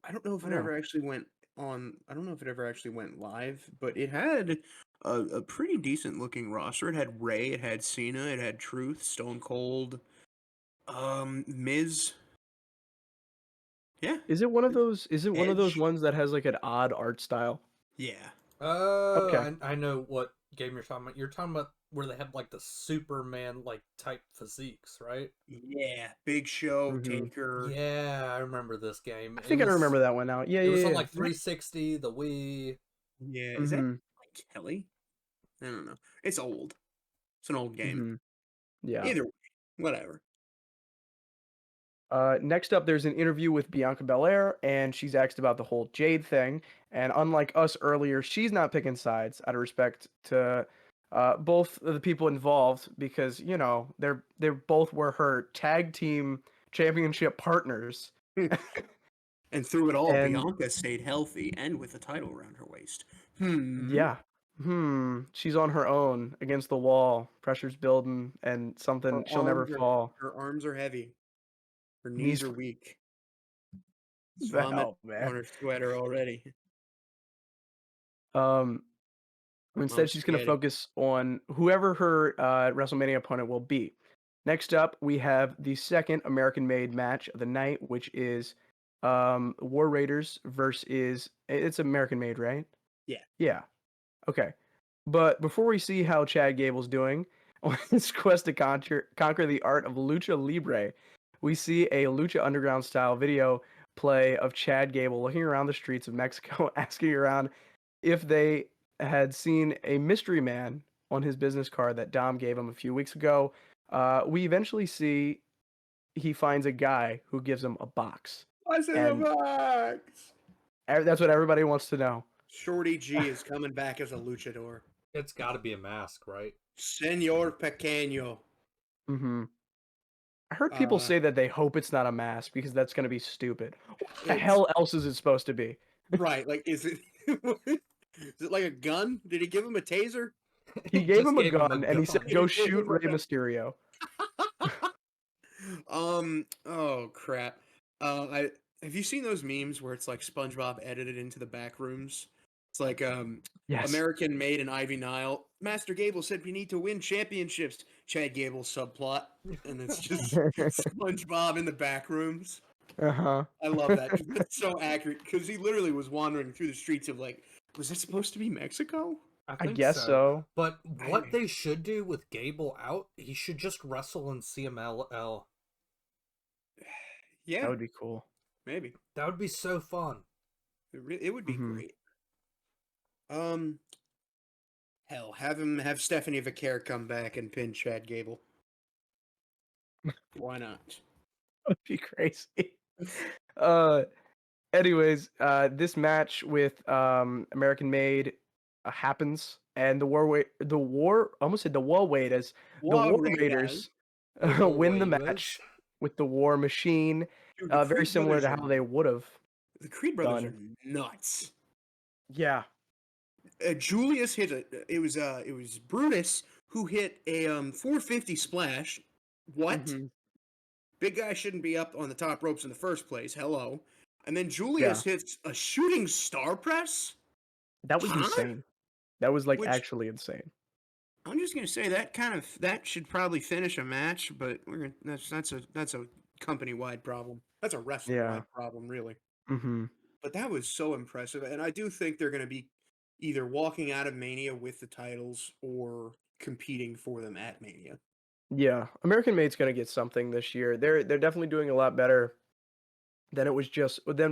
Speaker 1: I don't know if
Speaker 2: I
Speaker 1: it
Speaker 2: know.
Speaker 1: ever actually went on. I don't know if it ever actually went live, but it had a pretty decent looking roster. It had Ray, it had Cena, it had Truth, Stone Cold, Miz. Yeah,
Speaker 2: Is it one of those? Is it one of those
Speaker 1: Edge.
Speaker 2: ones that has like an odd art style?
Speaker 1: Yeah.
Speaker 3: Oh,
Speaker 2: Okay.
Speaker 3: I know what game you're talking about. You're talking about where they had like the Superman like type physiques, right?
Speaker 1: Yeah, Big Show,
Speaker 2: Mhm.
Speaker 1: Taker.
Speaker 3: Yeah, I remember this game.
Speaker 2: I think I remember that one now. Yeah,
Speaker 3: It was
Speaker 2: yeah,
Speaker 3: on
Speaker 2: yeah.
Speaker 3: like 360, the Wii.
Speaker 1: Yeah, is that
Speaker 2: Mhm.
Speaker 1: like Kelly? I don't know. It's old. It's an old game.
Speaker 2: Mhm. Yeah.
Speaker 1: Either way, whatever.
Speaker 2: Next up, there's an interview with Bianca Belair, and she's asked about the whole Jade thing. And unlike us earlier, she's not picking sides out of respect to both of the people involved, because you know they're both were her tag team championship partners.
Speaker 1: And through it all,
Speaker 2: And
Speaker 1: Bianca stayed healthy and with a title around her waist.
Speaker 2: yeah, she's on her own against the wall. Pressure's building, and
Speaker 1: Her
Speaker 2: something she'll never
Speaker 1: arms are
Speaker 2: fall.
Speaker 1: her arms are heavy. Her
Speaker 2: Knees.
Speaker 1: knees are weak. Vomit
Speaker 2: Oh man.
Speaker 1: on her sweater already.
Speaker 2: Um,
Speaker 1: Mom
Speaker 2: Instead, she's going to
Speaker 1: spaghetti.
Speaker 2: focus on whoever her WrestleMania opponent will be. Next up, we have the second American-made match of the night, which is War Raiders versus. It's American-made, right?
Speaker 1: Yeah.
Speaker 2: Yeah. Okay. But before we see how Chad Gable's doing on his quest to conquer the art of Lucha Libre, we see a Lucha Underground style video play of Chad Gable looking around the streets of Mexico, asking around if they had seen a mystery man on his business card that Dom gave him a few weeks ago. We eventually see he finds a guy who gives him a box.
Speaker 1: What's in the
Speaker 2: And
Speaker 1: box?
Speaker 2: that's what everybody wants to know.
Speaker 1: Shorty G is coming back as a luchador.
Speaker 3: It's got to be a mask, right?
Speaker 1: Senor Pequeño.
Speaker 2: Mm-hmm. I heard people say that they hope it's not a mask because that's going to be stupid. What the hell else is it supposed to be?
Speaker 1: Right, like is it is it like a gun? Did he give him a taser?
Speaker 2: He gave
Speaker 3: just
Speaker 2: him a
Speaker 3: gave him a
Speaker 2: gun and he said,
Speaker 3: gun.
Speaker 2: "Go
Speaker 1: He gave
Speaker 2: shoot
Speaker 1: him a
Speaker 2: Rey
Speaker 1: gun.
Speaker 2: Mysterio."
Speaker 1: Oh crap. I have you seen those memes where it's like SpongeBob edited into the back rooms? It's like
Speaker 2: Yes.
Speaker 1: American Made and Ivy Nile. Master Gable said we need to win championships. Chad Gable subplot, and it's just SpongeBob in the back rooms.
Speaker 2: Uh-huh.
Speaker 1: I love that. 'Cause that's so accurate. Because he literally was wandering through the streets of like, was that supposed to be Mexico?
Speaker 3: I
Speaker 2: I
Speaker 3: think
Speaker 2: guess so.
Speaker 3: But what they should do with Gable out, he should just wrestle in CMLL.
Speaker 1: Yeah,
Speaker 2: That would be cool.
Speaker 1: maybe.
Speaker 3: That would be so fun.
Speaker 1: It would be
Speaker 2: Mhm.
Speaker 1: great. Hell, have Stephanie Vaquer come back and pin Chad Gable. Why not?
Speaker 2: That'd be crazy. Uh, anyways, this match with American Made happens, and almost said the War Raiders, the
Speaker 1: War
Speaker 2: War
Speaker 1: Raiders.
Speaker 2: Raiders
Speaker 3: The War
Speaker 2: win the
Speaker 3: Raiders.
Speaker 2: match with the War Machine.
Speaker 1: Dude, the
Speaker 2: Very
Speaker 1: Creed
Speaker 2: similar
Speaker 1: brothers
Speaker 2: to
Speaker 1: are
Speaker 2: how they would have
Speaker 1: the Creed brothers
Speaker 2: done.
Speaker 1: are nuts.
Speaker 2: Yeah.
Speaker 1: Julius hit it was Brutus who hit a 450 splash. What?
Speaker 2: Mhm.
Speaker 1: Big guy shouldn't be up on the top ropes in the first place. Hello. And then Julius
Speaker 2: Yeah.
Speaker 1: hits a shooting star press.
Speaker 2: That was
Speaker 1: Huh?
Speaker 2: insane. That was like
Speaker 1: Which-
Speaker 2: actually insane.
Speaker 1: I'm just gonna say that should probably finish a match, but that's a company wide problem. That's a wrestling wide problem, really.
Speaker 2: Mm-hmm.
Speaker 1: But that was so impressive, and I do think they're gonna be either walking out of Mania with the titles or competing for them at Mania.
Speaker 2: Yeah, American Made's gonna get something this year. They're definitely doing a lot better than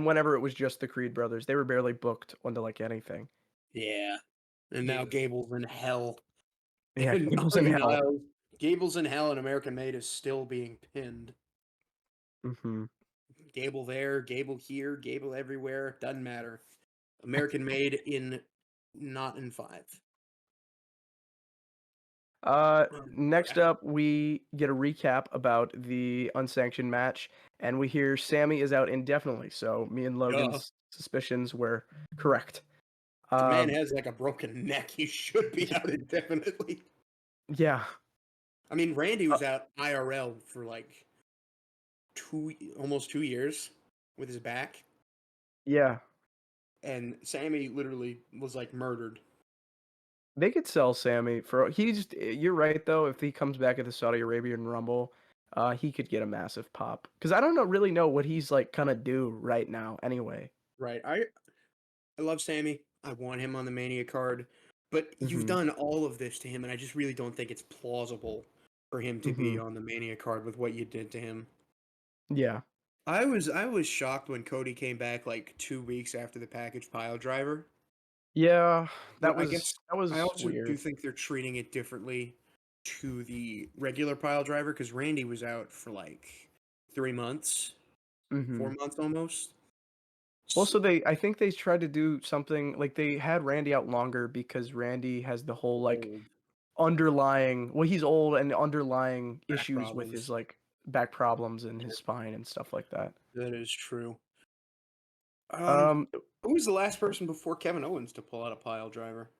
Speaker 2: whenever it was just the Creed brothers. They were barely booked onto like anything.
Speaker 1: Yeah. And now
Speaker 3: Yes.
Speaker 1: Gable's in hell.
Speaker 2: Yeah,
Speaker 1: And
Speaker 2: Gable's in hell.
Speaker 1: Gable's in hell, and American Made is still being pinned.
Speaker 2: Mm-hmm.
Speaker 1: Gable there, Gable here, Gable everywhere. Doesn't matter. American Made not in 5.
Speaker 2: Next up, we get a recap about the unsanctioned match, and we hear Sammy is out indefinitely. So me and Logan's suspicions were correct.
Speaker 1: The man has like a broken neck. He should be out indefinitely.
Speaker 2: Yeah.
Speaker 1: I mean, Randy was out IRL for like almost 2 years with his back.
Speaker 2: Yeah.
Speaker 1: And Sammy literally was like murdered.
Speaker 2: They could sell Sammy for you're right though, if he comes back at the Saudi Arabian Rumble, he could get a massive pop. Because I don't really know what he's like kinda do right now anyway.
Speaker 1: Right. I love Sammy. I want him on the Mania card. But you've done all of this to him, and I just really don't think it's plausible for him to be on the Mania card with what you did to him.
Speaker 2: Yeah.
Speaker 1: I was shocked when Cody came back like 2 weeks after the package pile driver.
Speaker 2: Yeah, that
Speaker 1: But
Speaker 2: was
Speaker 1: I also do
Speaker 2: weird.
Speaker 1: think they're treating it differently to the regular pile driver because Randy was out for like 3 months, 4 months almost.
Speaker 2: Also, I think they tried to do something like they had Randy out longer because Randy has the whole like he's old and underlying
Speaker 1: Back
Speaker 2: issues with his
Speaker 1: problems.
Speaker 2: like back problems and his spine and stuff like that.
Speaker 1: That is true.
Speaker 2: Um,
Speaker 1: Who was the last person before Kevin Owens to pull out a pile driver?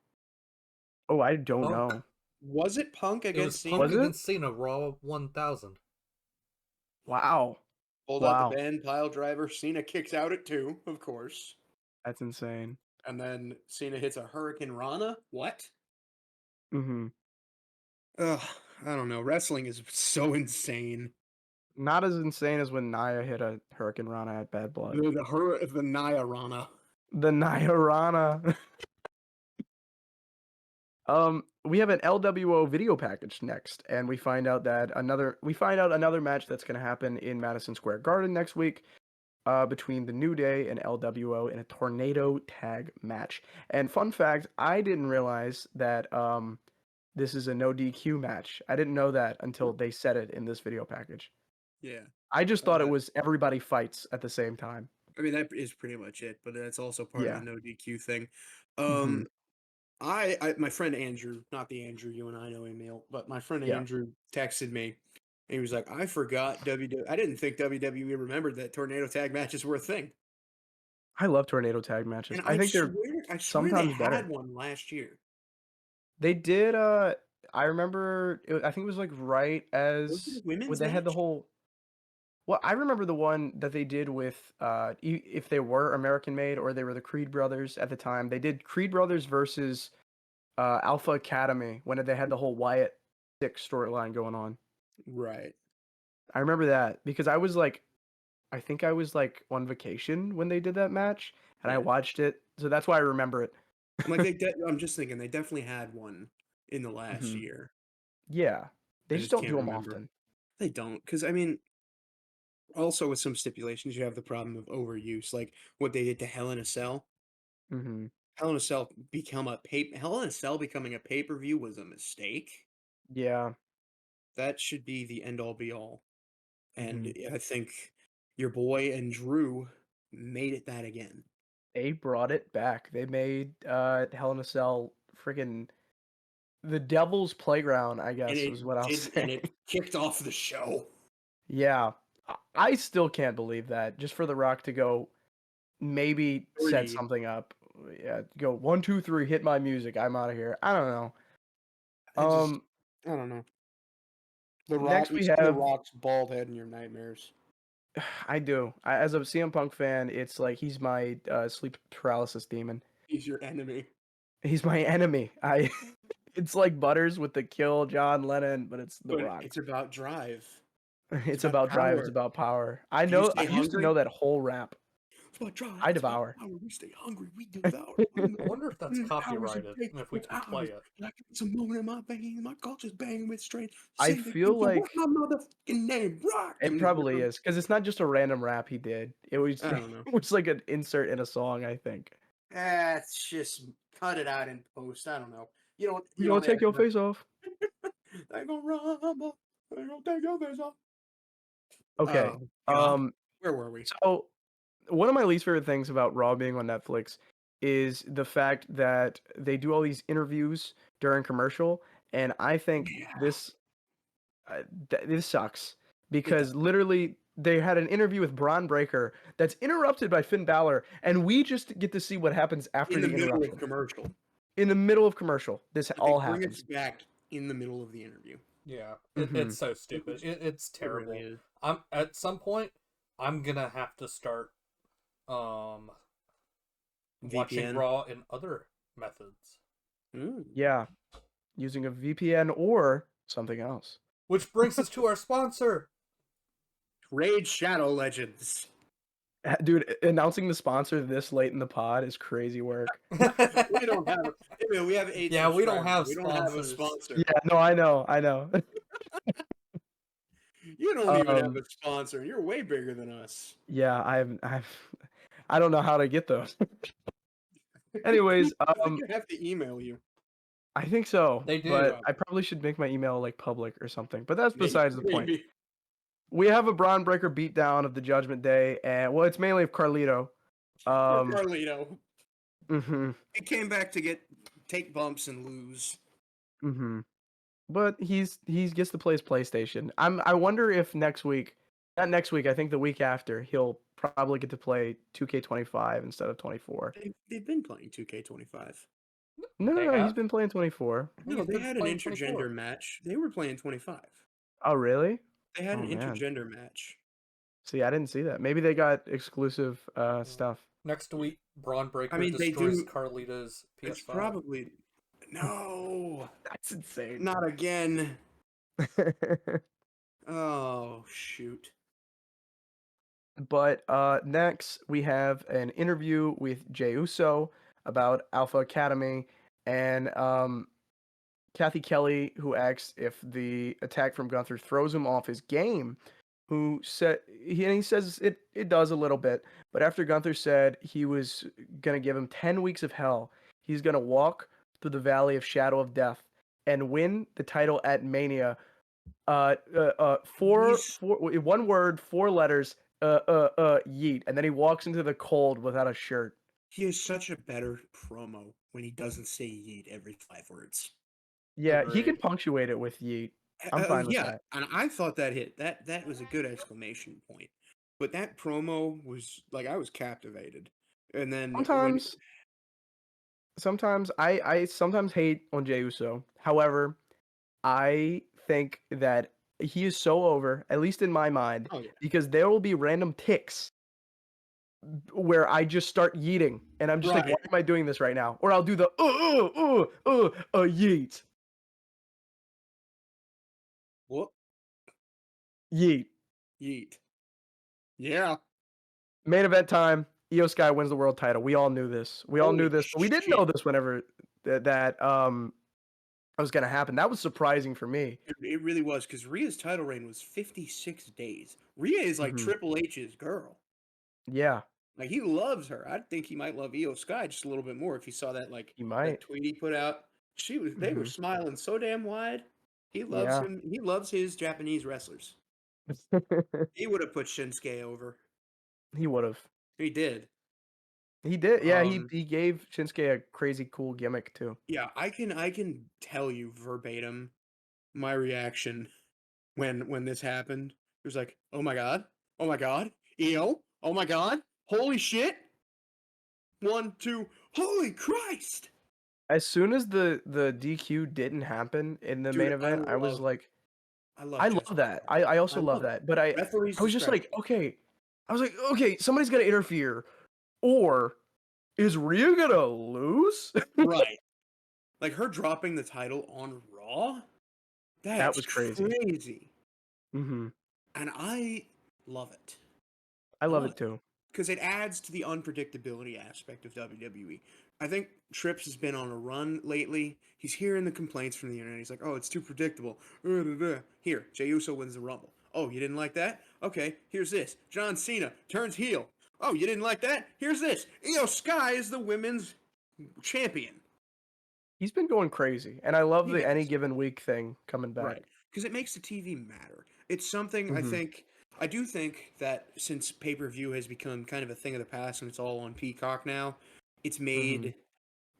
Speaker 2: oh, I don't
Speaker 3: Punk.
Speaker 2: know.
Speaker 1: Was it Punk
Speaker 3: It was
Speaker 1: against Cena?
Speaker 3: Punk
Speaker 2: Was it?
Speaker 3: against Cena, Raw 1000.
Speaker 2: Wow.
Speaker 1: Pulled out the band pile driver. Cena kicks out at 2, of course.
Speaker 2: That's insane.
Speaker 1: And then Cena hits a Hurricane Rana. What?
Speaker 2: Mm-hmm.
Speaker 1: Ugh, I don't know. Wrestling is so insane.
Speaker 2: Not as insane as when Nia hit a Hurricane Rana at Bad Blood.
Speaker 1: The Nia Rana.
Speaker 2: The Nia Rana. We have an LWO video package next, and we find out another match that's going to happen in Madison Square Garden next week, between the New Day and LWO in a tornado tag match. And fun fact, I didn't realize that this is a no DQ match. I didn't know that until they said it in this video package.
Speaker 1: Yeah.
Speaker 2: I just thought it was everybody fights at the same time.
Speaker 1: I mean, that is pretty much it, but that's also part of the no DQ thing.
Speaker 2: Mhm.
Speaker 1: My friend Andrew, not the Andrew you and I know, Emil, but my friend
Speaker 2: Yeah.
Speaker 1: Andrew texted me, and he was like, "I forgot WWE. I didn't think WWE remembered that tornado tag matches were a thing."
Speaker 2: I love tornado tag matches.
Speaker 1: And
Speaker 2: I think they're
Speaker 1: I swear
Speaker 2: sometimes
Speaker 1: they
Speaker 2: better.
Speaker 1: had one last year.
Speaker 2: They did. I remember. I think it was like right
Speaker 1: Was it a
Speaker 2: as when
Speaker 1: women's
Speaker 2: they had the
Speaker 1: match?
Speaker 2: whole. Well, I remember the one that they did with if they were American made or they were the Creed brothers at the time. They did Creed brothers versus Alpha Academy when they had the whole Wyatt Six storyline going on.
Speaker 1: Right.
Speaker 2: I remember that because I think I was like on vacation when they did that match, and I
Speaker 1: Yeah.
Speaker 2: watched it, so that's why I remember it.
Speaker 1: Like I'm just thinking they definitely had one in the last
Speaker 2: Mhm.
Speaker 1: year.
Speaker 2: Yeah, they
Speaker 1: I
Speaker 2: just
Speaker 1: just
Speaker 2: don't
Speaker 1: can't
Speaker 2: do them
Speaker 1: remember.
Speaker 2: often.
Speaker 1: They don't, because I mean, also with some stipulations, you have the problem of overuse, like what they did to Hell in a Cell.
Speaker 2: Mm-hmm.
Speaker 1: Hell in a Cell becoming a pay-per-view was a mistake.
Speaker 2: Yeah.
Speaker 1: That should be the end all be all. And
Speaker 2: Mhm.
Speaker 1: I think your boy and Drew made it that again.
Speaker 2: They brought it back. They made Hell in a Cell freaking the Devil's Playground, I
Speaker 1: And
Speaker 2: guess was what I'll say.
Speaker 1: it kicked off the show.
Speaker 2: Yeah. I still can't believe that. Just for The Rock to go maybe set
Speaker 1: 3.
Speaker 2: something up. Yeah, go 1, 2, 3, hit my music. I'm out of here. I don't know.
Speaker 1: I don't know. The Rock,
Speaker 2: Next
Speaker 1: you
Speaker 2: we
Speaker 1: see The
Speaker 2: have
Speaker 1: Rock's bald head in your nightmares.
Speaker 2: I do. As a CM Punk fan, it's like he's my sleep paralysis demon.
Speaker 1: He's your enemy.
Speaker 2: He's my enemy. I it's like Butters with the kill John Lennon, but it's The
Speaker 1: But
Speaker 2: Rock.
Speaker 1: it's about drive. It's
Speaker 2: It's
Speaker 1: about
Speaker 2: about drive, it's
Speaker 1: power.
Speaker 2: about power. I
Speaker 1: Do you
Speaker 2: know I
Speaker 1: stay
Speaker 2: used to
Speaker 1: hungry?
Speaker 2: know that whole rap.
Speaker 1: It's about drive.
Speaker 2: I
Speaker 1: It's about
Speaker 2: devour.
Speaker 1: power. We stay hungry. We devour.
Speaker 3: I wonder if that's
Speaker 1: Hours a
Speaker 3: copyrighted
Speaker 1: day
Speaker 3: and if we
Speaker 1: with
Speaker 3: can play
Speaker 1: hours.
Speaker 3: it.
Speaker 1: Like it's a moment in my veins. My culture's banging with strength.
Speaker 2: I
Speaker 1: Say the
Speaker 2: feel
Speaker 1: future. What's
Speaker 2: like
Speaker 1: my motherfucking name? Rock.
Speaker 2: it probably is because it's not just a random rap he did. It was
Speaker 1: I don't know.
Speaker 2: it was like an insert in a song, I think.
Speaker 1: It's just cut it out in post. I don't know. You don't.
Speaker 2: You gonna take your face off?
Speaker 1: They gonna rumble. They gonna take your face off.
Speaker 2: Okay.
Speaker 1: God. Where were we?
Speaker 2: So one of my least favorite things about Raw being on Netflix is the fact that they do all these interviews during commercial, and I think
Speaker 1: Yeah.
Speaker 2: this this sucks
Speaker 1: It
Speaker 2: because
Speaker 1: does.
Speaker 2: literally they had an interview with Braun Breaker that's interrupted by Finn Balor, and we just get to see what happens after
Speaker 1: In the
Speaker 2: the
Speaker 1: middle of
Speaker 2: interruption.
Speaker 1: commercial.
Speaker 2: In the middle of commercial, this
Speaker 1: But they
Speaker 2: all
Speaker 1: bring
Speaker 2: happens.
Speaker 1: us back in the middle of the interview.
Speaker 3: Yeah,
Speaker 2: Mhm.
Speaker 3: it's so stupid. It's
Speaker 1: It really
Speaker 3: terrible.
Speaker 1: is.
Speaker 3: I'm at some point I'm gonna have to start um watching
Speaker 1: VPN.
Speaker 3: Raw in other methods.
Speaker 2: Yeah, using a VPN or something else.
Speaker 3: Which brings us to our sponsor.
Speaker 1: Raid Shadow Legends.
Speaker 2: Dude, announcing the sponsor this late in the pod is crazy work.
Speaker 1: We don't have. We have 8
Speaker 3: Yeah, we don't
Speaker 1: subscribers.
Speaker 3: have
Speaker 1: We don't have a
Speaker 3: sponsors.
Speaker 1: sponsor.
Speaker 2: Yeah, no, I know.
Speaker 1: You don't even have
Speaker 2: Um,
Speaker 1: a sponsor, and you're way bigger than us.
Speaker 2: yeah, I don't know how to get those. Anyways,
Speaker 1: I think you have to email you.
Speaker 2: I think so,
Speaker 3: They do.
Speaker 2: but I probably should make my email like public or something. But that's besides the point.
Speaker 1: Maybe.
Speaker 2: We have a Braun Breaker beatdown of the Judgment Day, and well, it's mainly of Carlito.
Speaker 1: Poor Carlito.
Speaker 2: Mhm,
Speaker 1: He came back to take bumps and lose.
Speaker 2: mhm. But he gets to play his PlayStation. I wonder if next week, not next week, I think the week after, he'll probably get to play 2K25 instead of 24.
Speaker 1: They've been playing 2K25.
Speaker 3: They
Speaker 2: No, he's
Speaker 3: have?
Speaker 2: been playing 24.
Speaker 1: No,
Speaker 3: He's
Speaker 1: they
Speaker 3: been
Speaker 1: had an
Speaker 3: playing
Speaker 1: intergender
Speaker 3: 24.
Speaker 1: match. They were playing 25.
Speaker 2: Oh, really?
Speaker 1: They had
Speaker 2: Oh,
Speaker 1: an
Speaker 2: man.
Speaker 1: intergender match.
Speaker 2: See, I didn't see that. Maybe they got exclusive stuff.
Speaker 3: Next week, Braun Breaker
Speaker 1: I mean, they
Speaker 3: destroys
Speaker 1: do.
Speaker 3: Carlito's PS5.
Speaker 1: It's probably no,
Speaker 2: That's insane.
Speaker 1: not again. Oh shoot.
Speaker 2: But next, we have an interview with Jey Uso about Alpha Academy, and Kathy Kelly, who asks if the attack from Gunther throws him off his game. Who said he says it does a little bit, but after Gunther said he was gonna give him 10 weeks of hell, he's gonna walk through the valley of shadow of death and win the title at Mania.
Speaker 1: He's,
Speaker 2: One word, 4 letters, yeet, and then he walks into the cold without a shirt.
Speaker 1: he is such a better promo when he doesn't say yeet every 5 words.
Speaker 2: Yeah, he can
Speaker 3: Agreed.
Speaker 2: punctuate it with yeet. I'm fine with
Speaker 1: Yeah,
Speaker 2: that.
Speaker 1: and I thought that hit. That was a good exclamation point. But that promo was like I was captivated. And then when
Speaker 2: Sometimes I sometimes hate on Jey Uso. However, I think that he is so over, at least in my mind,
Speaker 1: oh yeah,
Speaker 2: because there will be random ticks where I just start yeeting, and I'm just like, why
Speaker 1: right.
Speaker 2: am I doing this right now? Or I'll do the yeet,
Speaker 1: Whoop,
Speaker 2: yeet.
Speaker 1: yeet. Yeah.
Speaker 2: Main event time. Io Sky wins the world title. We all knew this. We all knew
Speaker 1: Holy
Speaker 2: this, but we didn't
Speaker 1: shit.
Speaker 2: know this whenever that was gonna happen. That was surprising for me.
Speaker 1: It really was because Rhea's title reign was 56 days. Rhea is like
Speaker 2: Mhm.
Speaker 1: Triple H's girl.
Speaker 2: Yeah,
Speaker 1: Like he loves her. I think he might love Io Sky just a little bit more if he saw that
Speaker 2: he
Speaker 1: that
Speaker 2: might.
Speaker 1: tweet he put out. They were
Speaker 2: Mhm.
Speaker 1: smiling so damn wide. He loves
Speaker 2: Yeah.
Speaker 1: him. He loves his Japanese wrestlers. He would have put Shinsuke over.
Speaker 2: He would have.
Speaker 1: He did.
Speaker 2: He did. Yeah,
Speaker 1: Um,
Speaker 2: he gave Shinsuke a crazy cool gimmick too.
Speaker 1: yeah, I can tell you verbatim my reaction when this happened. It was like, oh my god, EO, oh my god, holy shit, 1, 2, holy Christ,
Speaker 2: As soon as the DQ didn't happen in the
Speaker 1: dude,
Speaker 2: main event, I was like,
Speaker 1: I love
Speaker 2: I
Speaker 1: Jesse.
Speaker 2: love that. I
Speaker 1: I
Speaker 2: also love
Speaker 1: love it.
Speaker 2: that. But I
Speaker 1: Referee's
Speaker 2: I was just like,
Speaker 1: discretion.
Speaker 2: okay. I was like, okay, somebody's gonna interfere, or is Rhea gonna lose?
Speaker 1: Right. Like her dropping the title on Raw?
Speaker 2: That
Speaker 1: That's
Speaker 2: was crazy.
Speaker 1: crazy.
Speaker 2: Hmm.
Speaker 1: And I love it.
Speaker 2: I
Speaker 1: I
Speaker 2: love
Speaker 1: love
Speaker 2: it too.
Speaker 1: because it adds to the unpredictability aspect of WWE. I think Trips has been on a run lately. He's hearing the complaints from the internet. He's like, "Oh, it's too predictable." Here, Jey Uso wins the Rumble. Oh, you didn't like that? Okay, here's this. John Cena turns heel. Oh, you didn't like that? Here's this. Io Sky is the women's champion.
Speaker 2: He's been going crazy, and I love
Speaker 1: He
Speaker 2: the any
Speaker 1: has.
Speaker 2: given week thing coming back.
Speaker 1: Right. Because it makes the TV matter. It's something
Speaker 2: Hmm.
Speaker 1: I do think that since pay per view has become kind of a thing of the past and it's all on Peacock now, it's made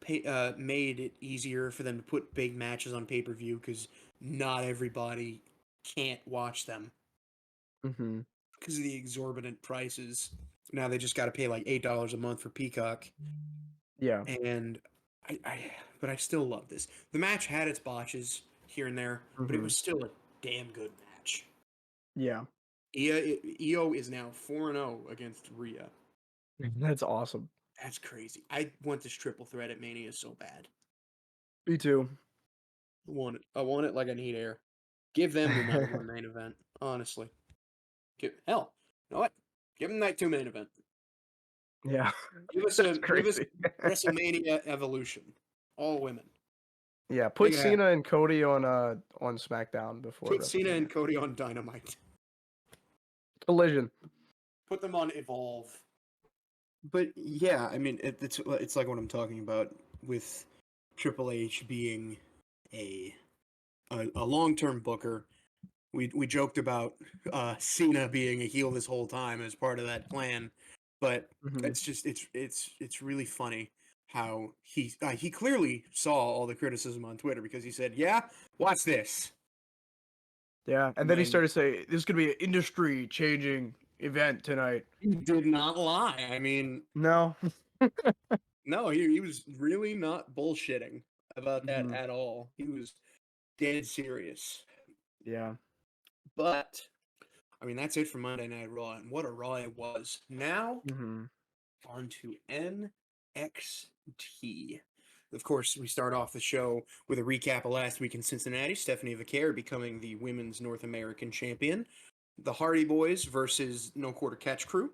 Speaker 1: it easier for them to put big matches on pay per view because not everybody can't watch them
Speaker 2: Hmm.
Speaker 1: because of the exorbitant prices. Now they just got to pay like $8 a month for Peacock,
Speaker 2: Yeah.
Speaker 1: and but I still love this. The match had its botches here and there, but it
Speaker 2: Hmm.
Speaker 1: was still a damn good match.
Speaker 2: Yeah.
Speaker 1: EO is now 4-0 against Rhea.
Speaker 2: That's awesome.
Speaker 1: That's crazy. I want this triple threat at Mania so bad.
Speaker 2: Me too.
Speaker 1: I want it. I want it like I need air. Give them the night one main event. Honestly. Hell, you know what? Give them night 2 main event.
Speaker 2: Yeah.
Speaker 1: Give us
Speaker 2: That's
Speaker 1: give us
Speaker 2: crazy.
Speaker 1: WrestleMania Evolution. All women.
Speaker 2: Yeah,
Speaker 1: Make
Speaker 2: put
Speaker 1: it happen.
Speaker 2: Cena and Cody on Smackdown before
Speaker 1: Put Cena
Speaker 2: WrestleMania.
Speaker 1: and Cody on Dynamite.
Speaker 2: Collision.
Speaker 1: Put them on Evolve. But yeah, I mean, it's like what I'm talking about with Triple H being a long-term booker. We joked about Cena being a heel this whole time as part of that plan, but
Speaker 2: Hmm.
Speaker 1: it's just it's really funny how he clearly saw all the criticism on Twitter because he said, "Yeah, watch this."
Speaker 2: Yeah, and then he
Speaker 1: When
Speaker 2: started saying, "This is gonna be an industry-changing event tonight."
Speaker 1: he did not lie. I mean,
Speaker 2: No.
Speaker 1: no, he was really not bullshitting about that
Speaker 2: Hmm.
Speaker 1: at all. He was dead serious.
Speaker 2: Yeah.
Speaker 1: But I mean, that's it for Monday Night Raw, and what a Raw it was. Now
Speaker 2: Hmm.
Speaker 1: on to NXT. Of course, we start off the show with a recap of last week in Cincinnati. Stephanie Vaquer becoming the Women's North American Champion. The Hardy Boys versus No Quarter Catch Crew.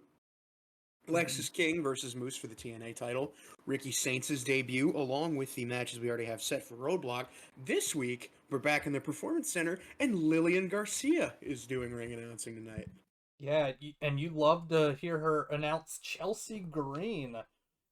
Speaker 1: Lexis King versus Moose for the TNA title. Ricky Saints' debut, along with the matches we already have set for Roadblock. This week, we're back in the Performance Center, and Lillian Garcia is doing ring announcing tonight.
Speaker 3: Yeah, and you love to hear her announce Chelsea Green,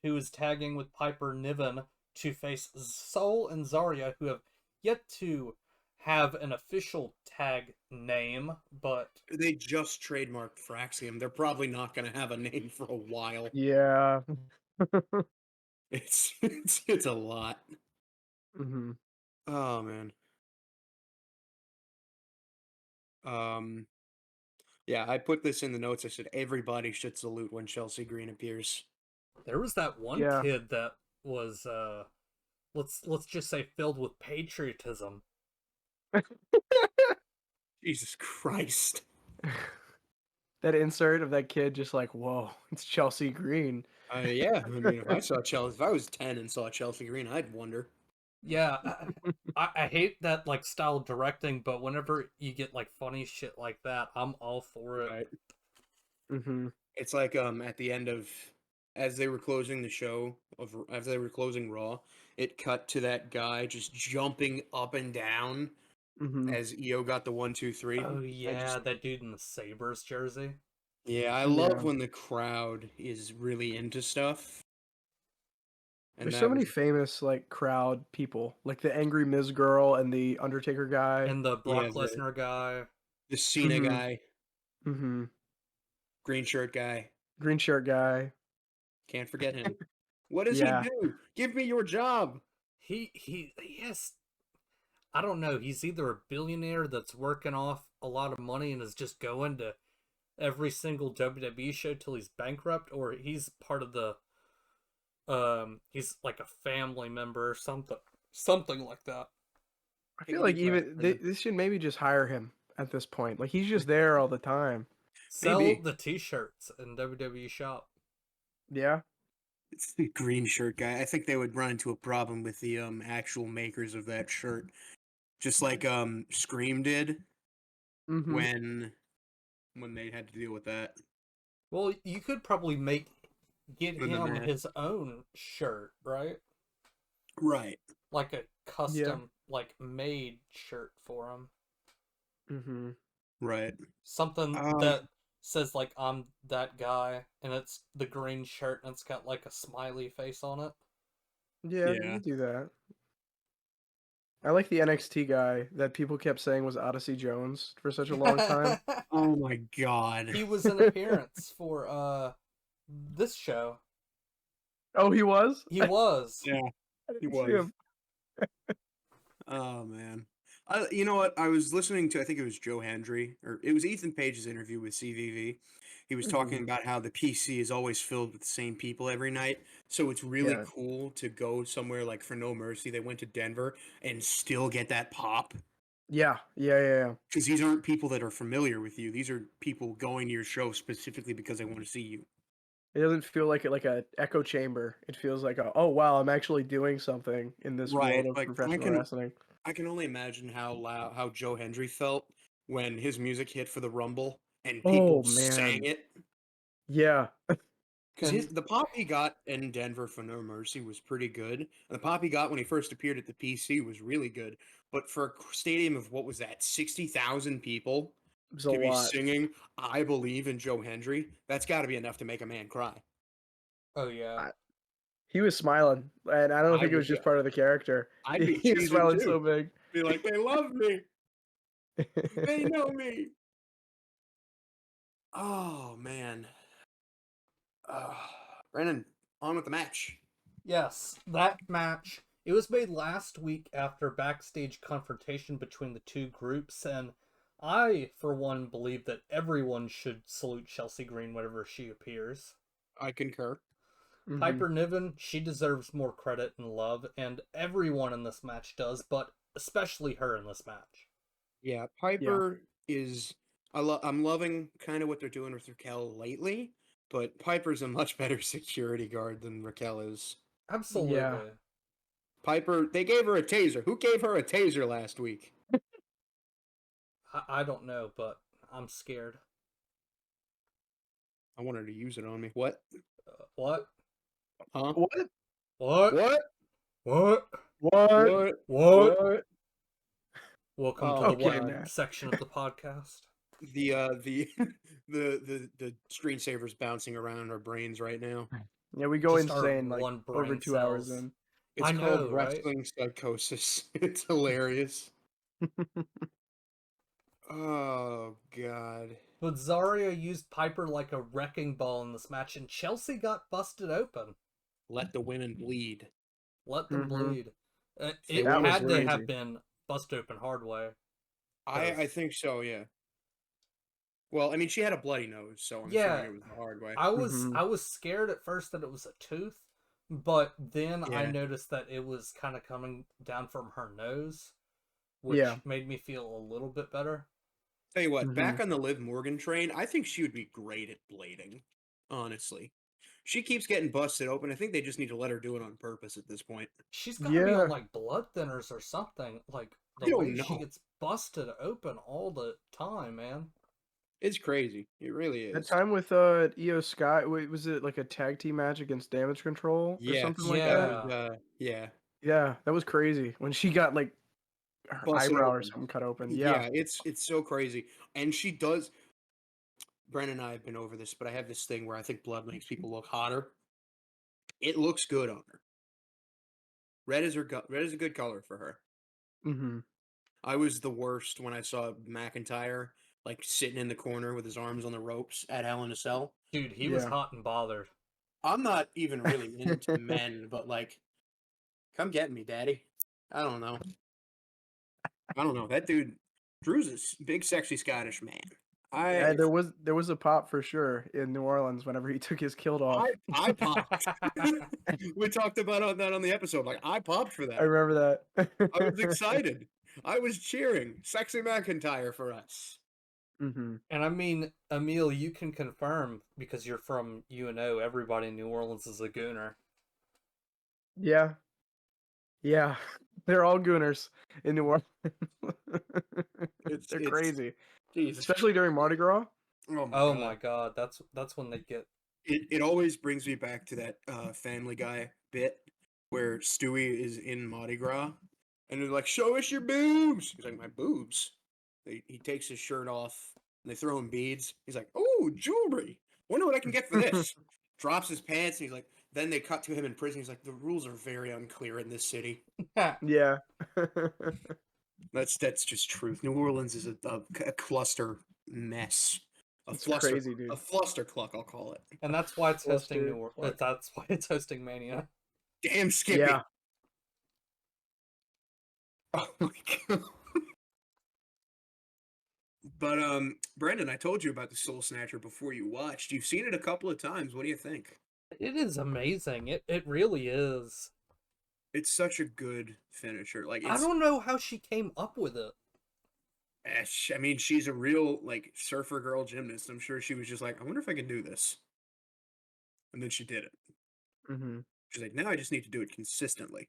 Speaker 3: who is tagging with Piper Niven to face Soul and Zarya, who have yet to have an official tag name, but
Speaker 1: They just trademarked Fraxium. They're probably not going to have a name for a while.
Speaker 2: Yeah.
Speaker 1: It's a lot.
Speaker 2: Hmm.
Speaker 1: Oh man. Yeah, I put this in the notes. I said everybody should salute when Chelsea Green appears.
Speaker 3: there was that one
Speaker 2: Yeah.
Speaker 3: kid that was let's just say filled with patriotism.
Speaker 1: Jesus Christ.
Speaker 2: That insert of that kid just like, whoa, it's Chelsea Green.
Speaker 1: Yeah, I mean, if I was 10 and saw Chelsea Green, I'd wonder.
Speaker 3: Yeah, I hate that like style of directing, but whenever you get like funny shit like that, I'm all for it.
Speaker 1: Right.
Speaker 2: Hmm.
Speaker 1: It's like at the end of as they were closing the show as they were closing Raw, it cut to that guy just jumping up and down
Speaker 2: Hmm.
Speaker 1: as EO got the 1, 2, 3.
Speaker 3: Oh
Speaker 1: I
Speaker 3: yeah,
Speaker 1: just
Speaker 3: that dude in the Sabres jersey.
Speaker 1: yeah, I love
Speaker 2: Yeah.
Speaker 1: when the crowd is really into stuff. And
Speaker 2: There's so
Speaker 1: that
Speaker 2: many
Speaker 1: was
Speaker 2: famous like crowd people, like the Angry Miz girl and the Undertaker guy.
Speaker 3: And the
Speaker 1: yeah,
Speaker 3: Brock Lesnar guy.
Speaker 1: the Cena
Speaker 2: Hmm.
Speaker 1: guy.
Speaker 2: Mm-hmm.
Speaker 1: Green shirt guy.
Speaker 2: Green shirt guy.
Speaker 1: Can't forget him. What does
Speaker 2: Yeah.
Speaker 1: he do? Give me your job.
Speaker 3: He has, I don't know, he's either a billionaire that's working off a lot of money and is just going to every single WWE show till he's bankrupt, or he's part of the he's like a family member or something like that.
Speaker 2: I
Speaker 1: Take
Speaker 2: feel
Speaker 1: a
Speaker 2: like
Speaker 1: deep breath,
Speaker 2: even
Speaker 1: Brendan.
Speaker 2: they should maybe just hire him at this point. Like he's just there all the time.
Speaker 3: Sell
Speaker 1: Maybe.
Speaker 3: the t-shirts in WWE shop.
Speaker 2: Yeah.
Speaker 1: It's the green shirt guy. I think they would run into a problem with the actual makers of that shirt. Just like Scream did
Speaker 2: Mm-hmm.
Speaker 1: when they had to deal with that.
Speaker 3: Well, you could probably get
Speaker 1: With the
Speaker 3: him
Speaker 1: mask.
Speaker 3: his own shirt, right?
Speaker 1: Right.
Speaker 3: Like a custom, like made shirt for him.
Speaker 2: Mm-hmm.
Speaker 1: Right.
Speaker 3: Something
Speaker 1: Um,
Speaker 3: that says like I'm that guy, and it's the green shirt, and it's got like a smiley face on it.
Speaker 2: Yeah, you
Speaker 1: Yeah.
Speaker 2: could do that. I like the NXT guy that people kept saying was Odyssey Jones for such a long time.
Speaker 1: Oh my god.
Speaker 3: He was an appearance for this show.
Speaker 2: Oh, he was?
Speaker 3: He was.
Speaker 1: Yeah,
Speaker 2: I
Speaker 1: he
Speaker 2: didn't see
Speaker 1: was.
Speaker 2: him.
Speaker 1: Oh man. You know what? I was listening to, I think it was Joe Hendry, or it was Ethan Page's interview with CVV. He was talking
Speaker 2: Mhm.
Speaker 1: about how the PC is always filled with the same people every night. So it's really
Speaker 2: Yeah.
Speaker 1: cool to go somewhere like for No Mercy. They went to Denver and still get that pop.
Speaker 2: Yeah, yeah.
Speaker 1: Because these aren't people that are familiar with you. These are people going to your show specifically because they want to see you.
Speaker 2: It doesn't feel like a echo chamber. It feels like oh wow, I'm actually doing something in this
Speaker 1: Right.
Speaker 2: world of
Speaker 1: Like
Speaker 2: professional wrestling.
Speaker 1: I can only imagine how Joe Hendry felt when his music hit for the Rumble and people
Speaker 2: Oh
Speaker 1: sang
Speaker 2: man.
Speaker 1: it.
Speaker 2: Yeah.
Speaker 1: Because
Speaker 3: And
Speaker 1: the pop he got in Denver for No Mercy was pretty good. And the pop he got when he first appeared at the PC was really good. But for a stadium of, what was that, 60,000 people
Speaker 2: It was a
Speaker 1: to be
Speaker 2: lot.
Speaker 1: singing I Believe in Joe Hendry, that's got to be enough to make a man cry.
Speaker 3: oh yeah.
Speaker 2: I- He was smiling, and I don't
Speaker 1: I
Speaker 2: think it
Speaker 1: would
Speaker 2: was
Speaker 1: be,
Speaker 2: just part of the character.
Speaker 1: I'd be
Speaker 2: He was
Speaker 1: cheesing
Speaker 2: smiling
Speaker 1: too.
Speaker 2: so big.
Speaker 1: Be like, they love me. They know me. Oh, man. Brandon, on with the match.
Speaker 3: Yes, that match. It was made last week after backstage confrontation between the two groups, and I, for one, believe that everyone should salute Chelsea Green whenever she appears.
Speaker 1: I concur.
Speaker 2: Mhm.
Speaker 3: Piper Niven, she deserves more credit and love, and everyone in this match does, but especially her in this match.
Speaker 1: Yeah, Piper is. I'm loving kind of what they're doing with Raquel lately, but Piper's a much better security guard than Raquel is.
Speaker 3: Absolutely.
Speaker 1: Piper, they gave her a taser. Who gave her a taser last week?
Speaker 3: I don't know, but I'm scared.
Speaker 1: I want her to use it on me. What?
Speaker 3: What?
Speaker 1: Huh?
Speaker 2: What?
Speaker 3: What?
Speaker 1: What?
Speaker 3: What?
Speaker 2: What?
Speaker 1: What?
Speaker 3: What?
Speaker 2: What?
Speaker 3: Welcome
Speaker 1: Oh,
Speaker 3: to the
Speaker 2: okay,
Speaker 3: what
Speaker 2: now.
Speaker 3: section of the podcast.
Speaker 1: The the screensaver's bouncing around our brains right now.
Speaker 2: Yeah, we go
Speaker 3: Just our
Speaker 2: insane like
Speaker 3: one
Speaker 2: over
Speaker 3: brain
Speaker 2: 2 hours
Speaker 3: cells.
Speaker 2: in.
Speaker 1: It's
Speaker 3: I
Speaker 1: called
Speaker 3: know, right?
Speaker 1: wrestling psychosis. It's hilarious. Oh God.
Speaker 3: But Zarya used Piper like a wrecking ball in this match, and Chelsea got busted open.
Speaker 1: Let the women bleed.
Speaker 3: Let them
Speaker 2: Mhm.
Speaker 3: bleed.
Speaker 1: They
Speaker 3: It
Speaker 2: That was
Speaker 3: had to have
Speaker 2: crazy.
Speaker 3: been busted open hard way.
Speaker 1: I think so, yeah. Well, I mean, she had a bloody nose, so I'm assuming
Speaker 3: Yeah,
Speaker 1: it was the hard way.
Speaker 2: Mhm.
Speaker 3: I was scared at first that it was a tooth, but then I
Speaker 1: Yeah.
Speaker 3: noticed that it was kind of coming down from her nose, which
Speaker 2: Yeah.
Speaker 3: made me feel a little bit better.
Speaker 1: Tell you what, back
Speaker 2: Mhm.
Speaker 1: on the Liv Morgan train, I think she would be great at blading. Honestly, she keeps getting busted open. I think they just need to let her do it on purpose at this point.
Speaker 3: She's got to be on
Speaker 2: Yeah.
Speaker 3: like blood thinners or something. Like
Speaker 1: I
Speaker 3: the
Speaker 1: don't
Speaker 3: way she
Speaker 1: know.
Speaker 3: gets busted open all the time, man.
Speaker 1: It's crazy. It really
Speaker 2: That
Speaker 1: is.
Speaker 2: time with Io Sky, wait, was it like a tag team match against Damage Control or something
Speaker 1: Yes,
Speaker 2: like
Speaker 1: that
Speaker 2: that?
Speaker 1: was.
Speaker 3: Yeah.
Speaker 1: Yeah,
Speaker 2: Yeah, that was crazy when she got like her
Speaker 1: busted
Speaker 2: eyebrow or
Speaker 1: open.
Speaker 2: something cut open. Yeah.
Speaker 1: Yeah, it's so crazy, and she does. Brennan and I have been over this, but I have this thing where I think blood makes people look hotter. It looks good on her. Red is red is a good color for her.
Speaker 2: Mhm.
Speaker 1: I was the worst when I saw McIntyre like sitting in the corner with his arms on the ropes at Hell in a Cell.
Speaker 3: Dude, he was
Speaker 2: Yeah.
Speaker 3: hot and bothered.
Speaker 1: I'm not even really into men, but like, come get me, daddy. I don't know. That dude, Drew's a big, sexy Scottish man.
Speaker 2: Yeah, there was a pop for sure in New Orleans whenever he took his kilt off.
Speaker 1: I popped. We talked about that on the episode. Like, I popped for
Speaker 2: I
Speaker 1: that.
Speaker 2: remember that.
Speaker 1: I was excited. I was cheering. Sexy McIntyre for us.
Speaker 2: Mm-hmm.
Speaker 3: And I mean, Emil, you can confirm, because you're from UNO, everybody in New Orleans is a gooner.
Speaker 2: Yeah. Yeah. They're all gooners in New Orleans. They're crazy.
Speaker 1: Jesus.
Speaker 2: Especially during Mardi Gras.
Speaker 3: Oh my god, that's when they get.
Speaker 1: It always brings me back to that Family Guy bit where Stewie is in Mardi Gras and they're like, "Show us your boobs." He's like, "My boobs." He takes his shirt off and they throw him beads. He's like, "Oh, jewelry. Wonder what I can get for this." Drops his pants and he's like. Then they cut to him in prison. He's like, "The rules are very unclear in this city."
Speaker 2: Yeah.
Speaker 1: That's just truth. New Orleans is a cluster mess.
Speaker 2: It's crazy, dude.
Speaker 1: A flustercluck, I'll call it.
Speaker 3: And that's why it's hosting
Speaker 2: Cluster
Speaker 3: New Orleans.
Speaker 2: fuck.
Speaker 3: That's why it's hosting Mania.
Speaker 1: Damn Skippy.
Speaker 2: Yeah.
Speaker 1: Oh my god. But Brendan, I told you about the Soul Snatcher before you watched. You've seen it a couple of times. What do you think?
Speaker 3: It is amazing. It really is.
Speaker 1: It's such a good finisher. Like
Speaker 3: I don't know how she came up with it.
Speaker 1: I mean, she's a real like surfer girl gymnast. I'm sure she was just like, I wonder if I can do this. And then she did it.
Speaker 2: Mm-hmm.
Speaker 1: She's like, now I just need to do it consistently.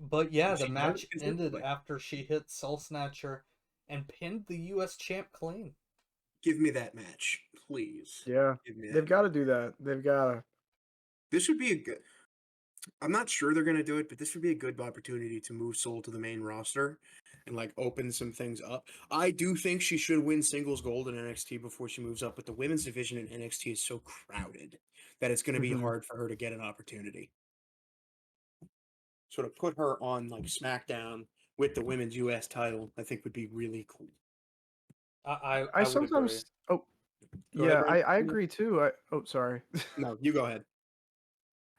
Speaker 3: But yeah,
Speaker 1: And
Speaker 3: the
Speaker 1: she
Speaker 3: match
Speaker 1: does it
Speaker 3: ended
Speaker 1: consistently.
Speaker 3: after she hit Soul Snatcher and pinned the US champ clean.
Speaker 1: Give me that match, please.
Speaker 2: Yeah.
Speaker 1: Give me that
Speaker 2: They've got to
Speaker 1: match.
Speaker 2: do that. They've got to.
Speaker 1: This would be a good. I'm not sure they're gonna do it, but this would be a good opportunity to move Soul to the main roster and like open some things up. I do think she should win singles gold in NXT before she moves up, but the women's division in NXT is so crowded that it's gonna be
Speaker 2: Mhm.
Speaker 1: hard for her to get an opportunity. So to put her on like SmackDown with the women's US title, I think would be really cool.
Speaker 3: I
Speaker 2: I
Speaker 3: would
Speaker 2: sometimes.
Speaker 3: agree.
Speaker 2: Oh,
Speaker 1: Go ahead,
Speaker 2: yeah.
Speaker 1: Brent.
Speaker 2: I agree too. Oh, sorry.
Speaker 1: No, you go ahead.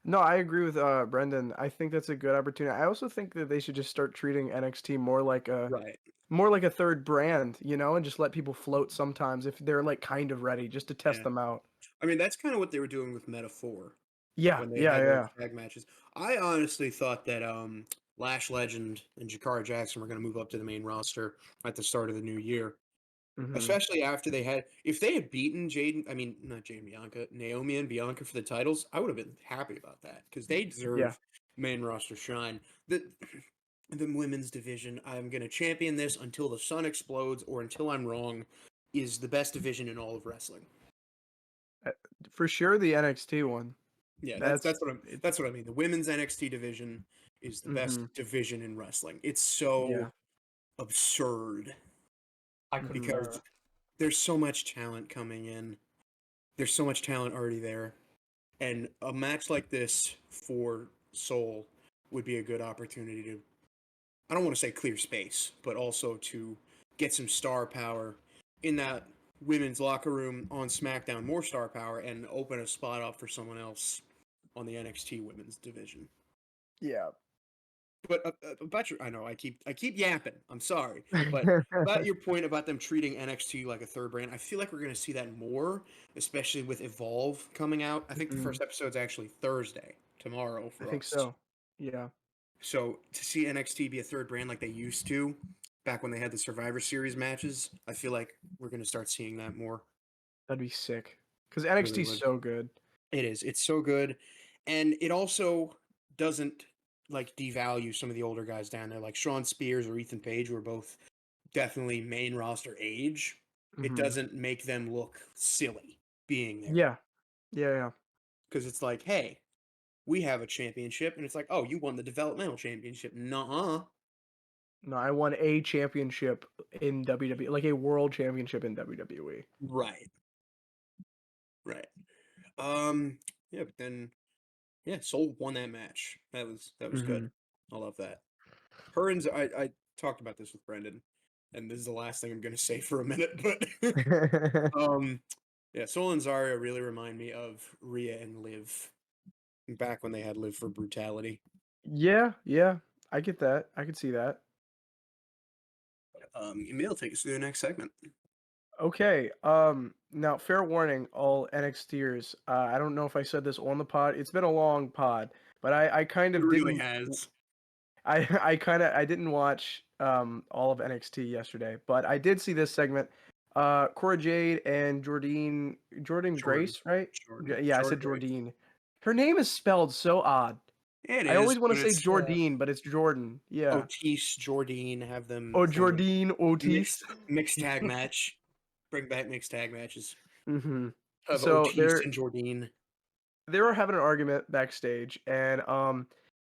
Speaker 2: No, I agree with Brendan. I think that's a good opportunity. I also think that they should just start treating NXT
Speaker 1: Right.
Speaker 2: more like a third brand, you know, and just let people float sometimes if they're like kind of ready, just to test
Speaker 1: Yeah.
Speaker 2: them out.
Speaker 1: I mean, that's kind of what they were doing with Meta-4
Speaker 2: Yeah,
Speaker 1: when they
Speaker 2: yeah,
Speaker 1: had those
Speaker 2: yeah.
Speaker 1: tag matches. I honestly thought that Lash Legend and Jakara Jackson were going to move up to the main roster at the start of the new year,
Speaker 2: Hmm.
Speaker 1: especially after if they had beaten not Jaden Bianca, Naomi and Bianca for the titles, I would have been happy about that because they deserve
Speaker 2: Yeah.
Speaker 1: main roster shine. The women's division, I'm going to champion this until the sun explodes or until I'm wrong, is the best division in all of wrestling.
Speaker 2: For sure, the NXT one.
Speaker 1: Yeah,
Speaker 2: That's
Speaker 1: that's what I mean. The women's NXT division is the best
Speaker 2: Mhm.
Speaker 1: division in wrestling. It's so
Speaker 2: Yeah.
Speaker 1: absurd
Speaker 3: I
Speaker 2: Mhm.
Speaker 1: because
Speaker 3: concur.
Speaker 1: there's so much talent coming in. There's so much talent already there. And a match like this for Soul would be a good opportunity to I don't want to say clear space, but also to get some star power in that women's locker room on SmackDown, more star power, and open a spot up for someone else on the NXT women's division.
Speaker 2: Yeah.
Speaker 1: But I know I keep yapping. I'm sorry, but about your point about them treating NXT like a third brand, I feel like we're going to see that more, especially with Evolve coming out. I think the
Speaker 2: Mhm.
Speaker 1: first episode's actually Thursday, tomorrow
Speaker 2: I
Speaker 1: for
Speaker 2: think
Speaker 1: us.
Speaker 2: so. Yeah.
Speaker 1: So to see NXT be a third brand like they used to back when they had the Survivor Series matches, I feel like we're going to start seeing that more.
Speaker 2: That'd be sick. Because
Speaker 1: Really
Speaker 2: NXT's
Speaker 1: would.
Speaker 2: so good.
Speaker 1: It is. It's so good, and it also doesn't like devalue some of the older guys down there, like Sean Spears or Ethan Page, who are both definitely main roster age. It
Speaker 2: Mhm.
Speaker 1: doesn't make them look silly being there.
Speaker 2: Yeah. Yeah, yeah.
Speaker 1: Because it's like, hey, we have a championship, and it's like, oh, you won the developmental championship. Nuh-uh.
Speaker 2: No, I won a championship in WWE, like a world championship in WWE.
Speaker 1: Right. Right. Yeah, but then Soul won that match. That was good.
Speaker 2: Mhm.
Speaker 1: I love that. Her and I talked about this with Brendan. and this is the last thing I'm gonna say for a minute, but yeah, Sol and Zarya really remind me of Rhea and Liv back when they had Liv for Brutality.
Speaker 2: Yeah, I get that. I could see that.
Speaker 1: Emil, take us to the next segment.
Speaker 2: Okay. Now, fair warning, all NXTers. I don't know if I said this on the pod. It's been a long pod, but I kind
Speaker 1: It
Speaker 2: of
Speaker 1: really
Speaker 2: didn't.
Speaker 1: has.
Speaker 2: I didn't watch all of NXT yesterday, but I did see this segment. Cora Jade and Jordan
Speaker 1: Jordan.
Speaker 2: Grace, right? Yeah, I said
Speaker 1: Grace.
Speaker 2: Jordine. Her name is spelled so odd.
Speaker 1: It
Speaker 2: I
Speaker 1: is,
Speaker 2: always want to
Speaker 1: but
Speaker 2: say
Speaker 1: it's
Speaker 2: Jordine, but it's Jordan. Yeah.
Speaker 1: Otis, Jordine, have them
Speaker 2: Oh,
Speaker 1: form
Speaker 2: Jordine
Speaker 1: a
Speaker 2: Otis.
Speaker 1: mixed tag match. Bring back mixed tag matches
Speaker 2: Mm-hmm.
Speaker 1: of
Speaker 2: So
Speaker 1: Otis and Jordine.
Speaker 2: they were having an argument backstage, and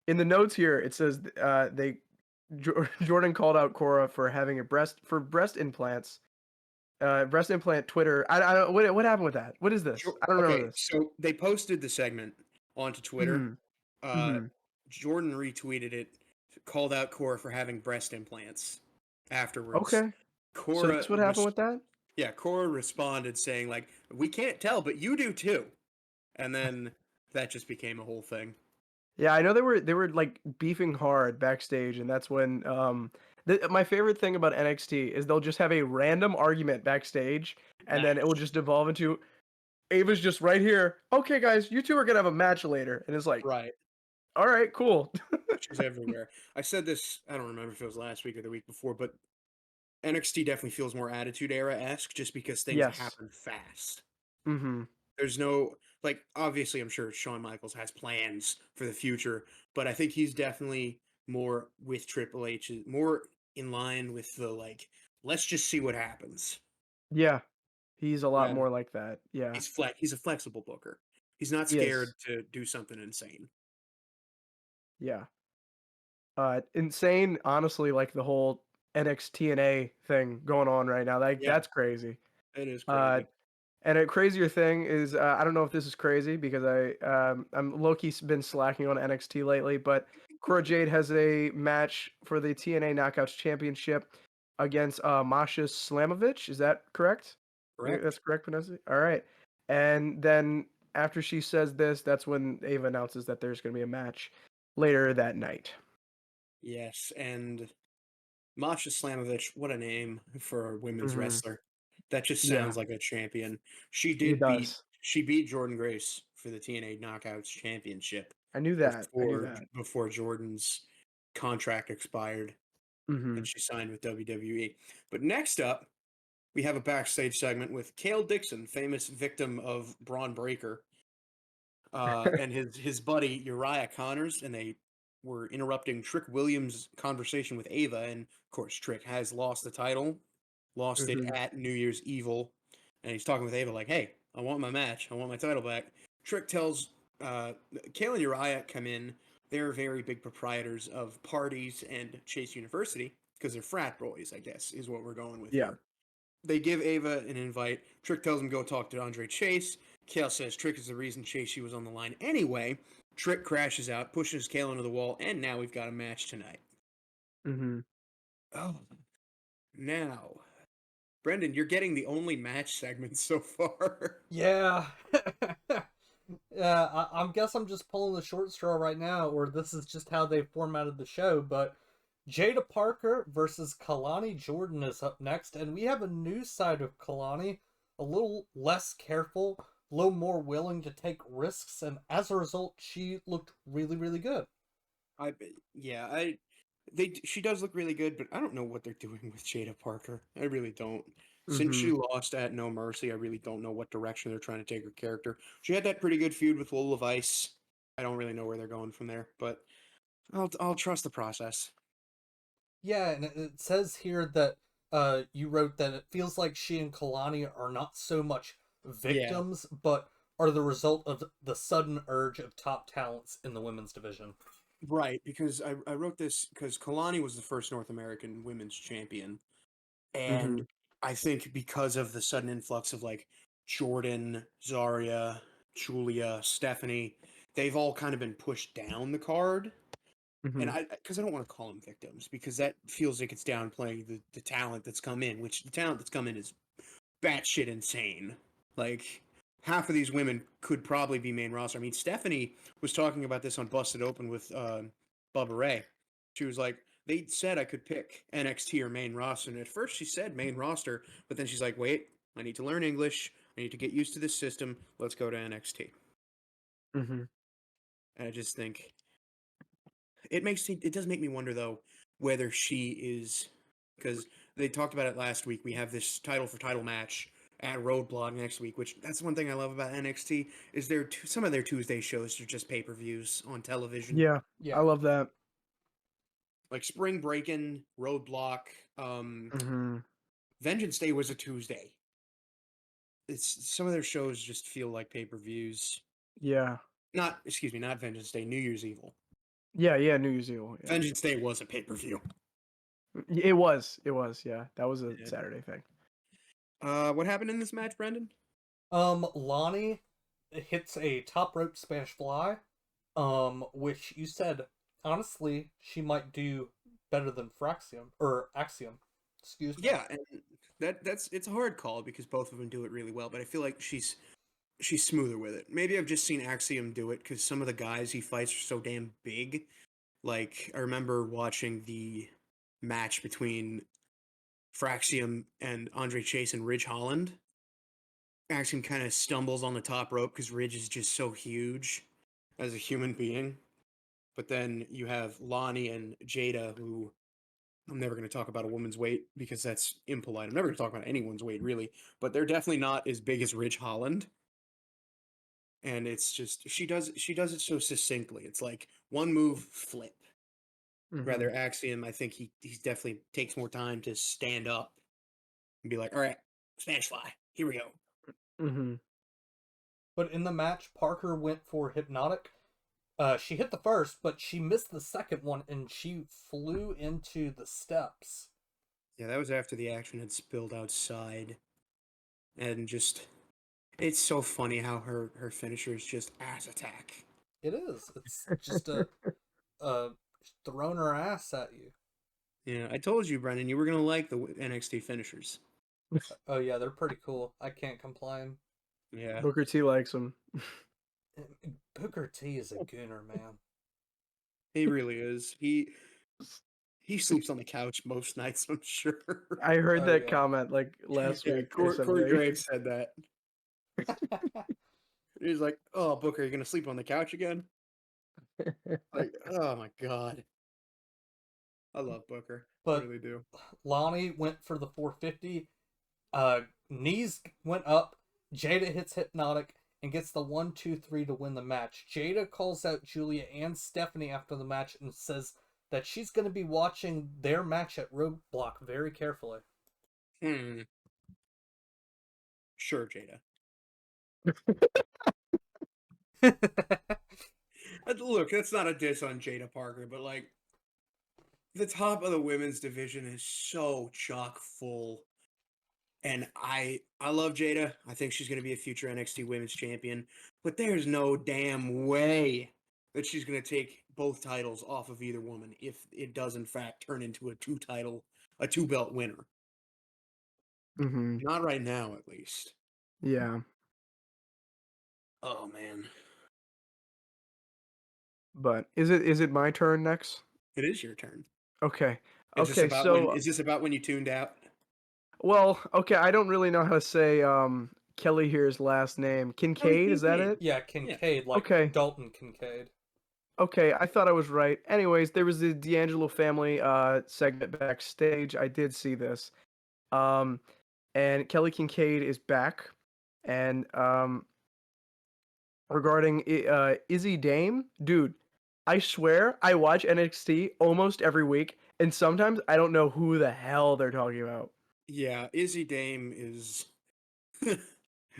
Speaker 2: in the notes here it says Jordan called out Cora for having breast implants. Breast implant Twitter. I don't. What happened with that? What is this? I don't remember
Speaker 1: Okay,
Speaker 2: this.
Speaker 1: so they posted the segment onto Twitter.
Speaker 2: Mm-hmm.
Speaker 1: Uh,
Speaker 2: Mm-hmm.
Speaker 1: Jordan retweeted it, called out Cora for having breast implants afterwards.
Speaker 2: Okay. So
Speaker 1: Cora,
Speaker 2: that's what happened with that?
Speaker 1: yeah, Cora responded saying like, "We can't tell, but you do too," and then that just became a whole thing.
Speaker 2: Yeah, I know they were like beefing hard backstage, and that's when my favorite thing about NXT is they'll just have a random argument backstage, and then it will just devolve into Ava's just right here. Okay, guys, you two are gonna have a match later, and it's like,
Speaker 1: Right.
Speaker 2: all right, cool.
Speaker 1: She's everywhere. I said this, I don't remember if it was last week or the week before, but NXT definitely feels more Attitude Era-esque just because things
Speaker 2: Yes.
Speaker 1: happen fast.
Speaker 2: Mm-hmm.
Speaker 1: There's no, like, obviously, I'm sure Shawn Michaels has plans for the future, but I think he's definitely more with Triple H, more in line with the, like, let's just see what happens.
Speaker 2: Yeah, he's a lot
Speaker 1: And
Speaker 2: more like that. Yeah,
Speaker 1: he's a flexible booker. He's not
Speaker 2: he is.
Speaker 1: scared to do something insane.
Speaker 2: Yeah. Insane. Honestly, like the whole NXTNA thing going on right now. Like
Speaker 1: Yeah,
Speaker 2: that's crazy.
Speaker 1: it is
Speaker 2: Uh,
Speaker 1: crazy.
Speaker 2: and a crazier thing is I don't know if this is crazy because I'm low key been slacking on NXT lately, but Cora Jade has a match for the TNA Knockouts Championship against Masha Slamovich. Is that correct? Yeah,
Speaker 1: Correct.
Speaker 2: that's correct pronunciation. All right. And then after she says this, that's when Ava announces that there's going to be a match later that night.
Speaker 1: Yes, and Masha Slamovich, what a name for a women's
Speaker 2: Hmm.
Speaker 1: wrestler. That just
Speaker 2: Yeah,
Speaker 1: sounds like a champion.
Speaker 2: it does.
Speaker 1: She beat Jordan Grace for the TNA Knockouts Championship
Speaker 2: I knew that. I knew that.
Speaker 1: before Jordan's contract expired
Speaker 2: Hmm.
Speaker 1: and she signed with WWE. But next up, we have a backstage segment with Cale Dixon, famous victim of Braun Breaker, and his buddy Uriah Connors, and they were interrupting Trick Williams' conversation with Ava, and of course Trick has lost the title, lost it
Speaker 2: Hmm.
Speaker 1: at New Year's Evil, and he's talking with Ava like, "Hey, I want my match, I want my title back." Trick tells Kale and Uriah come in. They're very big proprietors of parties and Chase University because they're frat boys, I guess, is what we're going with
Speaker 2: Yeah.
Speaker 1: here. They give Ava an invite. Trick tells him go talk to Andre Chase. Kale says Trick is the reason Chase was on the line anyway. Trick crashes out, pushes Kale into the wall, and now we've got a match tonight.
Speaker 2: Hmm.
Speaker 1: Oh, now, Brendan, you're getting the only match segment so far.
Speaker 3: Yeah. Yeah, I guess I'm just pulling the short straw right now, or this is just how they formatted the show, but Jada Parker versus Kalani Jordan is up next, and we have a new side of Kalani, a little less careful, a little more willing to take risks, and as a result, she looked really, really good.
Speaker 1: I yeah, I she does look really good, but I don't know what they're doing with Jada Parker. I really don't. Since
Speaker 2: Hmm.
Speaker 1: she lost at No Mercy, I really don't know what direction they're trying to take her character. She had that pretty good feud with Lola Vice. I don't really know where they're going from there, but I'll trust the process.
Speaker 3: Yeah, and it says here that you wrote that it feels like she and Kalani are not so much
Speaker 1: Yeah,
Speaker 3: victims, but are the result of the sudden urge of top talents in the women's division.
Speaker 1: right. Because I wrote this because Kalani was the first North American women's champion, and
Speaker 2: Hmm.
Speaker 1: I think because of the sudden influx of like Jordan, Zarya, Julia, Stephanie, they've all kind of been pushed down the card.
Speaker 2: Mhm.
Speaker 1: And because I don't want to call them victims, because that feels like it's downplaying the talent that's come in, which the talent that's come in is batshit insane. Like, half of these women could probably be main roster. I mean, Stephanie was talking about this on Busted Open with Bubba Ray. She was like, they said I could pick NXT or main roster. And at first she said main roster, but then she's like, wait, I need to learn English. I need to get used to this system. Let's go to NXT.
Speaker 2: Mhm.
Speaker 1: And I just think it does make me wonder, though, whether she is, because they talked about it last week. We have this title for title match at Roadblock next week, which that's one thing I love about NXT is some of their Tuesday shows are just pay-per-views on television.
Speaker 2: Yeah, I
Speaker 3: Yeah.
Speaker 2: love that.
Speaker 1: Like Spring Breakin', Roadblock,
Speaker 2: Mhm.
Speaker 1: Vengeance Day was a Tuesday. It's some of their shows just feel like pay-per-views.
Speaker 2: Yeah.
Speaker 1: Not Vengeance Day, New Year's Evil.
Speaker 2: Yeah, New Year's Evil. Yeah.
Speaker 1: Vengeance Day was a pay-per-view.
Speaker 2: It was. Yeah. That was a
Speaker 1: Yeah.
Speaker 2: Saturday thing.
Speaker 1: What happened in this match, Brendan?
Speaker 3: Lonnie hits a top rope Spanish fly, which you said, honestly, she might do better than Axiom. Excuse me.
Speaker 1: Yeah, and that's it's a hard call because both of them do it really well, but I feel like she's smoother with it. Maybe I've just seen Axiom do it because some of the guys he fights are so damn big. Like, I remember watching the match between Fraxium and Andre Chase and Ridge Holland. Axiom kind of stumbles on the top rope because Ridge is just so huge as a human being. But then you have Lonnie and Jada, who I'm never going to talk about a woman's weight because that's impolite. I'm never going to talk about anyone's weight, really. But they're definitely not as big as Ridge Holland. And it's just she does it so succinctly. It's like one move, flip.
Speaker 2: Mhm.
Speaker 1: Rather Axiom, I think he's definitely takes more time to stand up and be like, all right, Spanish fly, here we go.
Speaker 2: Mhm.
Speaker 3: But in the match, Parker went for Hypnotic. She hit the first, but she missed the second one, and she flew into the steps.
Speaker 1: Yeah, that was after the action had spilled outside. And just it's so funny how her finisher is just ass attack.
Speaker 3: It is. It's just throwing her ass at you.
Speaker 1: Yeah, I told you, Brendan, you were gonna like the NXT finishers.
Speaker 3: Oh yeah, they're pretty cool. I can't complain.
Speaker 1: Yeah,
Speaker 2: Booker T likes him.
Speaker 3: Booker T is a gooner, man.
Speaker 1: he really is. He sleeps on the couch most nights, I'm sure.
Speaker 2: I heard
Speaker 3: Oh,
Speaker 2: that
Speaker 3: yeah.
Speaker 2: comment like last
Speaker 1: Yeah,
Speaker 2: week or
Speaker 1: Corey
Speaker 2: something.
Speaker 1: Graves said that. He's like, "Oh, Booker, you're gonna sleep on the couch again?" Like, oh my god, I love Booker. I
Speaker 3: But
Speaker 1: really do.
Speaker 3: Lonnie went for the 450. Knees went up. Jada hits Hypnotic and gets the 1-2-3 to win the match. Jada calls out Julia and Stephanie after the match and says that she's going to be watching their match at Roadblock very carefully.
Speaker 1: Sure, Jada. Look, that's not a diss on Jada Parker, but like, the top of the women's division is so chock full. And I love Jada. I think she's going to be a future NXT Women's Champion. But there's no damn way that she's going to take both titles off of either woman if it does in fact turn into a two belt winner.
Speaker 2: Mhm.
Speaker 1: Not right now, at least.
Speaker 2: Yeah.
Speaker 1: Oh man,
Speaker 2: But is it my turn next?
Speaker 1: it is your turn.
Speaker 2: Okay.
Speaker 1: Is this
Speaker 2: Okay,
Speaker 1: about when?
Speaker 2: so
Speaker 1: Is this about when you tuned out?
Speaker 2: well, okay, I don't really know how to say Kelly here's last name. Kincaid, is that it?
Speaker 3: Yeah, Kincaid, like
Speaker 2: Okay.
Speaker 3: Dalton Kincaid.
Speaker 2: Okay, I thought I was right. Anyways, there was the D'Angelo family segment backstage. I did see this. And Kelly Kincaid is back. And regarding Izzy Dame, dude, I swear I watch NXT almost every week, and sometimes I don't know who the hell they're talking about.
Speaker 1: Yeah, Izzy Dame is.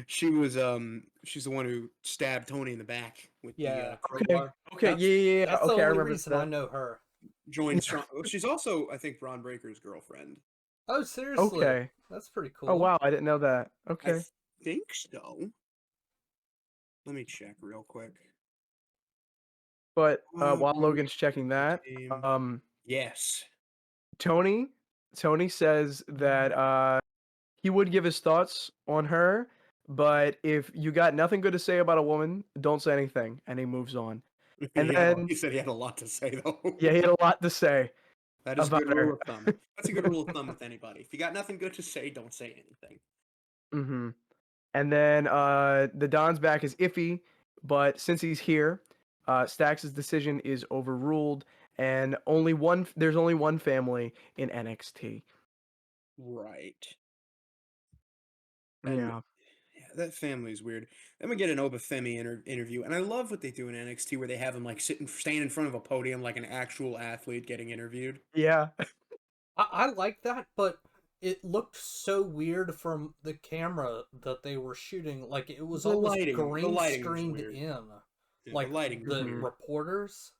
Speaker 1: She's the one who stabbed Tony in the back with the
Speaker 3: Yeah.
Speaker 2: Okay.
Speaker 1: crowbar.
Speaker 2: Okay.
Speaker 3: That's,
Speaker 2: Yeah.
Speaker 3: that's the
Speaker 2: Okay, I
Speaker 3: only
Speaker 2: remember
Speaker 3: reason
Speaker 2: that.
Speaker 3: I know her.
Speaker 1: Joined strong. She's also, I think, Braun Breaker's girlfriend.
Speaker 3: Oh, seriously?
Speaker 2: Okay.
Speaker 3: That's pretty cool.
Speaker 2: Oh wow, I didn't know that.
Speaker 1: I
Speaker 2: Okay.
Speaker 1: think so. Let me check real quick.
Speaker 2: But
Speaker 1: Uh,
Speaker 2: while Logan's checking that,
Speaker 1: team. Yes.
Speaker 2: Tony says that he would give his thoughts on her, but if you got nothing good to say about a woman, don't say anything, and he moves on. And then
Speaker 1: He said he had a lot to say though.
Speaker 2: yeah, he had a lot to say
Speaker 1: That is a
Speaker 2: about
Speaker 1: good rule
Speaker 2: her.
Speaker 1: of thumb. That's a good rule of thumb with anybody. If you got nothing good to say, don't say anything.
Speaker 2: Mm-hmm. And then the Don's back is iffy, but since he's here, Stax' decision is overruled, and there's only one family in NXT.
Speaker 1: Right. And
Speaker 2: Yeah.
Speaker 1: yeah, that family is weird. Then we get an Obafemi interview, and I love what they do in NXT where they have him like stand in front of a podium like an actual athlete getting interviewed.
Speaker 2: Yeah.
Speaker 3: I like that, but it looked so weird from the camera that they were shooting. Like it was
Speaker 1: The
Speaker 3: almost
Speaker 1: lighting
Speaker 3: green
Speaker 1: was
Speaker 3: screened
Speaker 1: weird.
Speaker 3: in.
Speaker 1: Yeah,
Speaker 3: Like
Speaker 1: the lighting was
Speaker 3: the
Speaker 2: Mhm.
Speaker 1: weird.
Speaker 3: reporters.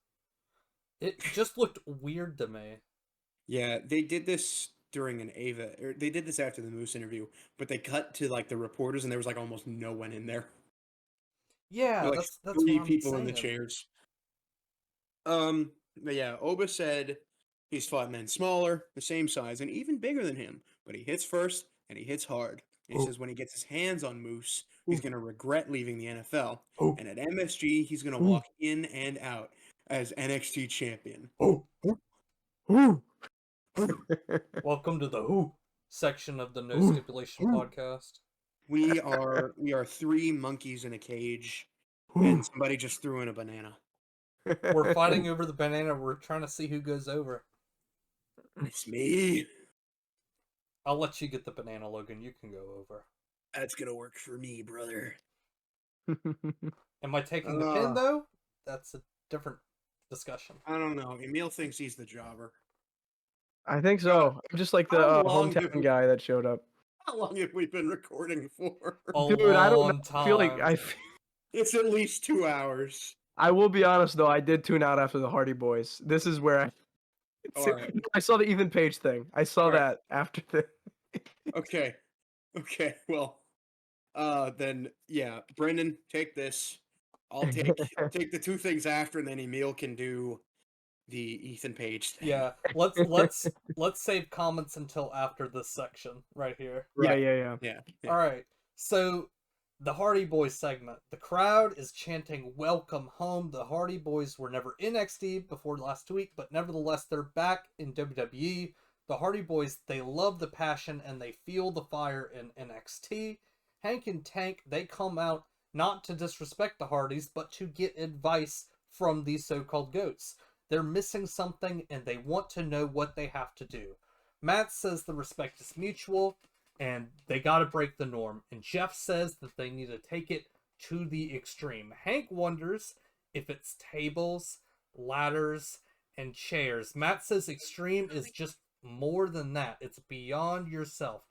Speaker 3: It just looked weird to me.
Speaker 1: Yeah, they did this during an Ava, or they did this after the Moose interview, but they cut to like the reporters, and there was like almost no one in there.
Speaker 3: Yeah,
Speaker 1: Like
Speaker 3: that's what
Speaker 1: three
Speaker 3: I'm
Speaker 1: people in the
Speaker 3: saying.
Speaker 1: chairs. But yeah, Oba said he's fought men smaller, the same size, and even bigger than him, but he hits first and he hits hard. And he
Speaker 3: Oh.
Speaker 1: says when he gets his hands on Moose, he's
Speaker 3: Ooh.
Speaker 1: gonna regret leaving the NFL.
Speaker 3: Oh,
Speaker 1: And at MSG, he's gonna
Speaker 3: Ooh.
Speaker 1: walk in and out as NXT champion.
Speaker 3: oh.
Speaker 2: Ooh.
Speaker 3: Welcome to the Who section of the No Stipulation podcast.
Speaker 1: We are three monkeys in a cage, and somebody just threw in a banana.
Speaker 3: We're fighting over the banana. We're trying to see who goes over.
Speaker 1: It's me.
Speaker 3: I'll let you get the banana, Logan. You can go over.
Speaker 1: That's gonna work for me, brother.
Speaker 3: Am I taking the pin though? That's a different discussion.
Speaker 1: I don't know. Emil thinks he's the jobber.
Speaker 2: I think so. I'm just like the
Speaker 1: How long have
Speaker 2: hometown
Speaker 1: we-
Speaker 2: guy that showed up.
Speaker 1: How long have we been recording for?
Speaker 3: A
Speaker 2: Dude, I don't know.
Speaker 3: long
Speaker 2: I feel like
Speaker 3: time.
Speaker 1: It's at least 2 hours.
Speaker 2: I will be honest though, I did tune out after the Hardy Boys. This is where
Speaker 1: All right.
Speaker 2: I saw the Ethan Page thing. I saw
Speaker 1: All right.
Speaker 2: that after the.
Speaker 1: Okay. Okay. Well, then yeah, Brendan, take this. I'll take the two things after, and then Emil can do the Ethan Page thing.
Speaker 3: Yeah, let's save comments until after this section right here.
Speaker 1: Right.
Speaker 2: Yeah.
Speaker 1: Yeah.
Speaker 3: All right. So the Hardy Boys segment. The crowd is chanting "Welcome home." The Hardy Boys were never in NXT before last week, but nevertheless they're back in WWE. The Hardy Boys, they love the passion and they feel the fire in NXT. Hank and Tank, they come out not to disrespect the Hardys, but to get advice from these so-called goats. They're missing something and they want to know what they have to do. Matt says the respect is mutual and they got to break the norm. And Jeff says that they need to take it to the extreme. Hank wonders if it's tables, ladders, and chairs. Matt says extreme is just more than that. It's beyond yourself.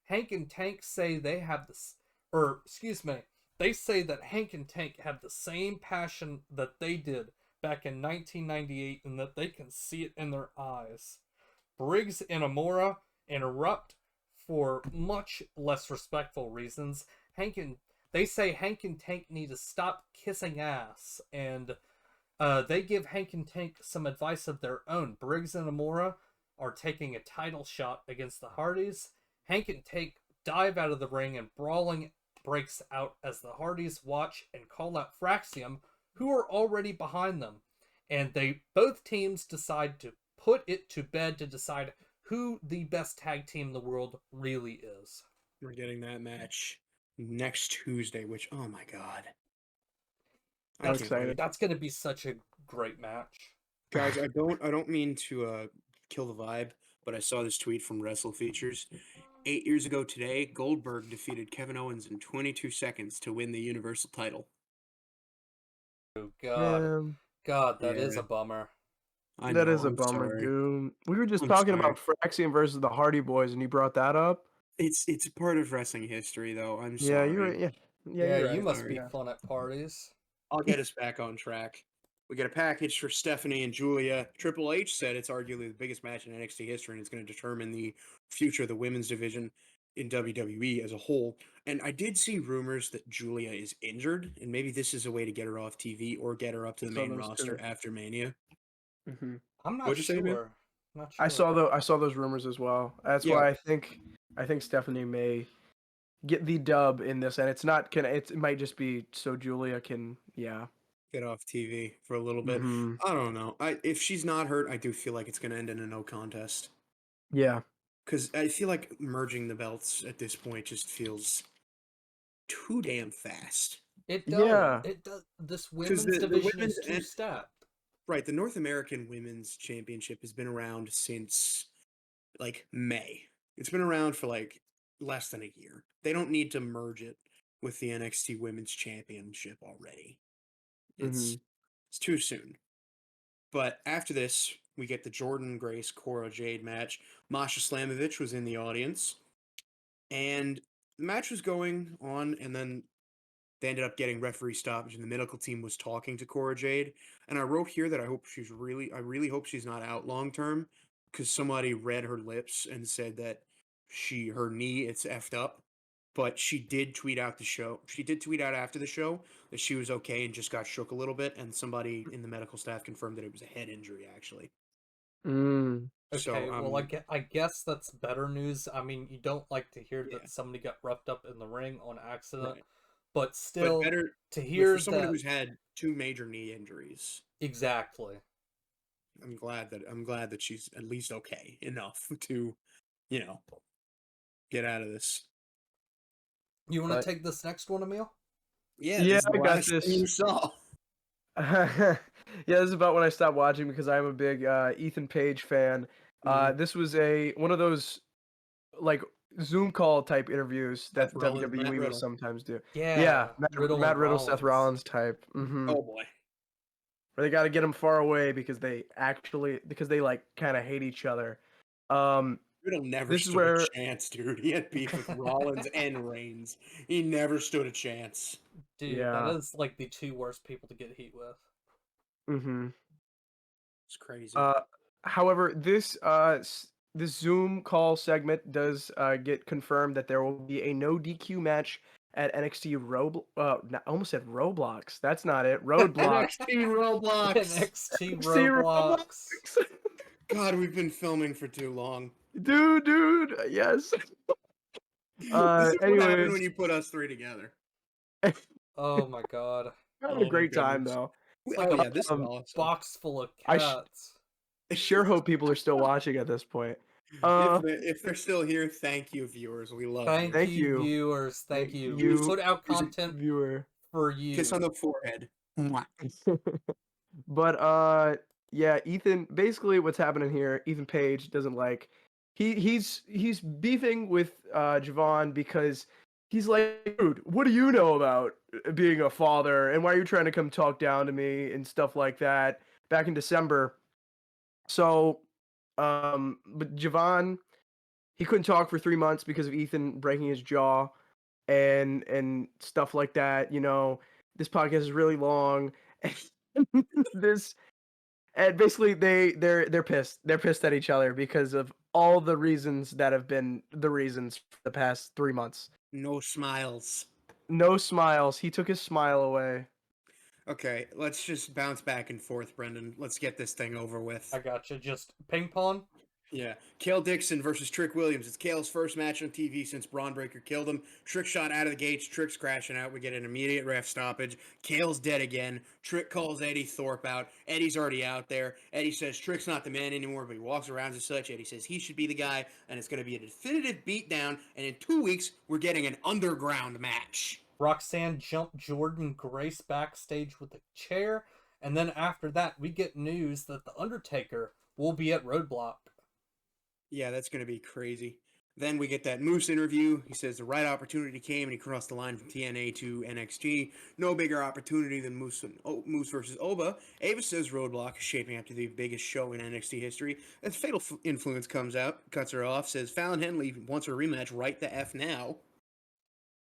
Speaker 3: Hank and Tank say they have this, or excuse me, they say that Hank and Tank have the same passion that they did back in 1998 and that they can see it in their eyes. Briggs and Amora interrupt for much less respectful reasons. They say Hank and Tank need to stop kissing ass, and they give Hank and Tank some advice of their own. Briggs and Amora are taking a title shot against the Hardys. Hank and Tank dive out of the ring and brawling breaks out as the Hardys watch and call out Fraxium, who are already behind them. And both teams decide to put it to bed to decide who the best tag team in the world really is.
Speaker 1: We're getting that match next Tuesday, which, oh my god.
Speaker 2: I'm excited.
Speaker 3: That's going to be such a great match.
Speaker 1: Guys, I don't mean to kill the vibe, but I saw this tweet from Wrestle Features. 8 years ago today, Goldberg defeated Kevin Owens in 22 seconds to win the Universal title.
Speaker 3: Oh God. God, that is
Speaker 1: Yeah.
Speaker 3: a bummer.
Speaker 1: I
Speaker 2: That
Speaker 1: know,
Speaker 2: is a
Speaker 1: I'm
Speaker 2: bummer,
Speaker 1: sorry.
Speaker 2: dude. We were just
Speaker 1: I'm
Speaker 2: talking
Speaker 1: sorry.
Speaker 2: about Fraxium versus the Hardy Boys, and you brought that up.
Speaker 1: It's part of wrestling history, though. I'm
Speaker 2: Yeah,
Speaker 1: sorry.
Speaker 2: you're right. Yeah,
Speaker 3: Yeah,
Speaker 2: you're
Speaker 3: you
Speaker 2: right.
Speaker 3: must
Speaker 1: Sorry.
Speaker 3: be fun at parties.
Speaker 1: I'll get us back on track. We get a package for Stephanie and Julia. Triple H said it's arguably the biggest match in NXT history, and it's going to determine the future of the women's division. in WWE as a whole. And I did see rumors that Julia is injured, and maybe this is a way to get her off TV or get her up to the
Speaker 2: Saw
Speaker 1: main
Speaker 2: those
Speaker 1: roster
Speaker 2: too.
Speaker 1: after Mania.
Speaker 2: Hmm.
Speaker 3: I'm not
Speaker 1: What'd you say, man?
Speaker 3: sure. Not
Speaker 2: I
Speaker 3: sure.
Speaker 2: saw those rumors as well. That's
Speaker 1: Yeah.
Speaker 2: why I think Stephanie may get the dub in this, and it's not gonna. It might just be so Julia can. Yeah.
Speaker 1: Get off TV for a little bit.
Speaker 2: Hmm.
Speaker 1: I don't know. If she's not hurt, I do feel like it's going to end in a no contest.
Speaker 2: Yeah.
Speaker 1: Because I feel like merging the belts at this point just feels too damn fast.
Speaker 3: It does.
Speaker 2: Yeah.
Speaker 3: It does. This
Speaker 1: Because
Speaker 3: women's
Speaker 1: the
Speaker 3: division
Speaker 1: women's
Speaker 3: is too
Speaker 1: and
Speaker 3: stacked.
Speaker 1: right, the North American Women's Championship has been around since like May. It's been around for like less than a year. They don't need to merge it with the NXT Women's Championship already.
Speaker 2: Hmm.
Speaker 1: It's too soon. But after this, we get the Jordan Grace Cora Jade match. Masha Slamovich was in the audience, and the match was going on, and then they ended up getting referee stoppage, and the medical team was talking to Cora Jade. And I wrote here that I really hope she's not out long term, because somebody read her lips and said that her knee, it's effed up. But she did tweet out the show. She did tweet out after the show that she was okay and just got shook a little bit. And somebody in the medical staff confirmed that it was a head injury, actually.
Speaker 2: Mm.
Speaker 3: Okay,
Speaker 1: So,
Speaker 3: well, I guess that's better news. I mean, you don't like to hear
Speaker 1: yeah,
Speaker 3: that somebody got roughed up in the ring on accident,
Speaker 1: right.
Speaker 3: but
Speaker 1: But
Speaker 3: still,
Speaker 1: better,
Speaker 3: to
Speaker 1: but
Speaker 3: hear
Speaker 1: for someone
Speaker 3: that
Speaker 1: who's had 2 major knee injuries,
Speaker 3: exactly.
Speaker 1: I'm glad that she's at least okay enough to, you know, get out of this.
Speaker 3: You want
Speaker 2: But
Speaker 3: to take this next one, Emil?
Speaker 1: Yeah,
Speaker 2: yeah,
Speaker 1: this is the
Speaker 2: I got
Speaker 1: last thing
Speaker 2: this.
Speaker 1: you saw.
Speaker 2: Yeah, this is about when I stopped watching because I'm a big Ethan Page fan.
Speaker 1: Mhm.
Speaker 2: This was one of those like Zoom call type interviews
Speaker 1: Seth
Speaker 2: that
Speaker 1: Rollins, Matt
Speaker 2: WWE will
Speaker 1: Riddle.
Speaker 2: sometimes do. Yeah,
Speaker 3: Yeah, Riddle
Speaker 2: Matt
Speaker 3: and
Speaker 2: Riddle, Seth
Speaker 3: Rollins.
Speaker 2: Rollins type. Hmm.
Speaker 1: Oh boy,
Speaker 2: Where they got to get them far away because they like kind of hate each other. Um,
Speaker 1: Riddle never
Speaker 2: this is
Speaker 1: stood a
Speaker 2: where
Speaker 1: chance, dude. He had beef with Rollins and Reigns. He never stood a chance.
Speaker 3: Dude, that
Speaker 2: yeah.
Speaker 3: is like the two worst people to get heat with.
Speaker 2: Hmm.
Speaker 1: It's crazy.
Speaker 2: Uh, however, this Zoom call segment does get confirmed that there will be a no DQ match at NXT I almost said Roblox. That's not it. Roadblock.
Speaker 1: NXT Roblox.
Speaker 3: NXT
Speaker 2: NXT Roblox.
Speaker 3: Roblox.
Speaker 1: God, we've been filming for too long.
Speaker 2: Dude, yes.
Speaker 1: This is what happened
Speaker 2: Anyways,
Speaker 1: when you put us 3 together.
Speaker 3: Oh my god.
Speaker 2: having a
Speaker 1: Oh my
Speaker 2: great time
Speaker 1: goodness.
Speaker 2: though.
Speaker 3: It's
Speaker 1: Oh
Speaker 3: like a
Speaker 1: yeah, this is
Speaker 2: Um,
Speaker 1: awesome.
Speaker 3: box full of
Speaker 2: I
Speaker 3: cats.
Speaker 2: sure hope people are still watching at this point.
Speaker 1: If they're still here, thank you, viewers. We love you.
Speaker 3: Thank
Speaker 2: Thank
Speaker 3: you,
Speaker 2: you,
Speaker 3: viewers. Thank
Speaker 1: Thank
Speaker 3: you. We
Speaker 2: you
Speaker 3: put out
Speaker 1: Here's a
Speaker 3: content
Speaker 2: viewer.
Speaker 3: for you.
Speaker 1: kiss on the forehead. Mwah.
Speaker 2: But yeah, Ethan, basically what's happening here, Ethan Page doesn't like he's beefing with Javon because he's like, dude, what do you know about being a father and why are you trying to come talk down to me and stuff like that back in December. So but Javon, he couldn't talk for 3 months because of Ethan breaking his jaw and stuff like that. This podcast is really long. this and basically they're pissed. They're pissed at each other because of all the reasons that have been the reasons for the past 3 months.
Speaker 1: No smiles.
Speaker 2: No smiles. He took his smile away.
Speaker 1: Okay, let's just bounce back and forth, Brendan. Let's get this thing over with.
Speaker 3: I gotcha. Just ping pong.
Speaker 1: Yeah. Kale Dixon versus Trick Williams. It's Kale's first match on TV since Braun Breaker killed him. Trick shot out of the gates. Trick's crashing out. We get an immediate ref stoppage. Kale's dead again. Trick calls Eddie Thorpe out. Eddie's already out there. Eddie says Trick's not the man anymore, but he walks around as such. Eddie says he should be the guy, and it's going to be a definitive beatdown. And in 2 weeks, we're getting an underground match.
Speaker 3: Roxanne jumped Jordan Grace backstage with a chair, and then after that, we get news that the Undertaker will be at Roadblock.
Speaker 1: Yeah, that's going to be crazy. Then we get that Moose interview. He says the right opportunity came and he crossed the line from TNA to NXT. No bigger opportunity than Moose versus Oba. Ava says Roadblock is shaping up to the biggest show in NXT history. As Fatal Influence comes out, cuts her off, says Fallon Henley wants a rematch right the F now.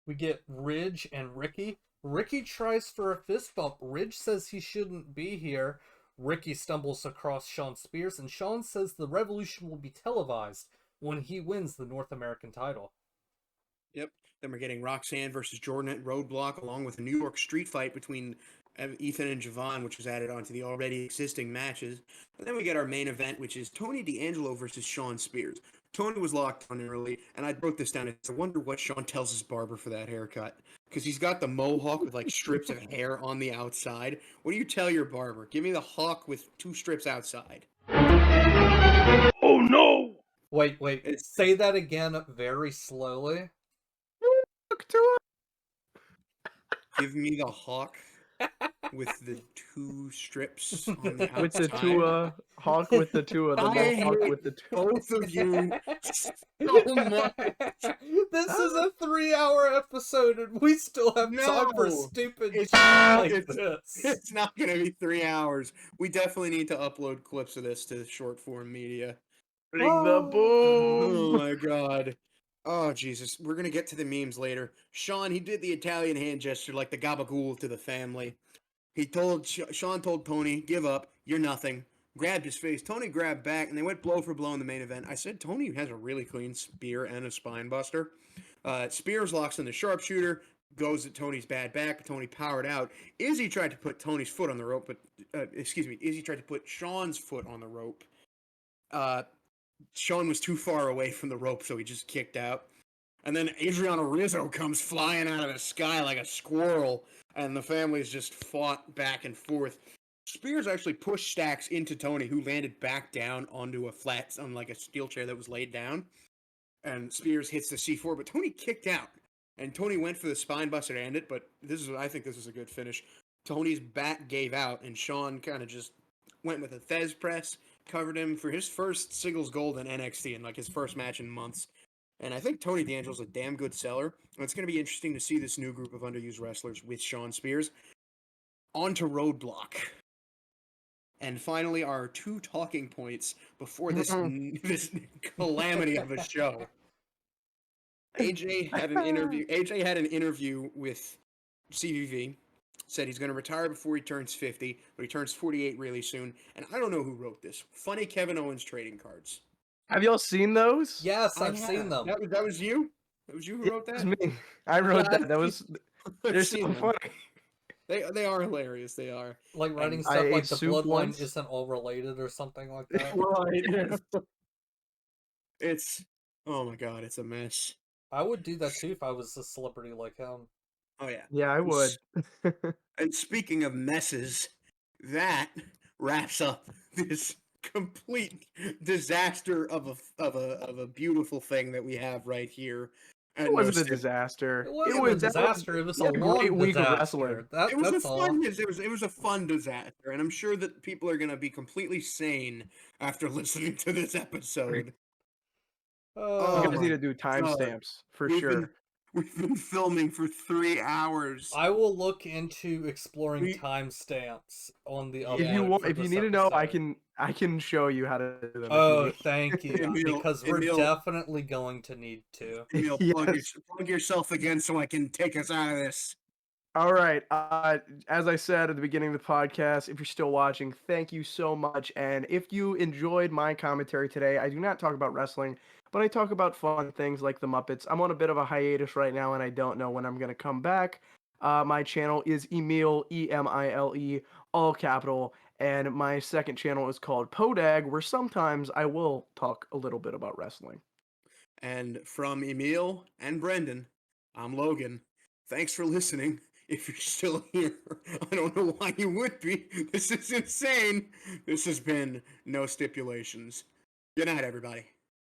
Speaker 3: We get Ridge and Ricky. Ricky tries for a fist bump. Ridge says he shouldn't be here. Ricky stumbles across Shawn Spears, and Shawn says the Revolution will be televised when he wins the North American title.
Speaker 1: Yep. Then we're getting Roxanne versus Jordan at Roadblock, along with a New York street fight between Ethan and Javon, which was added onto the already existing matches. And then we get our main event, which is Tony D'Angelo versus Sean Spears. Tony was locked on early, and I wrote this down. I wonder what Sean tells his barber for that haircut. Because he's got the mohawk with like strips of hair on the outside. What do you tell your barber? Give me the hawk with 2 strips outside.
Speaker 2: Oh no!
Speaker 3: Wait, say that again very slowly.
Speaker 1: Give me the hawk with the 2 strips on the outside.
Speaker 2: With the Tua hawk with the Tua, the
Speaker 1: I
Speaker 2: mohawk
Speaker 1: hate
Speaker 2: with the Tua.
Speaker 1: both of you so much.
Speaker 3: This is a 3-hour episode, and we still have time for
Speaker 1: No,
Speaker 3: stupid
Speaker 1: it's-
Speaker 3: shit like
Speaker 1: it's-
Speaker 3: this.
Speaker 1: It's not going to be 3 hours. We definitely need to upload clips of this to short form media.
Speaker 2: Bring the
Speaker 1: Oh
Speaker 2: boom!
Speaker 1: my god. Oh Jesus. We're gonna get to the memes later. Sean, he did the Italian hand gesture like the gabagool to the family. He told Sean told Tony, "Give up. You're nothing." Grabbed his face. Tony grabbed back, and they went blow for blow in the main event. I said Tony has a really clean spear and a spine buster. Spears locks in the sharpshooter, goes at Tony's bad back, but Tony powered out. Izzy tried to put Tony's foot on the rope, but Izzy tried to put Sean's foot on the rope. Sean was too far away from the rope, so he just kicked out. And then Adriano Rizzo comes flying out of the sky like a squirrel, and the families just fought back and forth. Spears actually pushed Stacks into Tony, who landed back down onto a flat, on like a steel chair that was laid down. And Spears hits the C4, but Tony kicked out. And Tony went for the spine buster to end it, but I think this is a good finish. Tony's back gave out, and Sean kind of just went with a Thez press, covered him for his first singles gold in NXT and like his first match in months. And I think Tony D'Angelo's a damn good seller. And it's going to be interesting to see this new group of underused wrestlers with Sean Spears. On to Roadblock. And finally, our 2 talking points before this this calamity of a show. AJ had an interview with CVV. Said he's going to retire before he turns 50, but he turns 48 really soon. And I don't know who wrote this. Funny Kevin Owens trading cards.
Speaker 2: Have y'all seen those?
Speaker 3: Yes, I've
Speaker 1: I
Speaker 3: seen
Speaker 1: have.
Speaker 3: them.
Speaker 1: That was you? That was you who wrote
Speaker 2: It was
Speaker 1: that?
Speaker 2: me. I wrote
Speaker 1: Yeah,
Speaker 2: that. That was.
Speaker 1: I've
Speaker 2: They're
Speaker 1: seen
Speaker 2: so
Speaker 1: them.
Speaker 2: funny.
Speaker 1: They are hilarious. They are.
Speaker 3: Like writing
Speaker 1: And
Speaker 3: stuff
Speaker 2: I
Speaker 3: like
Speaker 2: ate
Speaker 3: the
Speaker 2: soup
Speaker 3: bloodline
Speaker 2: once.
Speaker 3: isn't all related or something like that.
Speaker 2: Right.
Speaker 1: It's oh my god, it's a mess.
Speaker 3: I would do that too if I was a celebrity like him.
Speaker 1: Oh yeah.
Speaker 2: Yeah, I would.
Speaker 1: And speaking of messes, that wraps up this complete disaster of a beautiful thing that we have right here.
Speaker 2: It wasn't a disaster.
Speaker 3: It wasn't a disaster. It was a
Speaker 2: great
Speaker 3: long
Speaker 2: week of
Speaker 3: disaster.
Speaker 2: wrestling.
Speaker 1: It was a
Speaker 3: That's all.
Speaker 1: fun. It was a fun disaster, and I'm sure that people are going to be completely sane after listening to this episode.
Speaker 2: You
Speaker 1: Oh
Speaker 2: guys
Speaker 1: my
Speaker 2: need to do timestamps for sure.
Speaker 1: We've been filming for 3 hours.
Speaker 3: I will look into exploring
Speaker 1: We-
Speaker 3: timestamps on the
Speaker 2: If you
Speaker 3: upload
Speaker 2: want,
Speaker 3: for
Speaker 2: if you
Speaker 3: this
Speaker 2: need to know,
Speaker 3: episode.
Speaker 2: I can show you how to do them. if you
Speaker 3: Oh,
Speaker 2: need.
Speaker 3: thank you.
Speaker 1: Emil-
Speaker 3: Because we're
Speaker 1: Emil-
Speaker 3: definitely going to need to.
Speaker 1: Emil,
Speaker 2: Yes.
Speaker 1: plug yourself again so I can take us out of this.
Speaker 2: All right. As I said at the beginning of the podcast, if you're still watching, thank you so much. And if you enjoyed my commentary today, I do not talk about wrestling, but I talk about fun things like the Muppets. I'm on a bit of a hiatus right now, and I don't know when I'm going to come back. My channel is Emile, Emile, all capital. And my second channel is called Podag, where sometimes I will talk a little bit about wrestling.
Speaker 1: And from Emil and Brendan, I'm Logan. Thanks for listening. If you're still here, I don't know why you would be. This is insane. This has been No Stipulations. Good night, everybody.